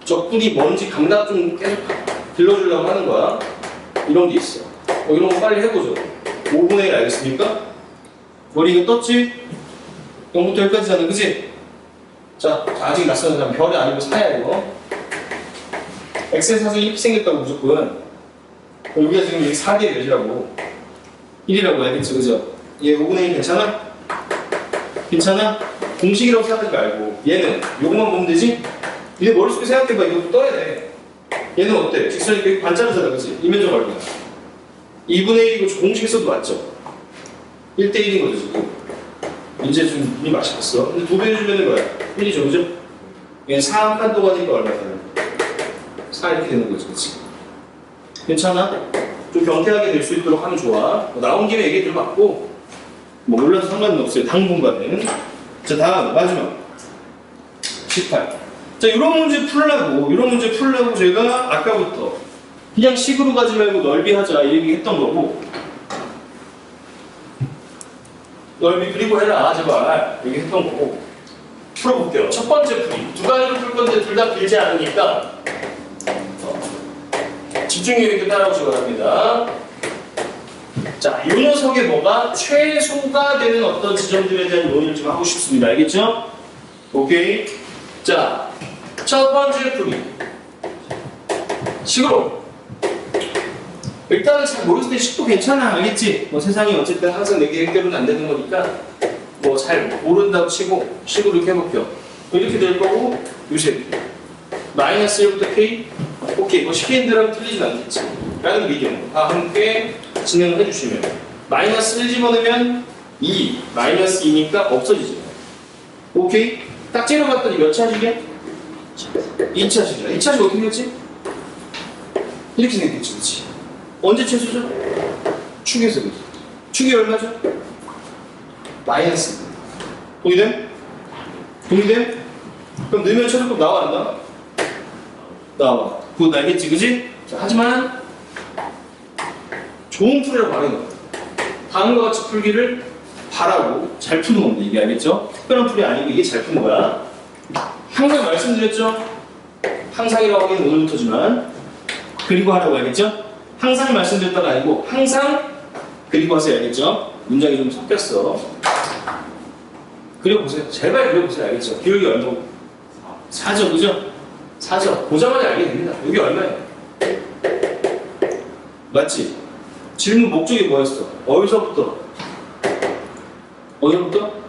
A: 적분이 뭔지 감각 좀 계속 들려주려고 하는 거야. 이런 게 있어. 이런 거 빨리 해보죠. 5분의 1 알겠습니까? 머리 이거 떴지? 0부터 1까지잖아, 그치? 자, 아직 낯선 사람 별이 아니고 사야 이거. x의 사선이 이렇게 생겼다고 무조건. 여기가 지금 여기 4개 몇이라고? 1이라고 알겠지, 그죠? 얘 5분의 1 괜찮아? 괜찮아? 공식이라고 생각하지 말고 얘는 요것만 보면 되지? 이제 머릿속에 생각해봐. 이거 떠야 돼. 얘는 어때? 직선이 여기 반자르잖아, 그치? 이면적 얼마야? 2분의 1이고 공식 써도 맞죠? 1대 1인 거죠, 지금. 이제 좀 눈이 맛있겠어. 근데 2배 해주면 뭐야? 1이죠, 그죠? 얘는 4 한 칸 동안이니까 얼마야? 4 이렇게 되는 거지, 그치? 괜찮아? 좀 경쾌하게 될 수 있도록 하면 좋아. 뭐 나온 김에 얘기 들어봤고, 뭐 몰라도 상관은 없어요. 당분간은. 자, 다음 마지막 18. 자, 이런 문제 풀려고 제가 아까부터 그냥 식으로 가지 말고 넓이 하자 이 얘기 했던 거고, 넓이 그리고 해라 제발 얘기 했던 거고, 풀어볼게요. 첫 번째 풀이 두 가지로 풀 건데 둘 다 길지 않으니까 집중력 있게 따라오시기 바랍니다. 자, 이 녀석의 뭐가 최소가 되는 어떤 지점들에 대한 논의를 좀 하고 싶습니다. 알겠죠? 오케이. 자, 첫 번째 풀이 식으로. 일단은 잘 모르겠을 때 식도 괜찮아, 알겠지? 뭐 세상이 어쨌든 항상 내게 해결은 안 되는 거니까 뭐 잘 모른다고 치고 식으로 이렇게 해볼게요. 이렇게 될 거고 요새 마이너스 1부터 k. 오케이, 뭐 시키는대로 틀리진 않겠지. 라는 미디엄 다 함께 진행을 해주시면 마이너스 1 집어넣으면 2, 마이너스 2니까 없어지죠. 오케이? 딱 째려봤더니 몇 차식이야? 2차식이야. 2차식 어떻게 생겼지? 이렇게 생겼지, 그치? 언제 최소죠? 축에서 그치? 축이 얼마죠? 마이너스. 동의됨? 동의됨? 그럼 넣으면 최소값 나와 안 나와? 나와. 그거 알겠지, 그치? 자, 하지만 좋은 풀이라고 말하는 거야. 다음과 같이 풀기를 바라고 잘 푸는 겁니다. 이게 알겠죠? 특별한 풀이 아니고 이게 잘 푸는 거야. 항상 말씀드렸죠? 항상이라고 하기는 오늘부터지만 그리고 하라고 알겠죠? 항상 말씀드렸다가 아니고 항상 그리고 하세요. 알겠죠? 문장이 좀 섞였어. 그려보세요. 제발 그려보세요. 알겠죠? 기울기 얼마고? 4죠, 그죠? 4죠. 보자마자 알게 됩니다. 여기 얼마예요? 맞지? 질문 목적이 뭐였어? 어디서부터? 어디서부터?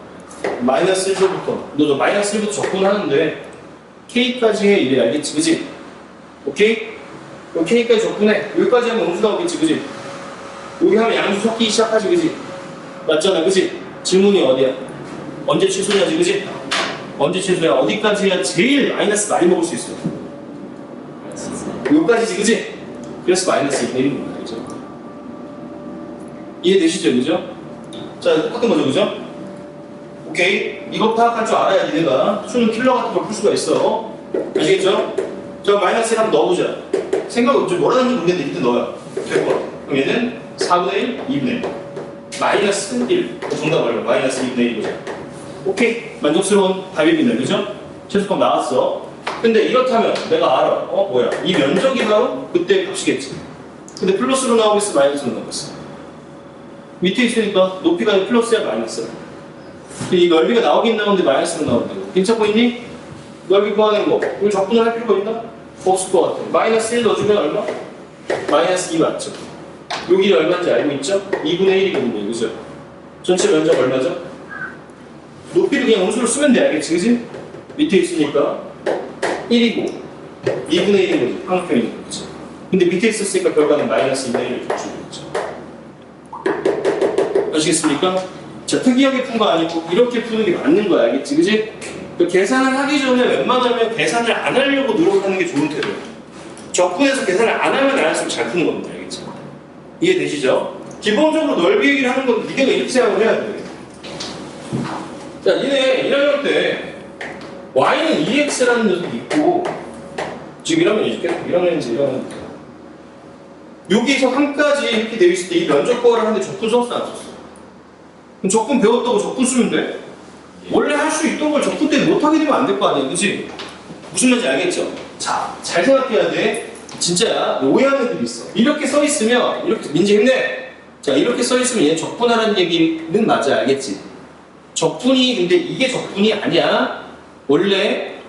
A: 마이너스 1서부터. 너 저 마이너스 1부터 접근하는데 K까지 해. 이래 알겠지? 그지? 오케이? 그럼 K까지 접근해. 여기까지 하면 음수 나오겠지? 그지? 여기 하면 양수 섞이기 시작하지? 그지? 맞잖아. 그지? 질문이 어디야? 언제 취소냐지? 그지? 언제 취소야? 어디까지 해야 제일 마이너스 많이 먹을 수 있어? 여기까지지? 그지? 그래서 마이너스 2분의 1인 거야. 그죠? 이해되시죠? 그죠? 자, 똑같은 거죠, 그죠? 오케이. 이거 파악할 줄 알아야 니네가 수능 킬러 같은 걸 풀 수가 있어. 아시겠죠? 자, 마이너스 1 한번 넣어보자. 생각 좀 뭐라 하는지 모르겠는데 일단 넣어요. 될 거야. 그럼 얘는 4분의 1, 2분의 1. 마이너스 1. 정답 얼마? 마이너스 2분의 1이죠. 오케이. 만족스러운 답입니다. 그죠? 최소값 나왔어. 근데 이렇다면 내가 알아. 뭐야? 이 면적이 바로 그때 값이겠지. 근데 플러스로 나오고 있어? 마이너스로 나오고 있어? 밑에 있으니까 높이가 플러스야 마이너스야? 이 넓이가 나오긴 나오는데 마이너스로 나온다고. 괜찮고 있니? 넓이 구하는 거. 이거 적분을 할 필요가 있나? 없을 것 같아. 마이너스 1 넣어주면 얼마? 마이너스 2 맞죠? 여기 얼마인지 알고 있죠? 2분의 1이거든요. 그죠? 전체 면적 얼마죠? 높이를 그냥 음수로 쓰면 돼. 알겠지? 그지? 밑에 있으니까 1이고 2분의 1인 거지. 한국형인 거지. 근데 밑에 있었으니까 결과는 마이너스 2분의 1을 주는 거죠. 아시겠습니까? 자, 특이하게 푼 거 아니고 이렇게 푸는 게 맞는 거야. 알겠지? 그지? 그 계산을 하기 전에 웬만하면 계산을 안 하려고 노력하는 게 좋은 태도예요. 적분해서 계산을 안 하면 안 할수록 잘 푸는 겁니다. 알겠지? 이해되시죠? 기본적으로 넓이 얘기를 하는 건 니네가 이렇게 생각을 해야 돼. 자, 니네 1학년 때 y는 2x라는 녀석이 있고 지금 1학년이지? 1학년인지 1학년 여기서 한 가지 이렇게 되어 있을 때 이 면적 구하를 하는데 적분 썼어 안 썼어? 그럼 적분 배웠다고 적분 쓰면 돼? 원래 할 수 있던 걸 적분 때 못하게 되면 안 될 거 아니야, 그치? 무슨 말인지 알겠죠? 자, 잘 생각해야 돼. 진짜야, 오해하는 애들이 있어. 이렇게 써 있으면, 이렇게, 민지 힘내! 자, 이렇게 써 있으면 얘 적분하라는 얘기는 맞아, 알겠지? 적분이, 근데 이게 적분이 아니야. 원래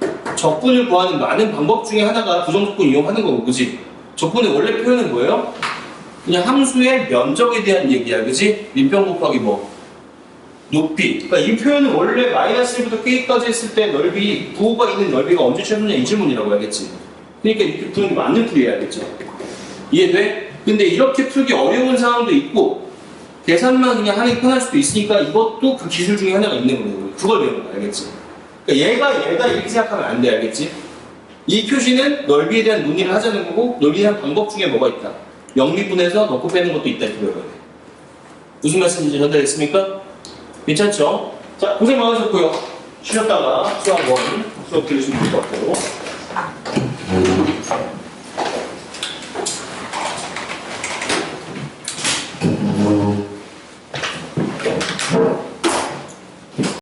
A: 적분을 구하는 많은 방법 중에 하나가 부정적분 이용하는 거고, 그지? 적분의 원래 표현은 뭐예요? 그냥 함수의 면적에 대한 얘기야, 그지? 밑변 곱하기 뭐? 높이. 그러니까 이 표현은 원래 마이너스 1부터 K까지 했을 때 넓이, 부호가 있는 넓이가 언제 최소냐 이 질문이라고 해야겠지. 그러니까 이렇게 푸는 게 맞는 풀이해야겠죠. 이해돼? 근데 이렇게 풀기 어려운 상황도 있고, 계산만 그냥 하는 게 편할 수도 있으니까 이것도 그 기술 중에 하나가 있는 거예요. 그걸 배우는 거야, 알겠지? 그러니까 얘가 이렇게 생각하면 안 돼, 알겠지? 이 표시는 넓이에 대한 논의를 하자는 거고, 넓이에 대한 방법 중에 뭐가 있다. 영미분해서 넣고 빼는 것도 있다, 이렇게 배워야 돼. 무슨 말씀인지 전달됐습니까? 괜찮죠? 자, 고생 많으셨고요. 쉬셨다가 수학 1 수업 들으시면 될 것 같아요.